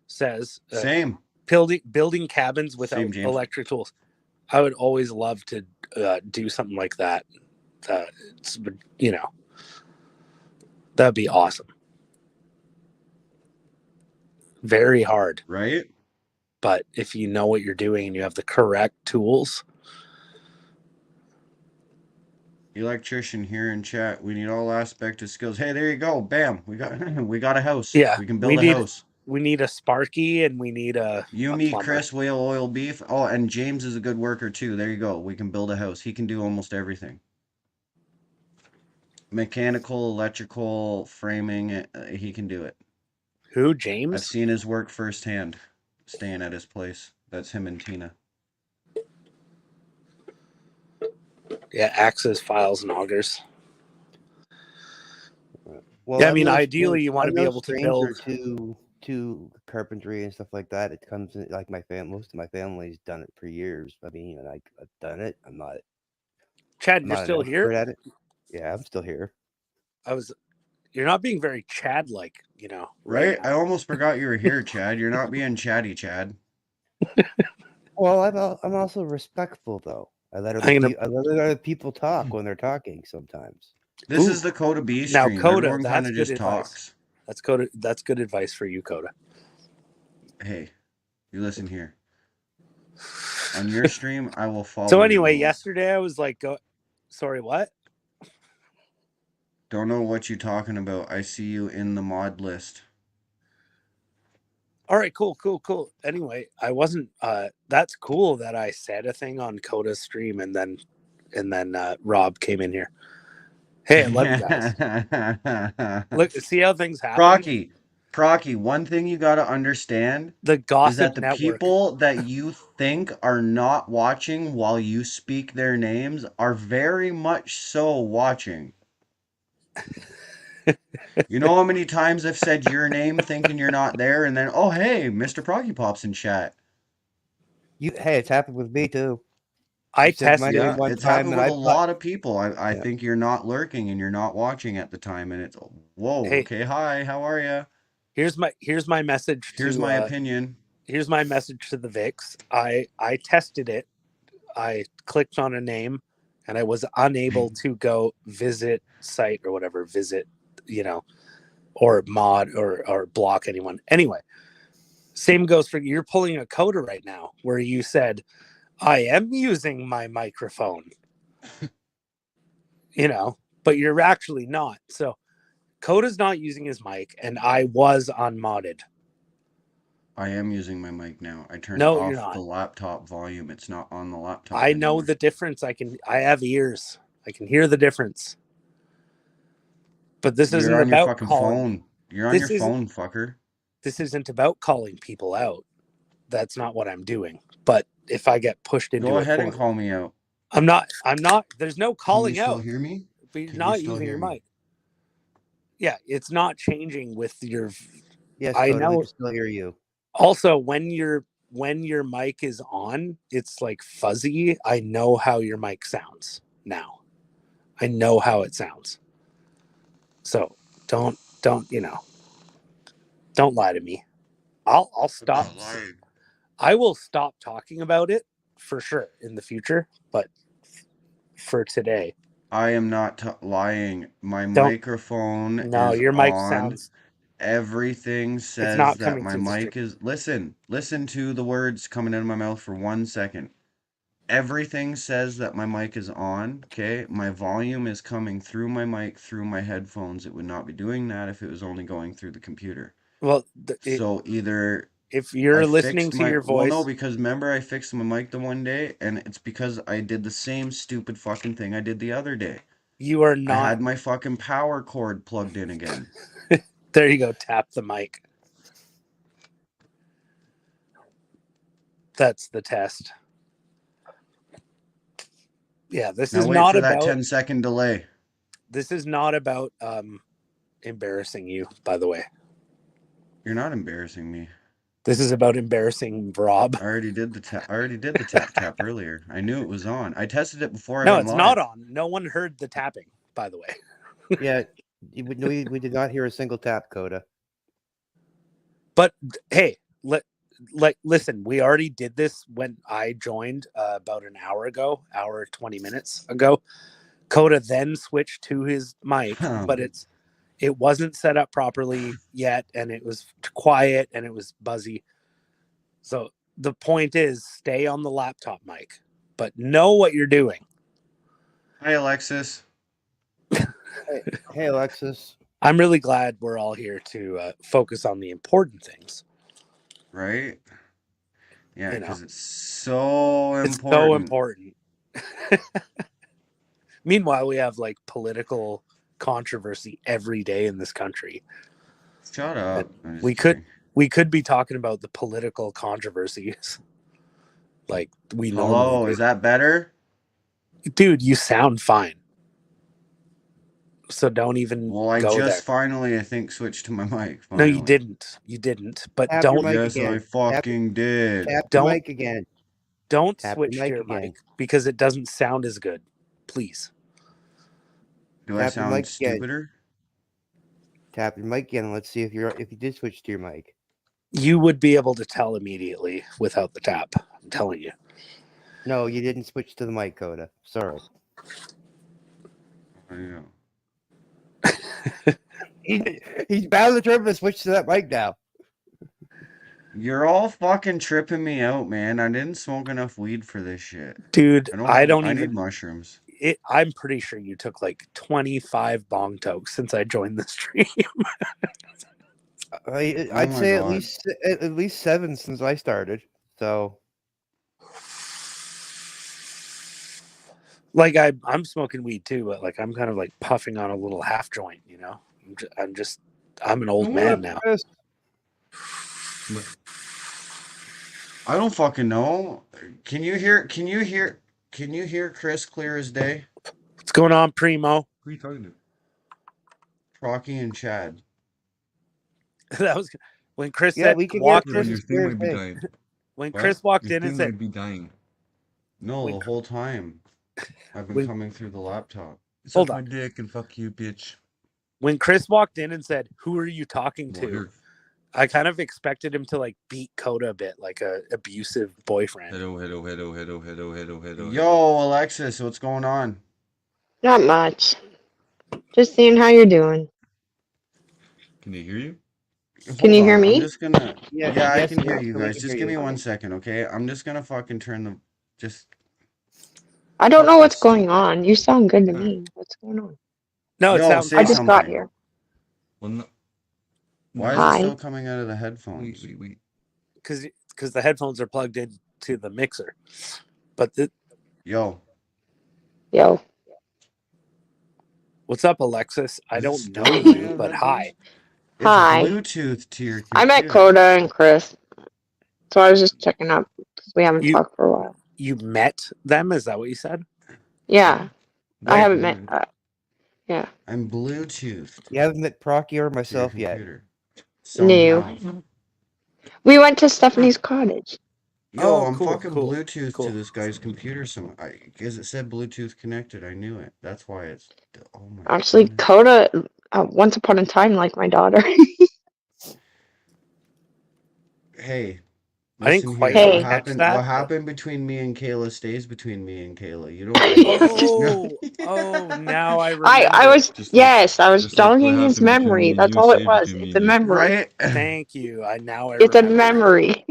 says Same. building cabins without Same, James. electric tools. I would always love to do something like that. That'd be awesome. Very hard, Right? but if you know what you're doing and you have the correct tools. Electrician here in chat. We need all aspect of skills. Hey, there you go. Bam. We got a house. Yeah, We can build a house. We need a Sparky and we need a Me, plumber. Chris, whale oil beef. Oh, and James is a good worker too. There you go. We can build a house. He can do almost everything. Mechanical, electrical, framing. He can do it. Who, I've James? seen his work firsthand, staying at his place. That's him and Tina. Yeah, axes, files, and augers. Well, Yeah, I I'm mean, no ideally, stran- you want to I'm be no able to stranger build. to carpentry and stuff like that. It comes in, like most of my family's done it for years. I mean, and I've done it. I'm not Chad, I'm you're not still an expert here? at it. Yeah, I'm still here. You're not being very Chad-like, Right? now. I almost forgot you were here, Chad. You're not being chatty, Chad. Well, I'm also respectful though. I let other people talk when they're talking sometimes. This Ooh. is the Coda B Now, stream. Coda, Everyone that's kind of good just advice. talks. That's good advice for you, Coda. Hey, you listen here. On your stream, I will follow. So your anyway, rules. yesterday I was like, sorry, what? Don't know what you're talking about. I see you in the mod list. All right, cool. Anyway, I wasn't. That's cool that I said a thing on Coda's stream, and then Rob came in here. Hey, I love you guys. Look, see how things happen. Procky. One thing you got to understand The is Gossip that the Network. people that you think are not watching while you speak their names are very much so watching. You know how many times I've said your name thinking you're not there, and then, oh, hey, Mr. Procky pops in chat. Hey, it's happened with me too. I said my tested. name Yeah, one it's time happened and with I a lot of people. I Yeah. think you're not lurking and you're not watching at the time, and it's, whoa, Hey. okay, hi, how are you? Here's my message. Here's my opinion. Here's my message to the Vix. I tested it. I clicked on a name, and I was unable to go visit site or whatever. Visit, or mod or block anyone. Anyway, same goes for you're pulling a Coda right now, where you said, "I am using my microphone," but you're actually not. So Coda's not using his mic, and I was unmodded. I am using my mic now. I turned No, you're off not. the laptop volume. It's not on the laptop. I know anymore. the difference. I have ears. I can hear the difference. But this isn't You're on your about fucking calling. phone. You're on your phone, fucker. This isn't about calling people out. That's not what I'm doing. But if I get pushed into Go a ahead corner, and call me out. I'm not. There's no calling Can you still out. hear me? But you're Can not you still using hear your me? mic. Yeah, it's not changing with your. Yes, I Coda, we know. can still hear you. Also, when your mic is on, it's like fuzzy. I know how your mic sounds now. I know how it sounds. So don't lie to me. I'll stop. I will stop talking about it for sure in the future, but for today, I am not lying. My Don't- microphone no, is your mic on, sounds. Everything says not that coming my through the mic stream. is. Listen to the words coming out of my mouth for 1 second. Everything says that my mic is on. Okay, my volume is coming through my mic through my headphones. It would not be doing that if it was only going through the computer. Well, So either if I you're listening fixed to your well, no, voice, because remember I fixed my mic the one day, and it's because I did the same stupid fucking thing I did the other day. you are I not. had my fucking power cord plugged in again. There you go. Tap the mic. That's the test. Yeah, this Now is wait not for that about. 10-second delay. This is not about embarrassing you. By the way, You're not embarrassing me. this is about embarrassing Rob. I already did the tap earlier. I knew it was on. I tested it before I No, went it's live. not on. No one heard the tapping. By the way. Yeah, we did not hear a single tap, Coda. But hey, listen, we already did this when I joined about an hour ago, 20 minutes ago. Coda then switched to his mic, but it wasn't set up properly yet, and it was quiet and it was buzzy. So the point is, stay on the laptop mic, but know what you're doing. Hi, Alexis. Hey, Alexis. I'm really glad we're all here to focus on the important things. Right? Yeah, You know. because it's so important. It's so important. Meanwhile, we have like political controversy every day in this country. Shut up. I'm just We kidding. could be talking about the political controversies. Like we Hello, normally do. is that better? Dude, you sound fine. So don't even Well, I go just there. finally, I think, switched to my mic. No, Finally. you didn't. You didn't. But Tap your don't mic Yes, again. I fucking did. Tap the Don't- mic again. don't Tap the switch to mic your again. mic because it doesn't sound as good. Please. Do I Tap the sound mic again. stupider? Tap your mic again. Let's see if you did switch to your mic. You would be able to tell immediately without the tap. I'm telling you. No, you didn't switch to the mic, Coda. Sorry. I know. He's bound to trip and switch to that mic now. You're all fucking tripping me out, man. I didn't smoke enough weed for this shit. Dude, I need even mushrooms. I'm pretty sure you took like 25 bong tokes since I joined the stream. I'd my say God. at least 7 since I started. So Like I'm smoking weed too, but like I'm kind of like puffing on a little half joint, you know. I'm an old man now. Chris, I don't fucking know. Can you hear Chris clear as day? What's going on, Primo? Who are you talking to? Rocky and Chad. That was when Chris Yeah, said we could walk get When Chris your is thing clear might be as day. dying. when What? Chris walked Your in and thing said might be dying. No, When- the whole time. I've been when- coming through the laptop. Hold Suck on. my dick and fuck you, bitch. when Chris walked in and said, "Who are you talking Well, to?" here. I kind of expected him to like beat Coda a bit, like a abusive boyfriend. Hello. Yo, Alexis, what's going on? Not much. Just seeing how you're doing. Can they hear you? Can you hear I'm me? just gonna. Yeah, I yes, can hear yes, you we guys. can Just hear give me you. 1 second, okay? I'm just gonna fucking turn the. Just. I don't know what's Yes. going on. You sound good to Alright. me. What's going on? No, it Yo, sounds say I just fine. got something. here. Well, no. Why is Hi. it still coming out of the headphones? Wait. because the headphones are plugged into the mixer. But Yo, Yo. what's up, Alexis? I Is it don't still know coming out you, of but headphones? hi. it's Hi. Bluetooth to your I met computer. Coda and Chris. So I was just checking up because we haven't You- talked for a while. You met them? Is that what you said? Yeah. I Where? haven't met. Yeah. I'm Bluetoothed You haven't met Procky or to your myself yet. computer. New. Somehow. We went to Stephanie's cottage. Yo, Oh, I'm cool, fucking cool, Bluetooth cool. to this guy's computer. Because it said Bluetooth connected. I knew it. That's why it's. Oh my. Actually, goodness. Coda, once upon a time, like my daughter. Hey, I didn't Listen quite here. Hey. What catch happened? that. What but- happened between me and Kayla stays between me and Kayla. You don't. Oh, now I remember. I was Just like- yes, I was just like what jogging his happened between memory. me and That's you all it stays was. between me It's a and you. memory. Right. Thank you. I It's a remember. memory.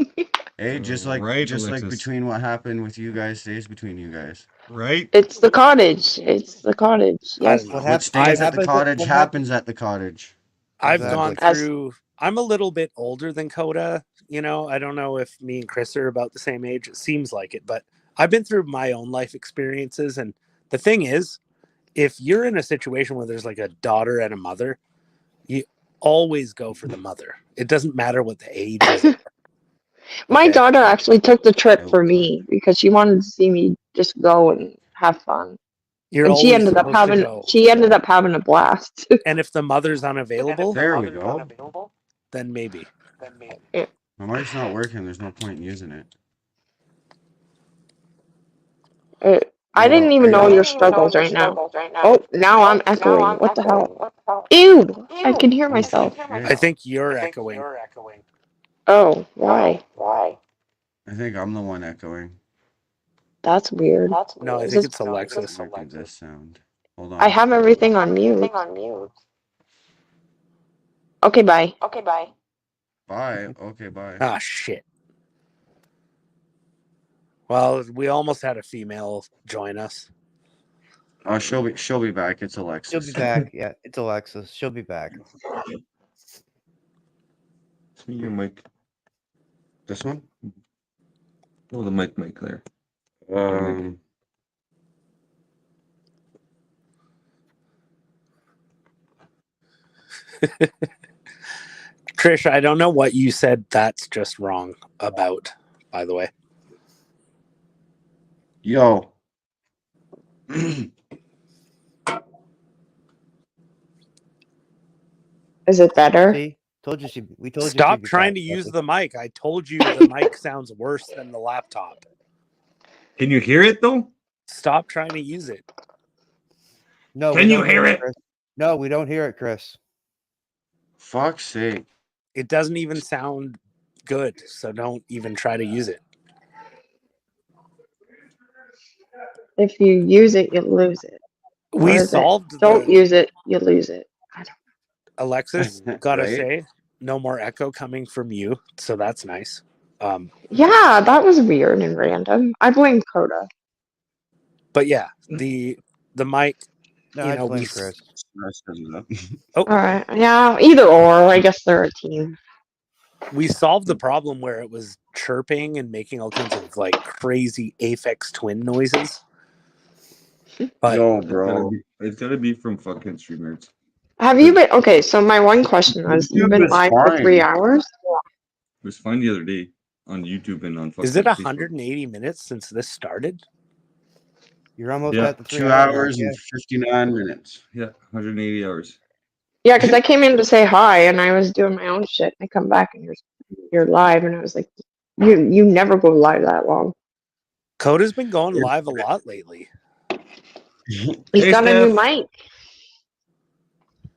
Hey, just like Right, like Alexis. between what happened with you guys stays between you guys. Right? It's the cottage. It's the cottage. I Yes. don't know. What What happened? stays I've- at the cottage happens at the cottage. I've Exactly. gone As- through. I'm a little bit older than Coda. You know, I don't know if me and Chris are about the same age. It seems like it, but I've been through my own life experiences. And the thing is, if you're in a situation where there's like a daughter and a mother, you always go for the mother. It doesn't matter what the age is. My Okay. daughter actually took the trip for Nope. me because she wanted to see me just go and have fun. You're And always supposed to go. she ended up having a blast. And if the mother's unavailable, There we go. then maybe. My mic's not working. There's no point in using it. I didn't even know your struggles right now. Oh, now I'm echoing. What the hell? Ew! I can hear myself. I think you're echoing. Oh, why? I think I'm the one echoing. That's weird. No, I Is think this- it's Alexis. Look at this sound. Hold on. I have everything on mute. Okay, bye. Bye. Okay, bye. Ah, shit. Well, we almost had a female join us. Oh, she'll be back. It's Alexis. She'll be back. Yeah, it's Alexis. She'll be back. It's me, your mic. This one? Oh, the mic there. Trish, I don't know what you said that's just wrong about, by the way. Yo. Is it better? See, told you she. We told you. Stop she'd be trying back, to use Alexis. the mic. I told you the mic sounds worse than the laptop. Can you hear it though? Stop trying to use it. No, Can we you don't hear it? Chris. No, we don't hear it, Chris. Fuck's sake. It doesn't even sound good, so don't even try to use it. If you use it, you lose it. We Or is it, solved don't the use it, you lose it. Alexis, gotta Right? say, no more echo coming from you, so that's nice. Yeah, that was weird and random. I blame Coda. But yeah, the mic, No, you I know, blame we Chris. All right. Yeah, either or. I guess they're a team. we solved the problem where it was chirping and making all kinds of like crazy Aphex Twin noises. But Yo, It's bro. gotta be from fucking StreamYards. Have you been okay? So my one question was, you've been YouTube is live for 3 fine. hours. It was fine the other day on YouTube and on fucking is it Facebook. 180 minutes since this started? You're almost Yeah. at the 3 2 hour mark, hours yeah. and 59 minutes. Yeah, 180 hours. Yeah, because I came in to say hi and I was doing my own shit. And I come back and you're live, and I was like, you never go live that long. Coda's been going live a lot lately. He's Hey, got a new Steph. mic.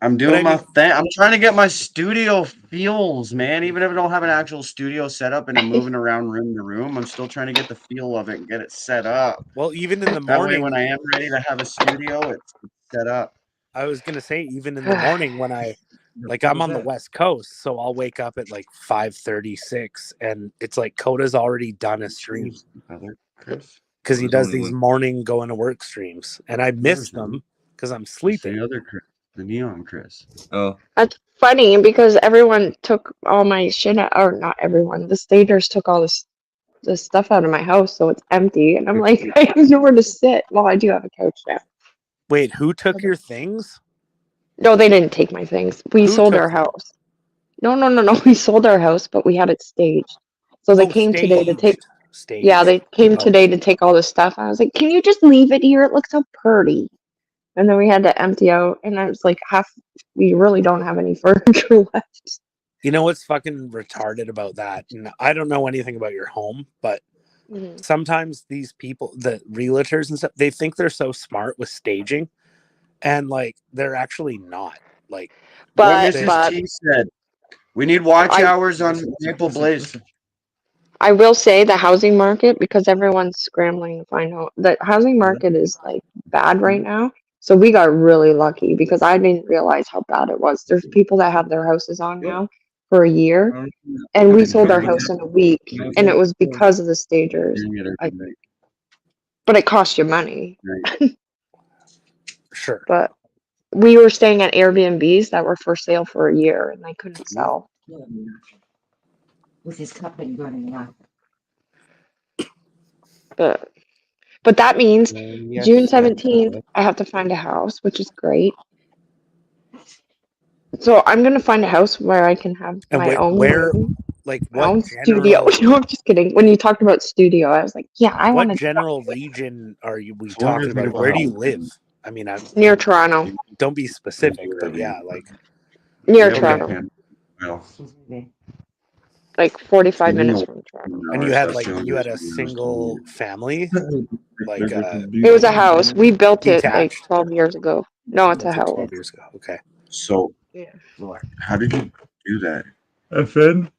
I'm doing I my mean- thing. I'm trying to get my studio feels, man. Even if I don't have an actual studio set up and I'm moving around room to room, I'm still trying to get the feel of it and get it set up. Well, even in the That way, morning, when I am ready to have a studio, it's set up. I was gonna say, even in the morning when I'm on the West Coast, so I'll wake up at like 5:36, and it's like Coda's already done a stream Chris. because he Coda's does only these one. morning going to work streams, and I miss Where's them because I'm It's sleeping. the other Chris, the neon Chris. Oh, That's funny because everyone took all my shit out, or not everyone. The stagers took all the stuff out of my house, so it's empty. And I'm like, I have nowhere to sit. Well, I do have a couch now. Wait, who took your things? No, they didn't take my things. We Who sold took our them? house. No. We sold our house, but we had it staged. So they came today to take. Staged. Yeah, they came Oh. today to take all the stuff. I was like, can you just leave it here? It looks so pretty. And then we had to empty out, and I was like, we really don't have any furniture left. You know what's fucking retarded about that? And I don't know anything about your home, but sometimes these people, the realtors and stuff, they think they're so smart with staging, and like they're actually not. Like, But what Mrs. T said. We need watch I- hours on Maple Blaze. I will say the housing market, because everyone's scrambling to find out, the housing market is like bad right now. So we got really lucky because I didn't realize how bad it was. There's people that have their houses on Yep. now for a year, Um, and we didn't sold hear our that. house in a week, and it was because of the stagers. Didn't get it I- right. But it cost you money. Sure. But we were staying at Airbnbs that were for sale for a year, and they couldn't sell. With his cup and running off. But that means Yes, June yes, 17th, I have to find a house, which is great. So I'm gonna find a house where I can have And my own where, room, like, my what own studio. general, No, I'm just kidding. When you talked about studio, I was like, yeah, I what want to general region are we So wonder talking if we about? could Where do buy you a live? I mean, near Toronto. don't be specific, but yeah, like, Near Okay. Toronto, Well, like 45 you minutes know, from Toronto. and our you had stuff's like young, you had so a we single understand. family, like It was a house. We built it like detached. 12 years ago. No, it's a Built it house. 12 years ago. Okay. So, Yeah. how did you do that? FN.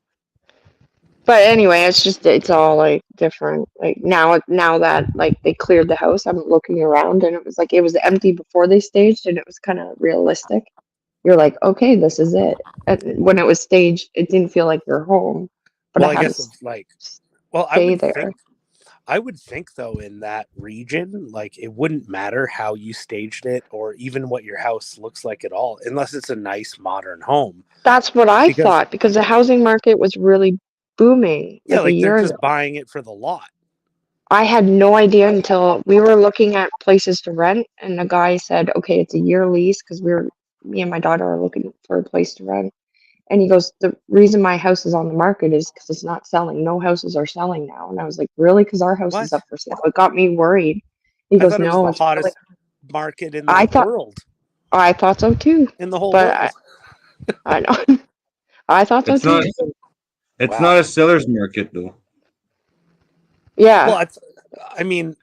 But anyway, it's all like different. Like now that like they cleared the house, I'm looking around and it was empty before they staged, and it was kind of realistic. You're like, okay, this is it. And when it was staged, it didn't feel like you're home, but Well, I I had guess to it's like, well, stay there. I would think though in that region, like it wouldn't matter how you staged it or even what your house looks like at all, unless it's a nice modern home. That's what I Because- thought because the housing market was really booming Yeah, like a like year they're ago. just buying it for the lot. I had no idea until we were looking at places to rent, and the guy said, "Okay, it's a year lease," because me and my daughter are looking for a place to rent. And he goes, "The reason my house is on the market is because it's not selling. No houses are selling now." And I was like, "Really? Because our house is What? up for sale." It got me worried. He I goes, thought it was "No, the it's really." hottest market in the I thought world, I thought so too, in the whole but world. I know I thought so It's too. not. It's Wow. not a seller's market though. Yeah, Well, I mean,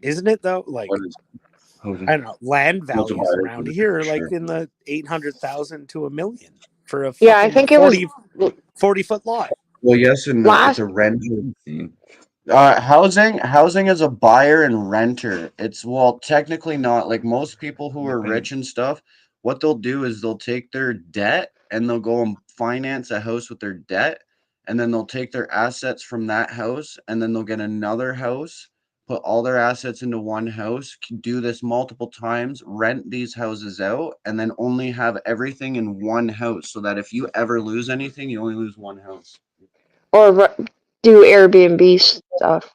isn't it though? Like, What is Housing. I don't know, land Lots of values buyers around for here are sure. like in the 800,000 to $1 million for a yeah. I fucking think it was 40-foot lot. Well, yes and no. It's last. a rental. Housing is a buyer and renter. It's well, technically not like most people who are rich and stuff. What they'll do is they'll take their debt and they'll go and finance a house with their debt, and then they'll take their assets from that house, and then they'll get another house, put all their assets into one house, do this multiple times, rent these houses out, and then only have everything in one house, so that if you ever lose anything, you only lose one house. Or do Airbnb stuff.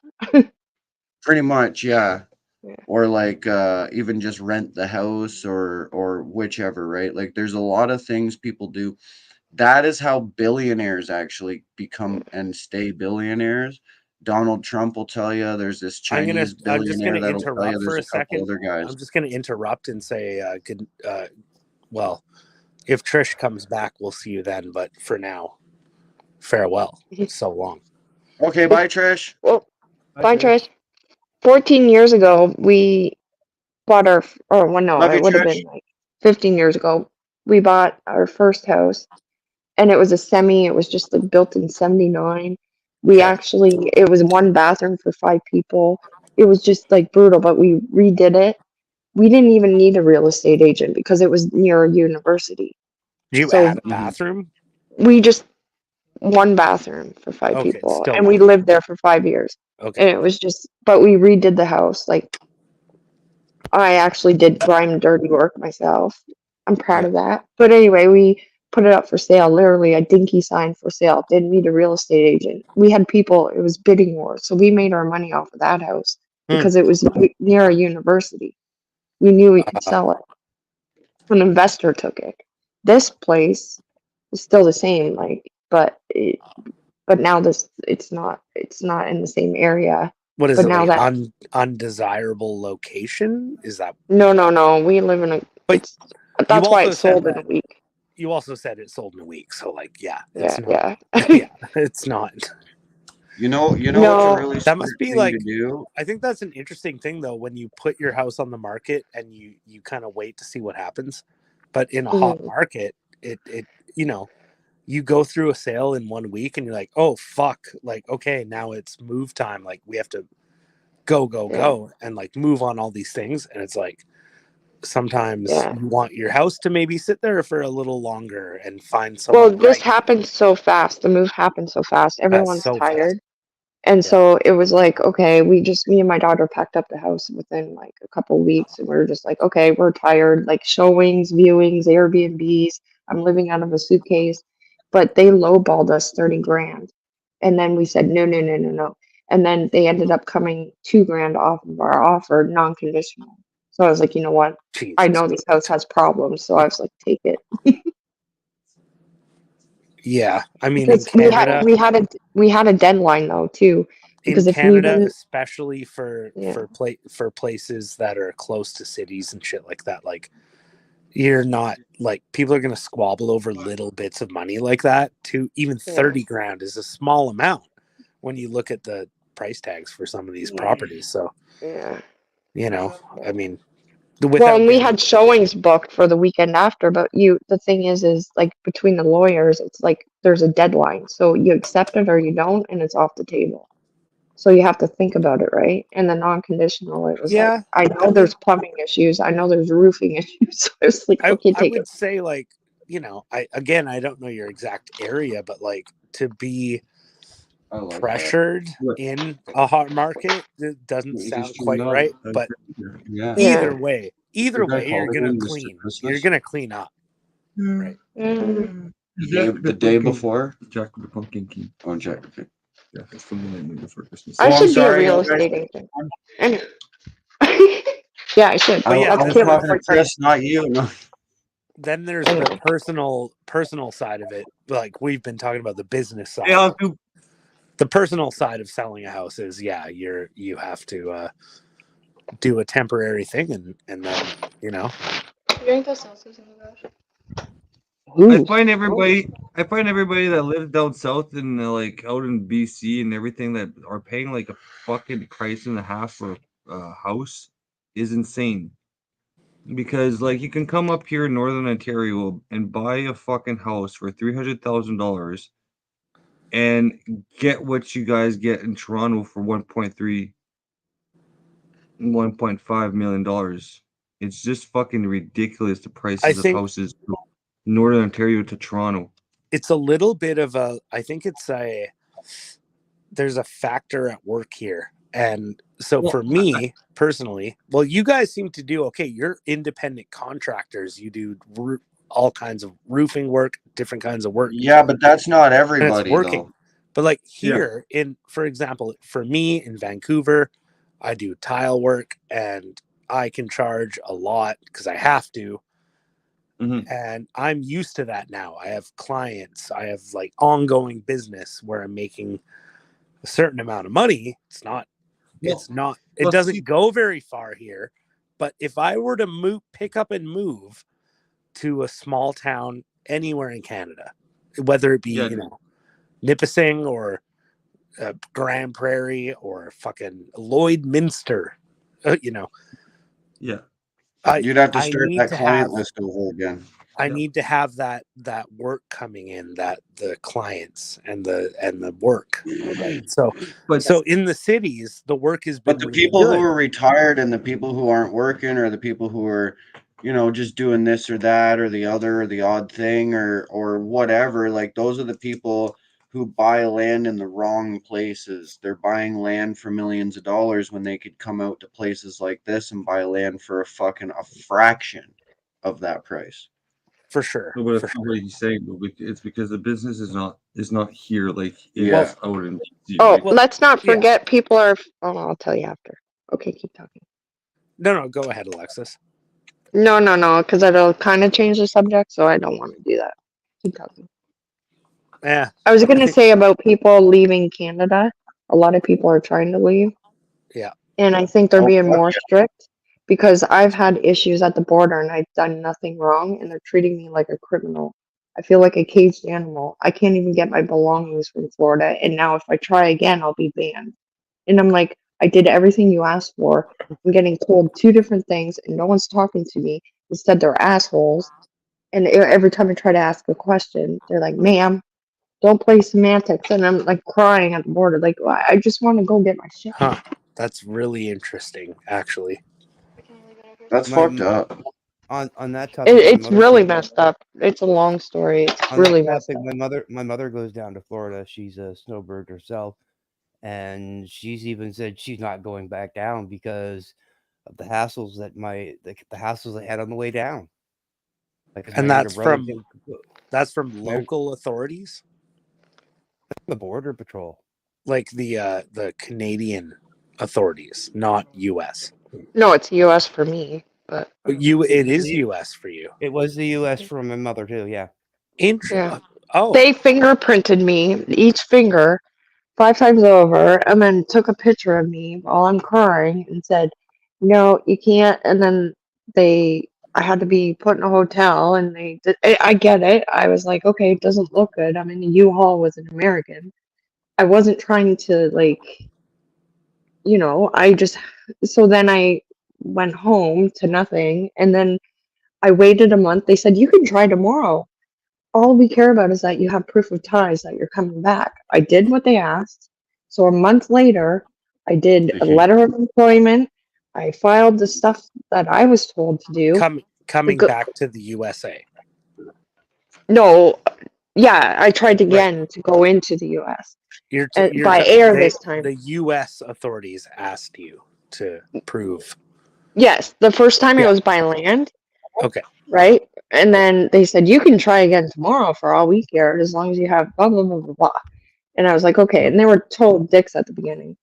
Pretty much, yeah. Yeah. Or like even just rent the house or whichever, right? Like there's a lot of things people do. That is how billionaires actually become and stay billionaires. Donald Trump will tell you there's this I'm Chinese just billionaire gonna that'll tell you interrupt for there's a a couple second. other guys. I'm just gonna interrupt and say, well, if Trish comes back, we'll see you then. But for now, farewell. So long. Okay, bye Trish. Well, bye, Trish. 14 years ago, we bought Love you, it would have Trish. been like 15 years ago. We bought our first house, and it was a semi. It was just like built in 79. It was one bathroom for 5 people. It was just like brutal, but we redid it. We didn't even need a real estate agent because it was near a university. Did you So add a bathroom? we just one bathroom for 5 Okay, people, still and we one. lived there for 5 years. Okay. And it was just, but we redid the house. Like, I actually did grime dirty work myself. I'm proud of that. But anyway, we put it up for sale, literally a dinky sign for sale. Didn't need a real estate agent. We had people, it was bidding war. So we made our money off of that house because it was near a university. We knew we could sell it. An investor took it. This place is still the same, like, but now it's not in the same area. What is But it now like? that Undesirable location? Is that? no, we live in a. But That's why also it sold said in a that- week. You also said it sold in a week, so like, yeah, it's not. Yeah. Yeah, it's not. You know No. what's a really That must smart be thing like. to do? I think that's an interesting thing though, when you put your house on the market and you kind of wait to see what happens. But in a hot market, it you you go through a sale in 1 week and you're like, oh fuck, like okay, now it's move time. Like we have to go and like move on all these things. And it's like sometimes Yeah. you want your house to maybe sit there for a little longer and find Well, someone this right. happened so fast. The move happened so fast. Everyone's so fast. tired. And Yeah. so it was like, okay, me and my daughter packed up the house within like a couple weeks, and we were just like, okay, we're tired. Like showings, viewings, Airbnbs. I'm living out of a suitcase. But they lowballed us 30 grand. And then we said, no. And then they ended up coming 2 grand off of our offer, non-conditional. So I was like, you know what? I Jesus. know this house has problems. So I was like, take it. Yeah. I mean, Because in Canada, we had a deadline though too. Because in if we Canada, didn't, especially for places that are close to cities and shit like that, like you're not like people are gonna squabble over little bits of money like that. To even 30 grand is a small amount when you look at the price tags for some of these properties. So yeah. you know, I mean, Well, and we had showings booked for the weekend after, but the thing is like between the lawyers, it's like there's a deadline. So you accept it or you don't, and it's off the table. So you have to think about it, right? And the non-conditional, it was like, I know there's plumbing issues. I know there's roofing issues. So I was like, okay, I take would it. say like, you know, I don't know your exact area, but like to be pressured in a hot market, it doesn't sound quite right. But either way, you're gonna clean. You're gonna clean up, right? The day before? Jack the Pumpkin King. Oh, Jack. Yeah, that's from the night before Christmas. I should be a real estate agent. Anyway. Yeah, I should. But yeah, I was talking to Chris, not you. No. Then there's the personal side of it. Like we've been talking about the business side. Yeah, the personal side of selling a house is you have to do a temporary thing and then you know. I find everybody that lives down south and like out in BC and everything that are paying like a fucking price and a half for a house is insane. Because like you can come up here in Northern Ontario and buy a fucking house for $300,000 and get what you guys get in Toronto for $1.5 million. It's just fucking ridiculous the prices of houses from Northern Ontario to Toronto. It's a little bit of I think there's a factor at work here. And so for me personally, well, you guys seem to do okay. You're independent contractors. You do all kinds of roofing work, different kinds of work. Yeah, but that's not everybody. And it's working. Though. But like here for example, for me in Vancouver, I do tile work and I can charge a lot because I have to. Mm-hmm. And I'm used to that now. I have clients. I have like ongoing business where I'm making a certain amount of money. It doesn't go very far here. But if I were to pick up and move to a small town anywhere in Canada, whether it be, Nipissing or Grand Prairie or fucking Lloydminster, Yeah. You'd have to start that client list over again. I need to have that work coming in, that the clients and the work. Right? So in the cities, the work has been. But the people who are retired and the people who aren't working, or the people who are, just doing this or that or the other or the odd thing or whatever, like those are the people who buy land in the wrong places. They're buying land for millions of dollars when they could come out to places like this and buy land for a fraction of that price. For sure. No, but that's not what he's saying. It's because the business is not here like it's out in DC. Oh, let's not forget people are. Oh, I'll tell you after. Okay, keep talking. No, go ahead, Alexis. No, because it'll kind of change the subject, so I don't want to do that. Keep talking. Yeah. I was going to say about people leaving Canada. A lot of people are trying to leave. Yeah. And I think they're being more strict because I've had issues at the border and I've done nothing wrong and they're treating me like a criminal. I feel like a caged animal. I can't even get my belongings from Florida. And now if I try again, I'll be banned. And I'm like, I did everything you asked for. I'm getting told 2 different things and no one's talking to me. Instead, they're assholes. And every time I try to ask a question, they're like, "Ma'am, don't play semantics," and I'm like crying at the border, like, I just want to go get my shit. Huh. That's really interesting, actually. That's fucked up. On that topic, It's really messed up. It's a long story. It's on really that messed topic, up. my mother goes down to Florida. She's a snowbird herself, and she's even said she's not going back down because of the hassles that the hassles they had on the way down. Like, 'cause And my that's older brother from came- that's from local authorities, the border patrol. like the Canadian authorities, not U.S. No, it's U.S. for me, but It is U.S. for you. It was the U.S. for my mother too. Yeah. yeah, Oh, they fingerprinted me, each finger, 5 times over, and then took a picture of me while I'm crying and said, "No, you can't." And then I had to be put in a hotel, and they did. I get it. I was like, okay, it doesn't look good. I'm in a U-Haul with an American. I wasn't trying to like, so then I went home to nothing, and then I waited a month. They said, you can try tomorrow. All we care about is that you have proof of ties that you're coming back. I did what they asked. So a month later, I did a letter of employment. I filed the stuff that I was told to do. coming back to the USA. No, yeah, I tried again to go into the U.S. By air this time. The U.S. authorities asked you to prove. Yes, the first time it was by land. Okay. Right? And then they said, you can try again tomorrow for all we care, as long as you have blah, blah, blah, blah, blah. And I was like, okay. And they were told dicks at the beginning.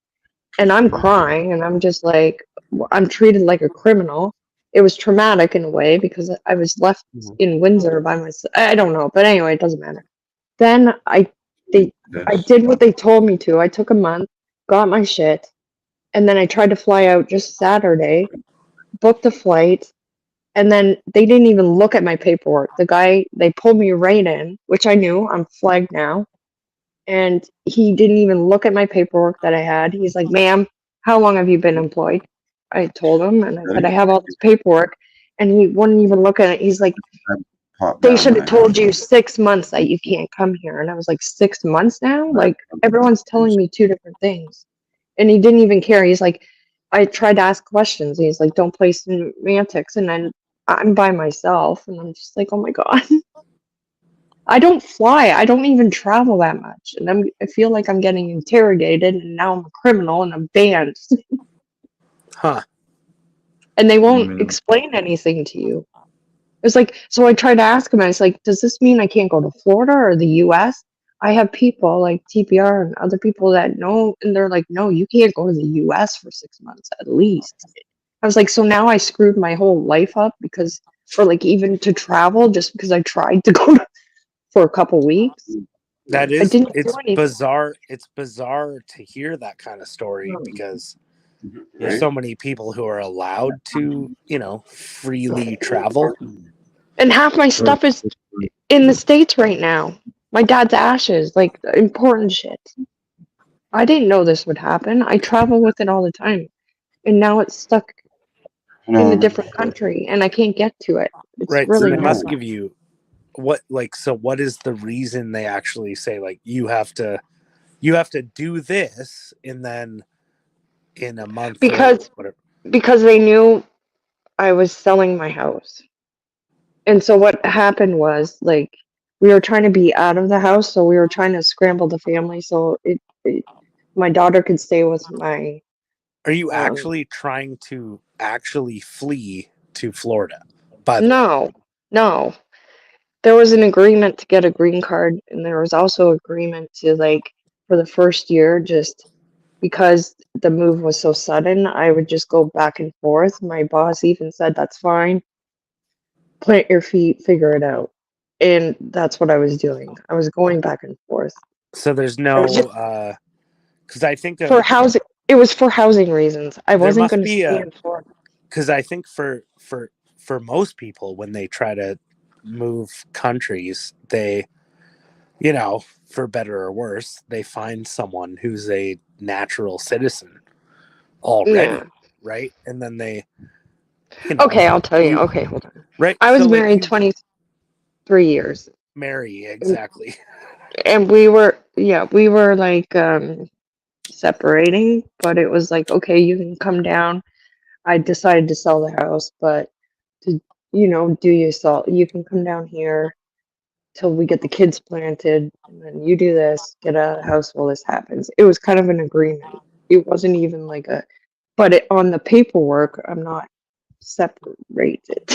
And I'm crying, and I'm just like, I'm treated like a criminal. It was traumatic in a way because I was left in Windsor by myself. I don't know. But anyway, it doesn't matter. Then I did what they told me to. I took a month, got my shit, and then I tried to fly out just Saturday, booked a flight, and then they didn't even look at my paperwork. They pulled me right in, which I knew, I'm flagged now. And he didn't even look at my paperwork that I had. He's like, ma'am, how long have you been employed? I told him, and I said, I have all this paperwork. And he wouldn't even look at it. He's like, they should have told you 6 months that you can't come here. And I was like, 6 months now? Like, everyone's telling me 2 different things. And he didn't even care. He's like, I tried to ask questions. He's like, don't play semantics. And then I'm by myself. And I'm just like, oh my God. I don't fly. I don't even travel that much. And I feel like I'm getting interrogated. And now I'm a criminal and I'm banned. Huh. And they won't explain anything to you. It's like, so I tried to ask him, I was like, does this mean I can't go to Florida or the US? I have people like TPR and other people that know, and they're like, no, you can't go to the US for 6 months at least. I was like, so now I screwed my whole life up because, for like, even to travel, just because I tried to go for a couple weeks. It's bizarre. It's bizarre to hear that kind of story because there's so many people who are allowed to, freely travel. And half my stuff is in the States right now. My dad's ashes, like important shit. I didn't know this would happen. I travel with it all the time. And now it's stuck in a different country and I can't get to it. It's right. Really so they must give you what is the reason they actually say like you have to do this and then in a month because they knew I was selling my house. And so what happened was like we were trying to be out of the house, so we were trying to scramble the family so my daughter could stay with my. Are you actually trying to flee to Florida? No. There was an agreement to get a green card, and there was also agreement to like for the first year, just because the move was so sudden, I would just go back and forth. My boss even said, that's fine. Plant your feet, figure it out. And that's what I was doing. I was going back and forth. So there's no, because I think for housing, it was for housing reasons. I wasn't going to stay in Florida. Because I think for most people, when they try to move countries, they, for better or worse, they find someone who's a natural citizen already, right? And then they, Okay, I'll tell you. Okay, hold on. Right. I was married 20. 3 years. Mary, exactly. And we were like separating, but it was like, okay, you can come down. I decided to sell the house, but to, you can come down here till we get the kids planted, and then you do this, get out of the house while this happens. It was kind of an agreement. It wasn't even like on the paperwork, I'm not separated.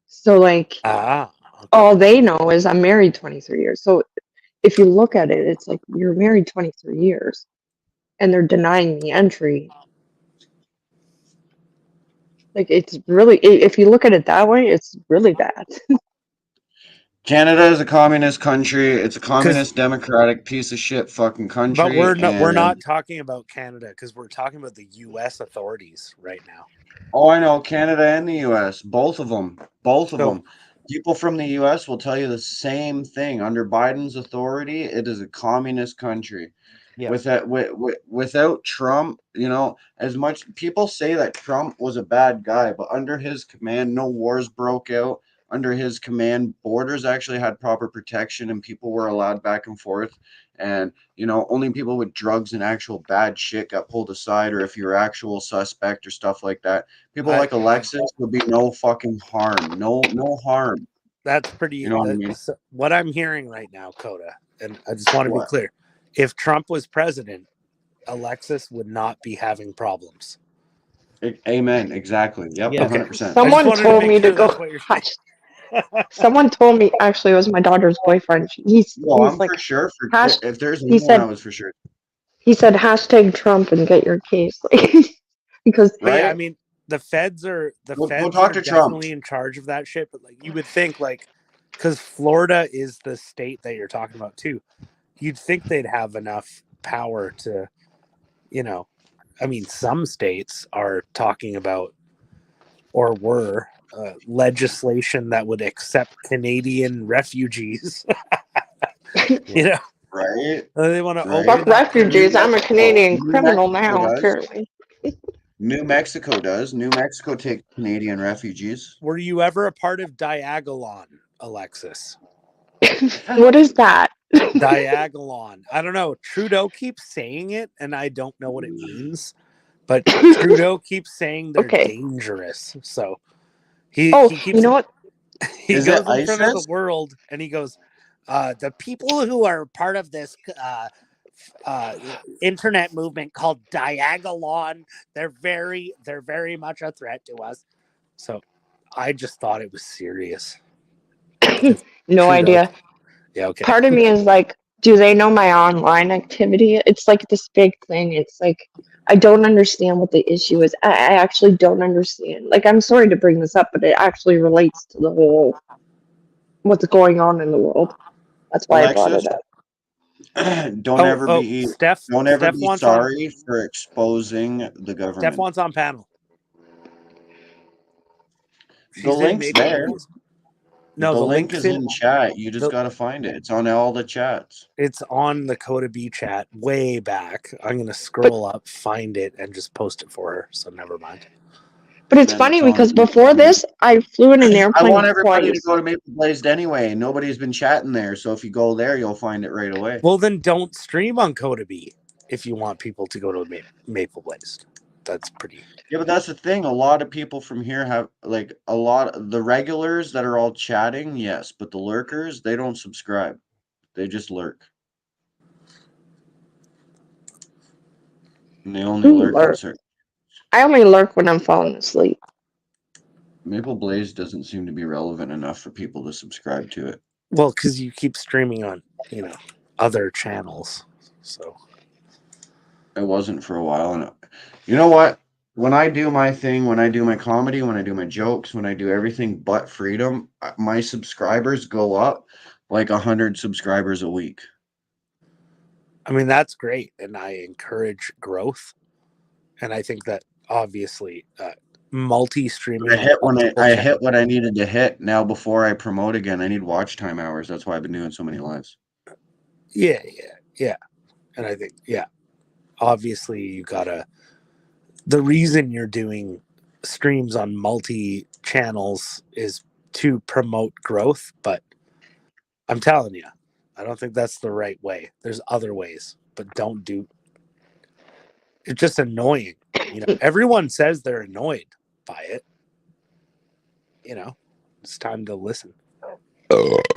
So like, Okay. all they know is I'm married 23 years. So if you look at it, it's like you're married 23 years and they're denying me entry. Like, it's really, if you look at it that way, it's really bad. Canada is a communist country. It's a communist, democratic piece of shit fucking country. But we're and not talking about Canada because we're talking about the U.S. authorities right now. Oh, I know, Canada and the U.S., both of them. So- People from the U.S. will tell you the same thing. Under Biden's authority, it is a communist country. Yeah. Without Trump, as much people say that Trump was a bad guy, but under his command, no wars broke out. Under his command, borders actually had proper protection and people were allowed back and forth. And, only people with drugs and actual bad shit got pulled aside, or if you're actual suspect or stuff like that. People like Alexis would be no fucking harm. No harm. That's pretty. You know what I mean? So what I'm hearing right now, Coda, and I just want to be clear: if Trump was president, Alexis would not be having problems. Amen. Exactly. Yep. Yeah. 100%. Someone told me to go. Someone told me, actually, it was my daughter's boyfriend. He's I'm like, for sure. If there's he anyone, said- I was for sure. he said hashtag Trump and get your case. Because Right? I mean, the feds are We'll feds talk are to Trump. definitely in charge of that shit. But like, you would think, like, because Florida is the state that you're talking about too, you'd think they'd have enough power to, I mean, some states are talking about or were legislation that would accept Canadian refugees. Right? They want to Right. fuck refugees. I'm a Canadian criminal now, does. apparently. New Mexico does. New Mexico takes Canadian refugees. Were you ever a part of Diagolon, Alexis? What is that? Diagolon. I don't know. Trudeau keeps saying it, and I don't know what it means. But Trudeau keeps saying they're dangerous. So he keeps. You know what? He Is goes it in front of the ISIS? world, and he goes, "The people who are part of this internet movement called Diagolon, they're very much a threat to us." So I just thought it was serious. No Trudeau. idea. Yeah, okay. Part of me is like, do they know my online activity? It's like this big thing. It's like, I don't understand what the issue is. I actually don't understand. Like, I'm sorry to bring this up, but it actually relates to the whole what's going on in the world. That's why I brought it up. Don't ever be Steph wants sorry for exposing the government. Steph wants on panel. The link's there. No, the link is in chat. You just got to find it. It's on all the chats. It's on the Coda B chat way back. I'm going to scroll up, find it, and just post it for her. So never mind. But it's funny because before this, I flew in an airplane. I want everybody to go to Maple Blazed anyway. Nobody's been chatting there. So if you go there, you'll find it right away. Well, then don't stream on Coda B if you want people to go to Maple Blazed. That's pretty. Yeah, but that's the thing. A lot of people from here have a lot of the regulars that are all chatting, yes, but the lurkers, they don't subscribe. They just lurk. And they only lurk. I only lurk when I'm falling asleep. Maple Blaze doesn't seem to be relevant enough for people to subscribe to it. Well, because you keep streaming on, other channels. So it wasn't for a while. And you know what? When I do my thing, when I do my comedy, when I do my jokes, when I do everything but freedom, my subscribers go up like 100 subscribers a week. I mean, that's great. And I encourage growth. And I think that obviously multi-streaming. I hit what I needed to hit. Now before I promote again, I need watch time hours. That's why I've been doing so many lives. Yeah. And I think, obviously you gotta, the reason you're doing streams on multi channels is to promote growth, but I'm telling you, I don't think that's the right way. There's other ways, but don't do. It's just annoying. You know, everyone says they're annoyed by it. You know, it's time to listen.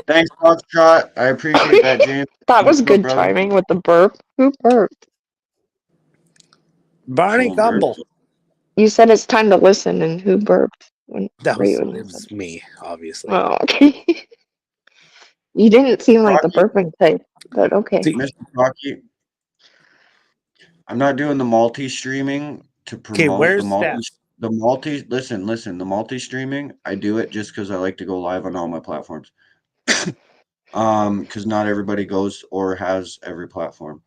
Thanks, Foxtrot. I appreciate that, James. That was What's up, good brother? timing with the burp. Who burped? Barney Someone burped. Gumble. You said it's time to listen, and who burped? That right was, when you it was said- me, obviously. Oh, okay. You didn't seem like the Rocky. burping type, but okay. See, Mr. Rocky, I'm not doing the multi-streaming to okay, promote where's the multi. Listen. The multi-streaming. I do it just because I like to go live on all my platforms. Because not everybody goes or has every platform.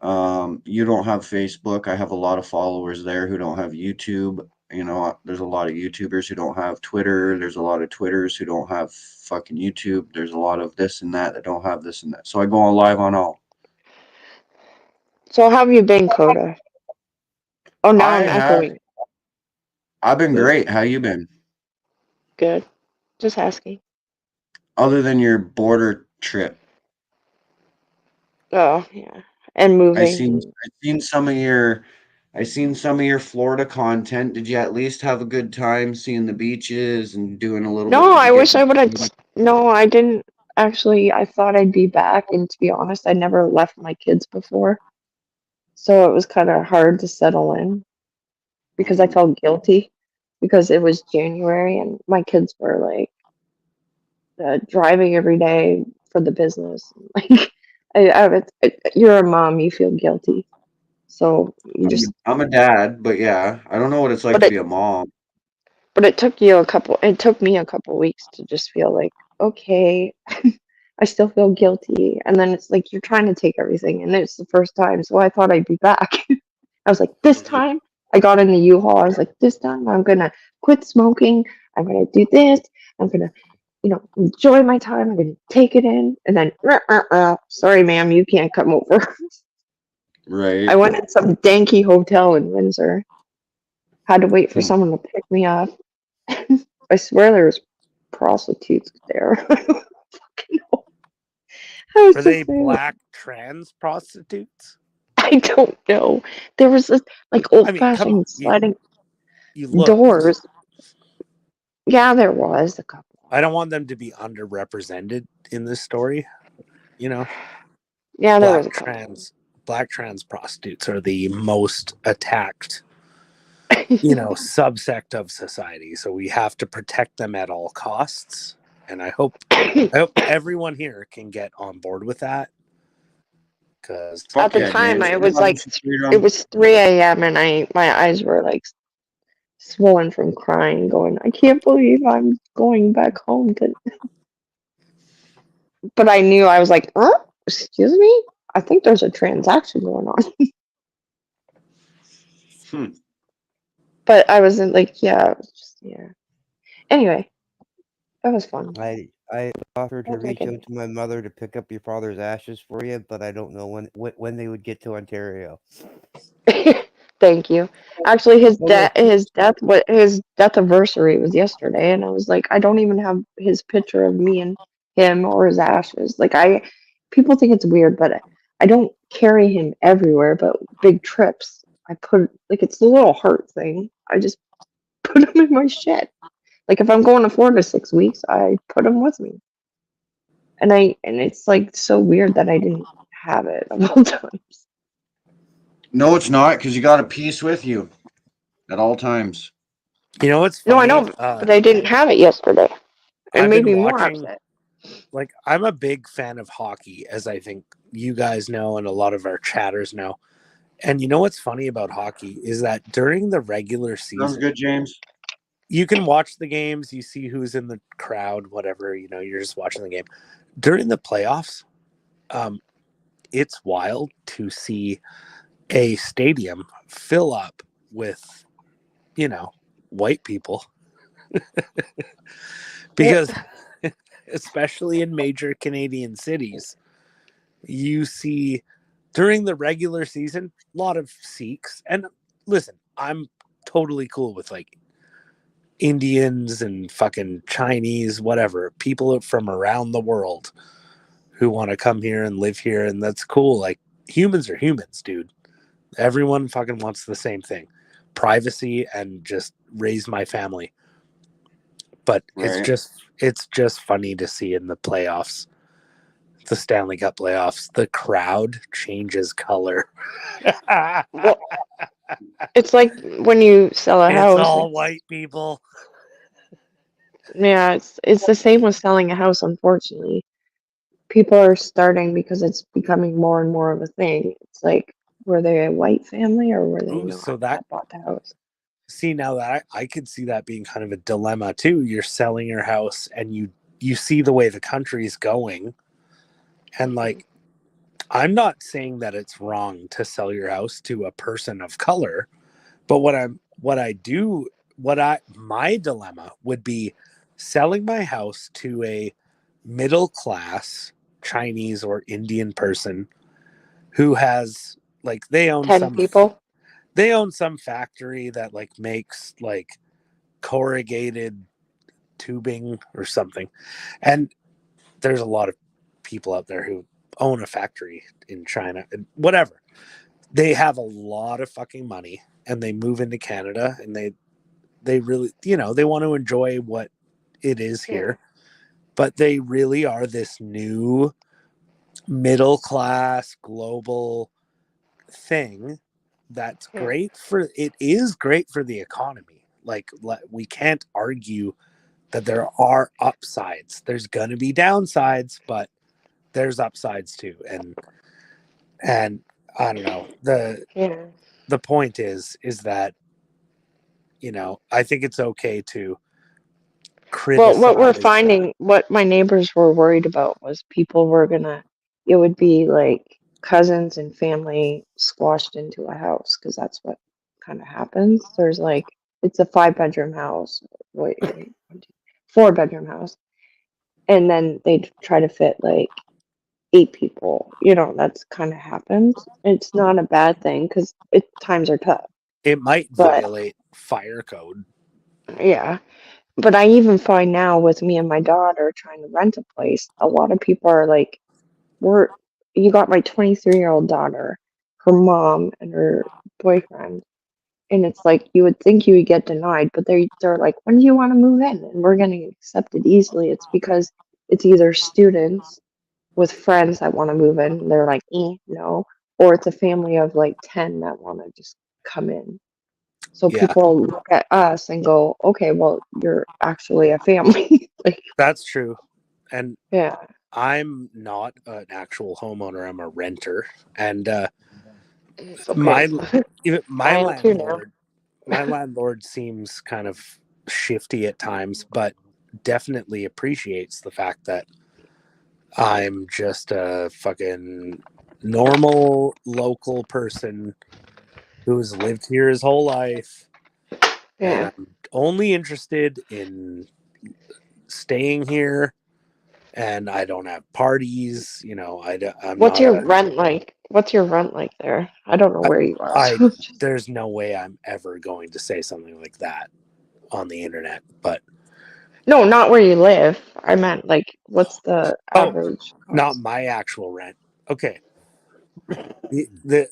You don't have Facebook. I have a lot of followers there who don't have YouTube. You know, there's a lot of YouTubers who don't have Twitter. There's a lot of Twitters who don't have fucking YouTube. There's a lot of this and that don't have this and that. So I go on live on all. So how have you been, Coda? Oh, now I'm I have. echoing. I've been Good. great. How you been? Good. Just asking. Other than your border trip, Oh, yeah. And I moving. seen some of your Florida content. Did you at least have a good time seeing the beaches and doing a little bit? No, Did I you wish get- I would have. No, I didn't. Actually, I thought I'd be back, and to be honest, I never left my kids before. So it was kind of hard to settle in because I felt guilty because it was January and my kids were like driving every day for the business. Like, you're a mom, you feel guilty. So you just, I'm a dad, but yeah, I don't know what it's like But to it- be a mom. but it took me a couple weeks to just feel like, okay, I still feel guilty. And then it's like you're trying to take everything, and it's the first time, so I thought I'd be back. I was like, this time I got in the U-Haul. I was like, this time I'm gonna quit smoking. I'm gonna do this. I'm gonna, enjoy my time. I'm gonna take it in. And then, sorry, ma'am, you can't come over. Right. I went in some danky hotel in Windsor. Had to wait for someone to pick me up. I swear there was prostitutes there. I don't fucking know. I was were just they saying, black trans prostitutes? I don't know. There was this like I mean, come on. old-fashioned sliding You look. doors. Yeah, there was a couple. I don't want them to be underrepresented in this story. You know, Yeah, there was a black trans prostitutes are the most attacked, couple. subsect of society. So we have to protect them at all costs. And I hope everyone here can get on board with that. Because At the time, I was like, it was 3 a.m. and my eyes were like swollen from crying, going, I can't believe I'm going back home to. But I knew, I was like, excuse me? I think there's a transaction going on. But I wasn't like, yeah, it was just, yeah. Anyway, that was fun. I offered to That's reach okay. out to my mother to pick up your father's ashes for you, but I don't know when they would get to Ontario. Thank you. Actually, his death anniversary was yesterday, and I was like, I don't even have his picture of me and him or his ashes. Like, people think it's weird, but I don't carry him everywhere. But big trips, I put it's the little heart thing. I just put him in my shit. Like if I'm going to Florida 6 weeks, I put him with me. And it's like so weird that I didn't have it of all times. No, it's not, because you got a piece with you at all times. You know what's No, funny? I know, but I didn't have it yesterday. It I've made been me more watching. upset. Like, I'm a big fan of hockey, as I think you guys know and a lot of our chatters know. And you know what's funny about hockey is that during the regular season, Sounds good, James. you can watch the games, you see who's in the crowd, whatever, you're just watching the game. During the playoffs, it's wild to see a stadium fill up with, white people. Because especially in major Canadian cities, you see during the regular season a lot of Sikhs. And listen, I'm totally cool with Indians and fucking Chinese, whatever, people from around the world who want to come here and live here, and that's cool. Like, humans are humans, dude. Everyone fucking wants the same thing. Privacy and just raise my family. But Right. it's just funny to see in the playoffs, the Stanley Cup playoffs, the crowd changes color. Well, it's like when you sell a It's house. all like, white people. yeah, it's the same with selling a house, unfortunately. People are starting because it's becoming more and more of a thing. It's like, were they a white family or were they Ooh, not so that bought the house? See, now that I could see that being kind of a dilemma too. You're selling your house and you see the way the country's going, and like, I'm not saying that it's wrong to sell your house to a person of color, but my dilemma would be selling my house to a middle class Chinese or Indian person who has, like, they own 10 people? some factory that like makes like corrugated tubing or something. And there's a lot of people out there who own a factory in China and whatever. They have a lot of fucking money and they move into Canada and they really, they want to enjoy what it is here. But they really are this new middle class global thing that's great for the economy. Like, we can't argue that there are upsides. There's going to be downsides, but there's upsides too. And I don't know, the point is that I think it's okay to criticize. Well, what we're finding, what my neighbors were worried about was people were it would be like cousins and family squashed into a house, because that's what kind of happens. There's like, it's a 5-bedroom house, 4-bedroom house, and then they'd try to fit like 8 people. That's kind of happens. It's not a bad thing because times are tough. It might violate fire code. Yeah. But I even find now with me and my daughter trying to rent a place, a lot of people are like, you got my 23-year-old daughter, her mom, and her boyfriend. And it's like, you would think you would get denied, but they're like, when do you want to move in? And we're getting accepted easily. It's because it's either students with friends that want to move in, and they're like, no. Or it's a family of like 10 that want to just come in. So people look at us and go, okay, well, you're actually a family. That's true. And yeah, I'm not an actual homeowner. I'm a renter. And it's okay. my landlord seems kind of shifty at times, but definitely appreciates the fact that I'm just a fucking normal local person who's lived here his whole life. Yeah. And I'm only interested in staying here, and I don't have parties. What's your rent like? What's your rent like there? I don't know where you are. There's no way I'm ever going to say something like that on the internet, but no, not where you live. I meant like, what's the average? Not my actual rent. Okay. The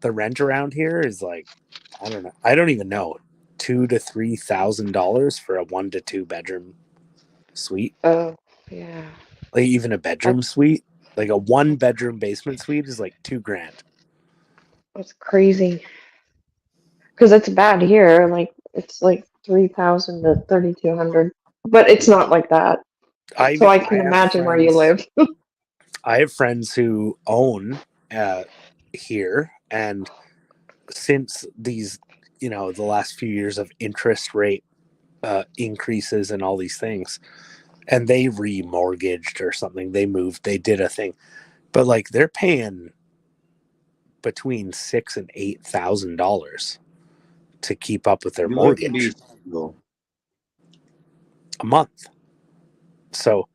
the rent around here is like, I don't know. I don't even know. $2,000 to $3,000 for a 1 to 2 bedroom suite. Oh, yeah. Like, even a bedroom suite, like a 1-bedroom basement suite is like $2,000. That's crazy. Because it's bad here. Like, it's like 3,000 to 3,200, but it's not like that. So I can imagine where you live. I have friends who own here, and since these, the last few years of interest rate increases and all these things, and they remortgaged or something, they moved, they did a thing, but like, they're paying between $6,000 and $8,000 to keep up with their mortgage a month. So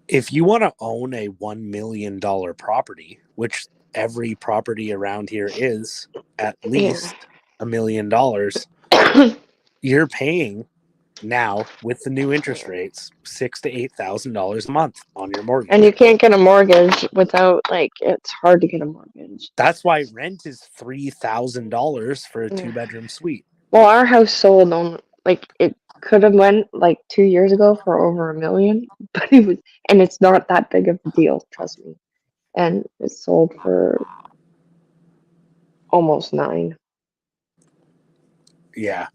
if you want to own a $1 million property, which every property around here is at least $1 million, you're paying now with the new interest rates $6,000 to $8,000 a month on your mortgage. And you can't get a mortgage without, like, it's hard to get a mortgage. That's why rent is $3,000 for a Yeah. 2-bedroom suite. Well, our house sold on, like, it could have went like 2 years ago for over $1 million, but and it's not that big of a deal, trust me. And it sold for almost 9. Yeah.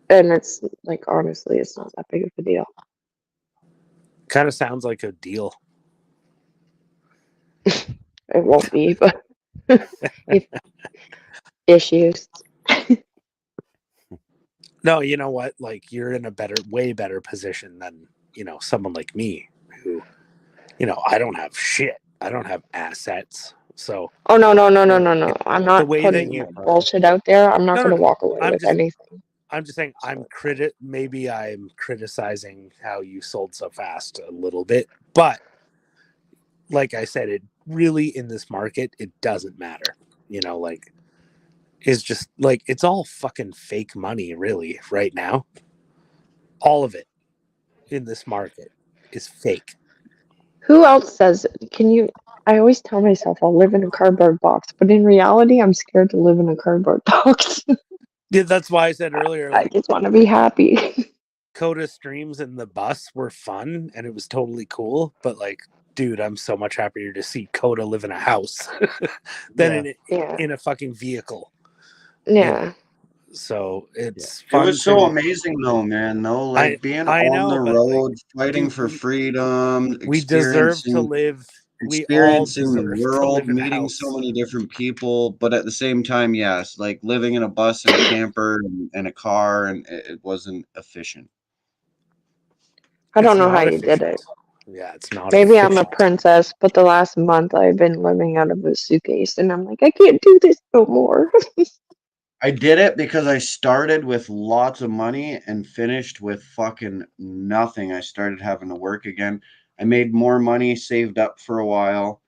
And it's like, honestly, it's not that big of a deal. Kind of sounds like a deal. It won't be, but if issues. No, you know what? Like, you're in a way better position than, someone like me who, I don't have shit. I don't have assets. So. Oh, no. I'm not way putting that you- my bullshit out there. I'm not No, going to no, walk away with anything. I'm just saying maybe I'm criticizing how you sold so fast a little bit, but like I said, it really, in this market, it doesn't matter. It's just like, it's all fucking fake money, really, right now. All of it in this market is fake. Who else says, I always tell myself I'll live in a cardboard box, but in reality, I'm scared to live in a cardboard box. Yeah, that's why I said earlier, I just want to be happy. Coda streams in the bus were fun and it was totally cool, but like, dude, I'm so much happier to see Coda live in a house than in a fucking vehicle. Yeah. So it's It fun. was so amazing though, man. No, like being on the road, fighting for freedom, we deserve to live. Experiencing the world, meeting so many different people, but at the same time, yes, like living in a bus and a camper and a car, and it wasn't efficient. I don't know how you did it. Yeah, it's not. Maybe I'm a princess, but the last month I've been living out of a suitcase, and I'm like, I can't do this no more. I did it because I started with lots of money and finished with fucking nothing. I started having to work again. I made more money, saved up for a while,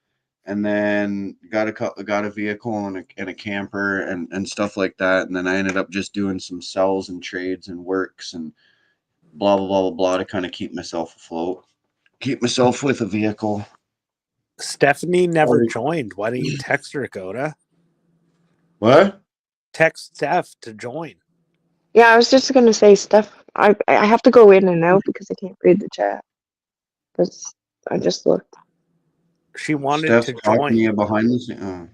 and then got a vehicle and a camper and stuff like that. And then I ended up just doing some sells and trades and works and blah blah blah blah blah to kind of keep myself afloat, keep myself with a vehicle. Stephanie never joined. Why don't you text her, Coda? What? Text Steph to join. Yeah, I was just gonna say, Steph. I have to go in and out because I can't read the chat. I just looked. She wanted Steph's to talking join. to you behind the scenes. Oh.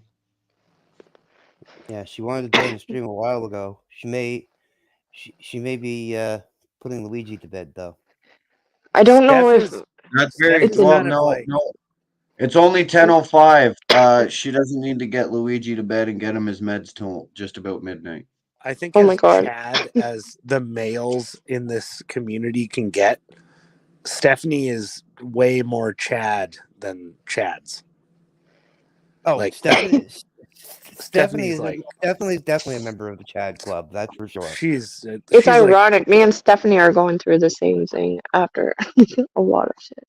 Yeah, she wanted to join the stream a while ago. She may be putting Luigi to bed though. I don't know if that's very well. No. It's only 10:05. She doesn't need to get Luigi to bed and get him his meds till just about midnight. I think oh my God. Chad as the males in this community can get, Stephanie is way more Chad than Chad's. Oh, like Stephanie's like definitely a member of the Chad Club. That's for sure. She's ironic. Me and Stephanie are going through the same thing after a lot of shit.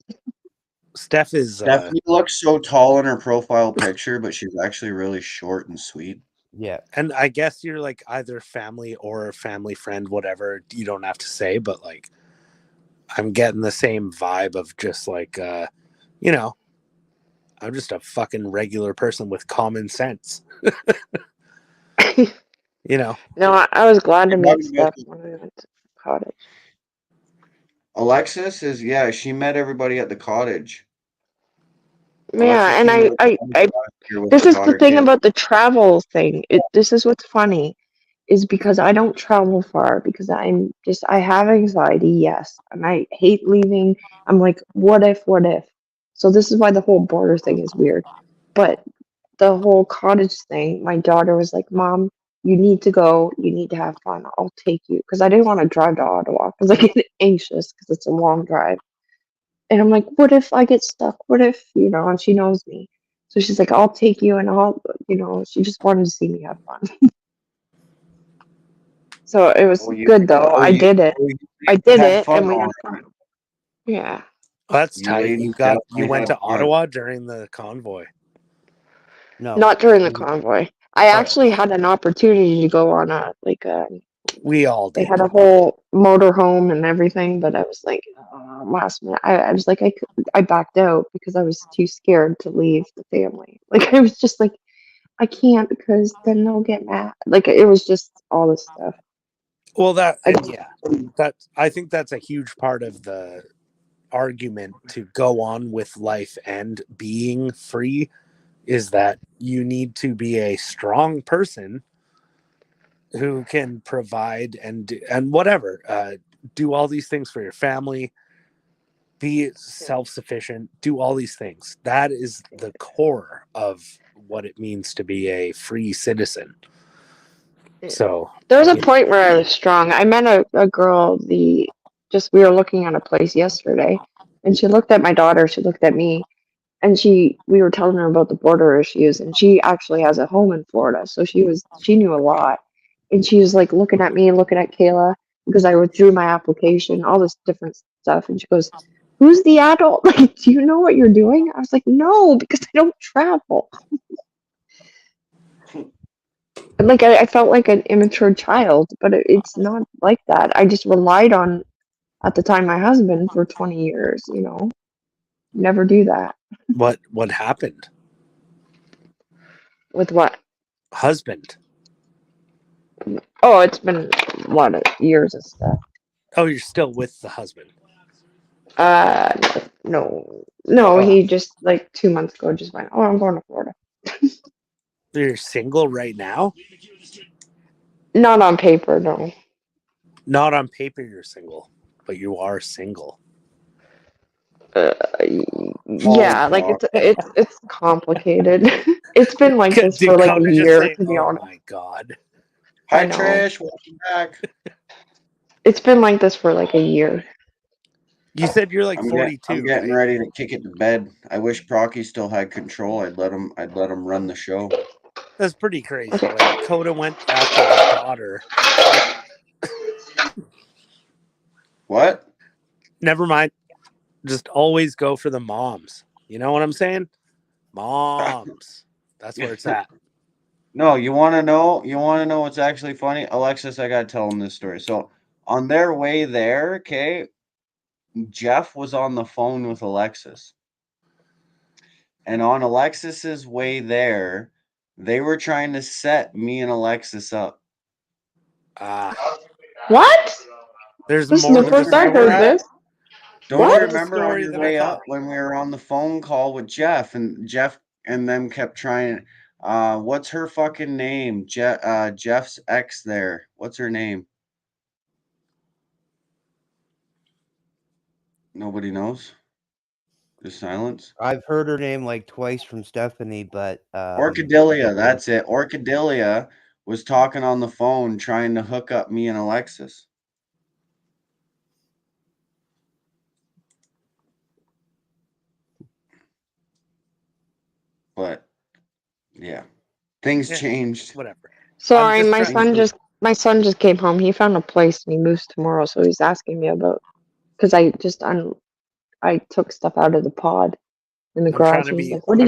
Stephanie looks so tall in her profile picture, but she's actually really short and sweet. Yeah. And I guess you're like either family or a family friend, whatever. You don't have to say, but like I'm getting the same vibe of just like I'm just a fucking regular person with common sense. No, I was glad to meet Steph when we went to the cottage. Alexis she met everybody at the cottage. Yeah, and I this is the thing about the travel thing. This is what's funny, is because I don't travel far because I have anxiety, yes, and I hate leaving. I'm like, what if? So this is why the whole border thing is weird. But the whole cottage thing, my daughter was like, Mom, you need to go. You need to have fun. I'll take you. Because I didn't want to drive to Ottawa because I get anxious because it's a long drive. And I'm like, what if I get stuck? What if, and she knows me. So she's like, I'll take you and she just wanted to see me have fun. So it was good though. I did it. And we had fun. Yeah. Well, that's tight. You went to Ottawa during the convoy. No. Not during the convoy. I actually had an opportunity to go on a We all They did. had a whole motorhome and everything, but I was like, last minute, I was like, I backed out because I was too scared to leave the family. Like, I was just like, I can't because then they'll get mad. Like, it was just all this stuff. Well, I I think that's a huge part of the argument to go on with life and being free is that you need to be a strong person who can provide and whatever, do all these things for your family, be self-sufficient, do all these things. That is the core of what it means to be a free citizen. So there was a point where I was strong. I met a girl, we were looking at a place yesterday, and she looked at my daughter, she looked at me, and we were telling her about the border issues, and she actually has a home in Florida, so she knew a lot. And she was like looking at me, looking at Kayla, because I withdrew my application, all this different stuff, and she goes, "Who's the adult? Like, do you know what you're doing?" I was like, "No, because I don't travel." And like I felt like an immature child, but it's not like that. I just relied on, at the time, my husband for 20 years. Never do that. what happened? With what? Husband. Oh, it's been a lot of years and stuff. Oh, you're still with the husband. No, Oh. he just like 2 months ago just went, "Oh, I'm going to Florida." You're single right now? Not on paper, no. Not on paper you're single, but you are single. Yeah, like it's complicated. It's been like this for like a Dakota just year, say, to be "Oh honest. my god." Hi, I know. Trish. Welcome back. It's been like this for like a year. You said you're like I'm 42. I'm getting right? ready to kick it to bed. I wish Procky still had control. I'd let him run the show. That's pretty crazy. Okay. Like Coda went after the daughter. What? Never mind. Just always go for the moms. You know what I'm saying? Moms. That's where it's at. No, you want to know? You want to know what's actually funny? Alexis, I got to tell them this story. So, on their way there, okay, Jeff was on the phone with Alexis. And on Alexis's way there, they were trying to set me and Alexis up. What? There's This more is the to first I've story. heard this. Don't What? you remember on Story your than I way thought. up when we were on the phone call with Jeff and them kept trying, what's her fucking name? Jeff's ex there. What's her name? Nobody knows. Just silence. I've heard her name like twice from Stephanie, but Orchidelia, that's it. Orchidelia was talking on the phone trying to hook up me and Alexis. But yeah, things changed. Whatever. Sorry, my son just came home. He found a place and he moves tomorrow, so he's asking me about, because I took stuff out of the pod in the garage. I'm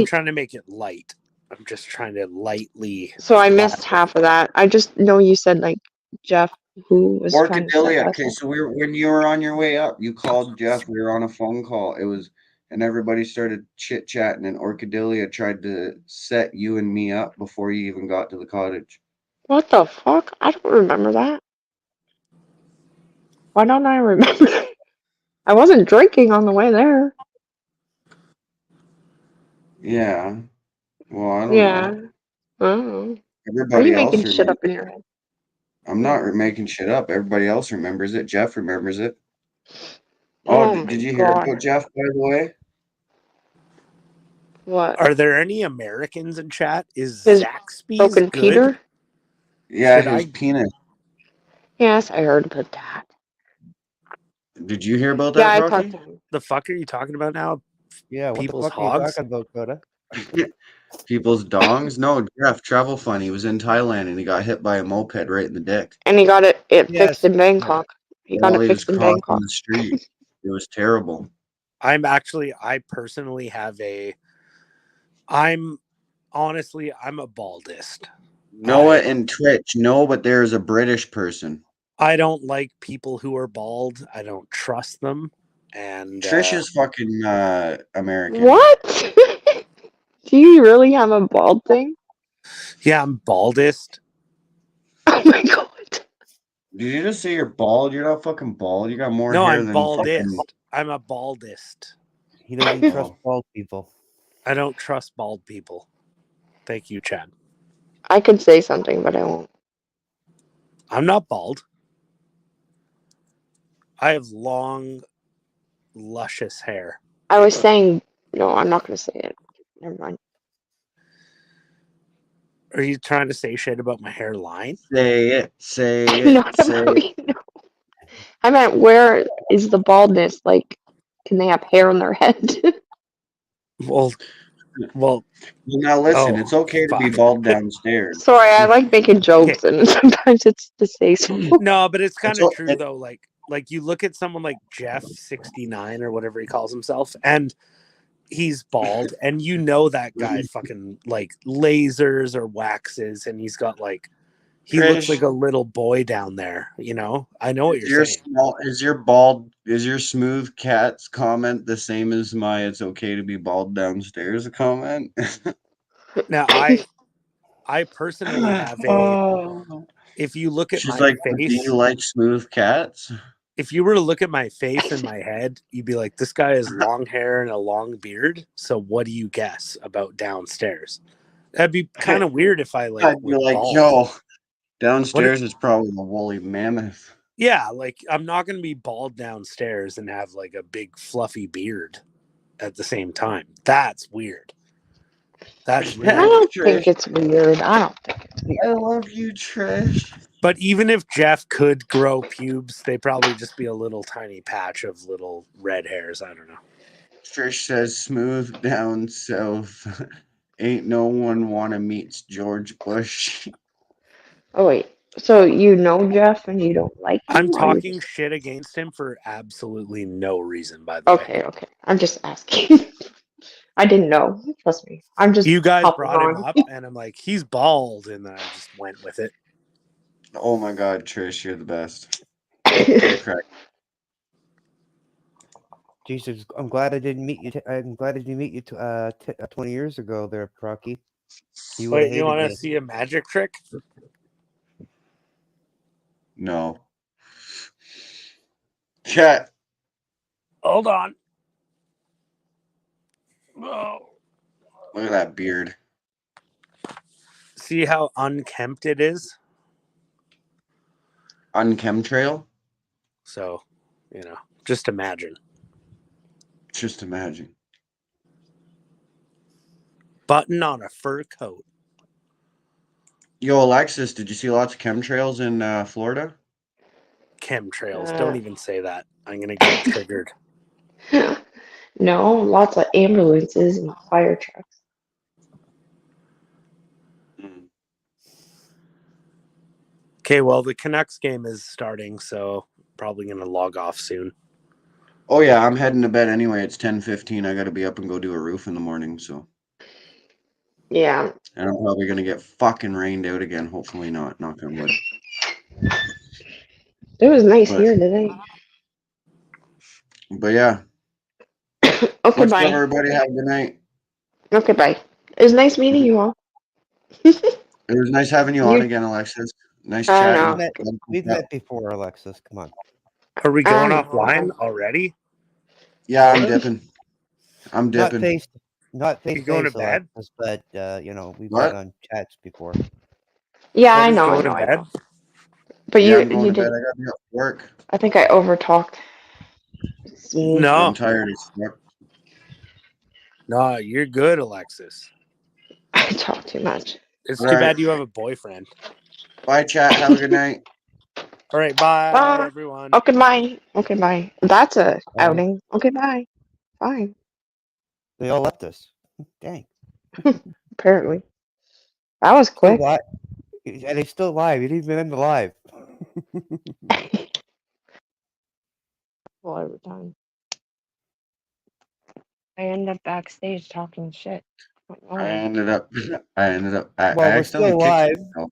trying to make it light. I'm just trying to lightly. So I missed half of that. I just know you said like Jeff, who was trying to set Orchidelia. us Okay, up. so when you were on your way up, you called Jeff. We were on a phone call. And everybody started chit chatting, and Orchidelia tried to set you and me up before you even got to the cottage. What the fuck? I don't remember that. Why don't I remember? I wasn't drinking on the way there. Yeah. Well, I don't know. Oh. Everybody Are you else making shit remembers. up in your head? I'm not making shit up. Everybody else remembers it. Jeff remembers it. Oh, did you hear about Jeff, by the way? What? Are there any Americans in chat? Is His Zaxby's broken good? Peter? Yeah, his penis. Yes, I heard about that. Did you hear about Yeah, that, I Rocky? talked to him. The fuck are you talking about now? Yeah, what People's the fuck hogs? are you talking about, Coda? People's dongs? No, Jeff, travel fun. He was in Thailand and he got hit by a moped right in the dick. And he got it fixed in Bangkok. He got it fixed in Bangkok. The street. It was terrible. I personally have I'm a baldist. Noah and Twitch. No, but there's a British person. I don't like people who are bald. I don't trust them. And Trish is fucking American. What? Do you really have a bald thing? yeah, I'm baldest. Oh my god. Did you just say you're bald? You're not fucking bald. You got more No, hair I'm than baldest. fucking. I'm a baldest. He doesn't trust bald people. I don't trust bald people. Thank you, Chad. I could say something, but I won't. I'm not bald. I have long, luscious hair. I was saying, no, I'm not going to say it. Never mind. Are you trying to say shit about my hairline? Say it. Say Not it. Say about it. you. I meant, where is the baldness? Like, can they have hair on their head? Well, Well, now listen. Oh, It's okay to be fuck. bald downstairs. Sorry, I like making jokes, and sometimes it's distasteful. No, but it's kind It's of all- true it- though. Like you look at someone like Jeff 69 or whatever he calls himself, and he's bald, and you know that guy fucking like lasers or waxes, and he's got like he looks Trish. like a little boy down there. You know, I know what Is you're your saying. small, is your smooth cat's comment the same as my "it's okay to be bald downstairs" comment? Now, I personally have a. Oh. If you look at She's my like, "Do face, you like smooth cats?" if you were to look at my face and my head, you'd be like, this guy has long hair and a long beard. So what do you guess about downstairs? That'd be kind of weird if I like I'd be was like, bald. "Yo, downstairs is probably a woolly mammoth." Yeah, like I'm not gonna be bald downstairs and have like a big fluffy beard at the same time. That's weird. That's I really don't Trish. think it's weird. I don't think it's weird. I love you, Trish. But even if Jeff could grow pubes, they probably just be a little tiny patch of little red hairs. I don't know. Trish says, "Smooth down south. Ain't no one wanna meets George Bush." Oh wait, so you know Jeff and you don't like him? I'm or you talking just- shit against him for absolutely no reason, by the way. Okay. I'm just asking. I didn't know. Trust me. I'm just. You guys hopping brought him on. up, and I'm like, he's bald, and then I just went with it. Oh my God, Trish, you're the best. You're correct. Jesus, I'm glad I didn't meet you. I'm glad I didn't meet you 20 years ago, there, Procky. You would have Wait, you hated want to me. see a magic trick? No. Chat. Hold on. Oh. Look at that beard. See how unkempt it is? On chemtrail? So, just imagine. Just imagine. Button on a fur coat. Yo, Alexis, did you see lots of chemtrails in Florida? Chemtrails. Don't even say that. I'm going to get triggered. No, lots of ambulances and fire trucks. Okay, well, the Canucks game is starting, so probably going to log off soon. Oh yeah, I'm heading to bed anyway. It's 10:15. I got to be up and go do a roof in the morning, so. Yeah. And I'm probably going to get fucking rained out again. Hopefully not. Knock on wood. It was nice here today. But yeah. Okay, What's bye. up, everybody? Have a good night. Okay, bye. It was nice meeting you all. It was nice having you on You- again, Alexis. Nice I chatting. know. We've met before, Alexis. Come on. Are we going I offline know. already? Yeah, I'm dipping. I'm Not dipping. face, not face You going to face, bed? Alexis, but we've What? met on chats before. Yeah, I Cody's know. going to bed? But Yeah, you, I'm going you to bed. did. I got to be up for work. I think I overtalked. It's me. No. I'm tired as fuck. No, you're good, Alexis. I talk too much. It's All too right. bad you have a boyfriend. Bye, chat. Have a good night. All right, bye, Bye. everyone. Okay, bye. Okay, bye. That's a outing. Okay, bye. Fine. They all left us. Dang. Apparently. That was Still quick. live. And they still live. You didn't even end the live. Well, every time. I end up backstage talking shit. I ended up. I Well, we're accidentally still kicked live. myself.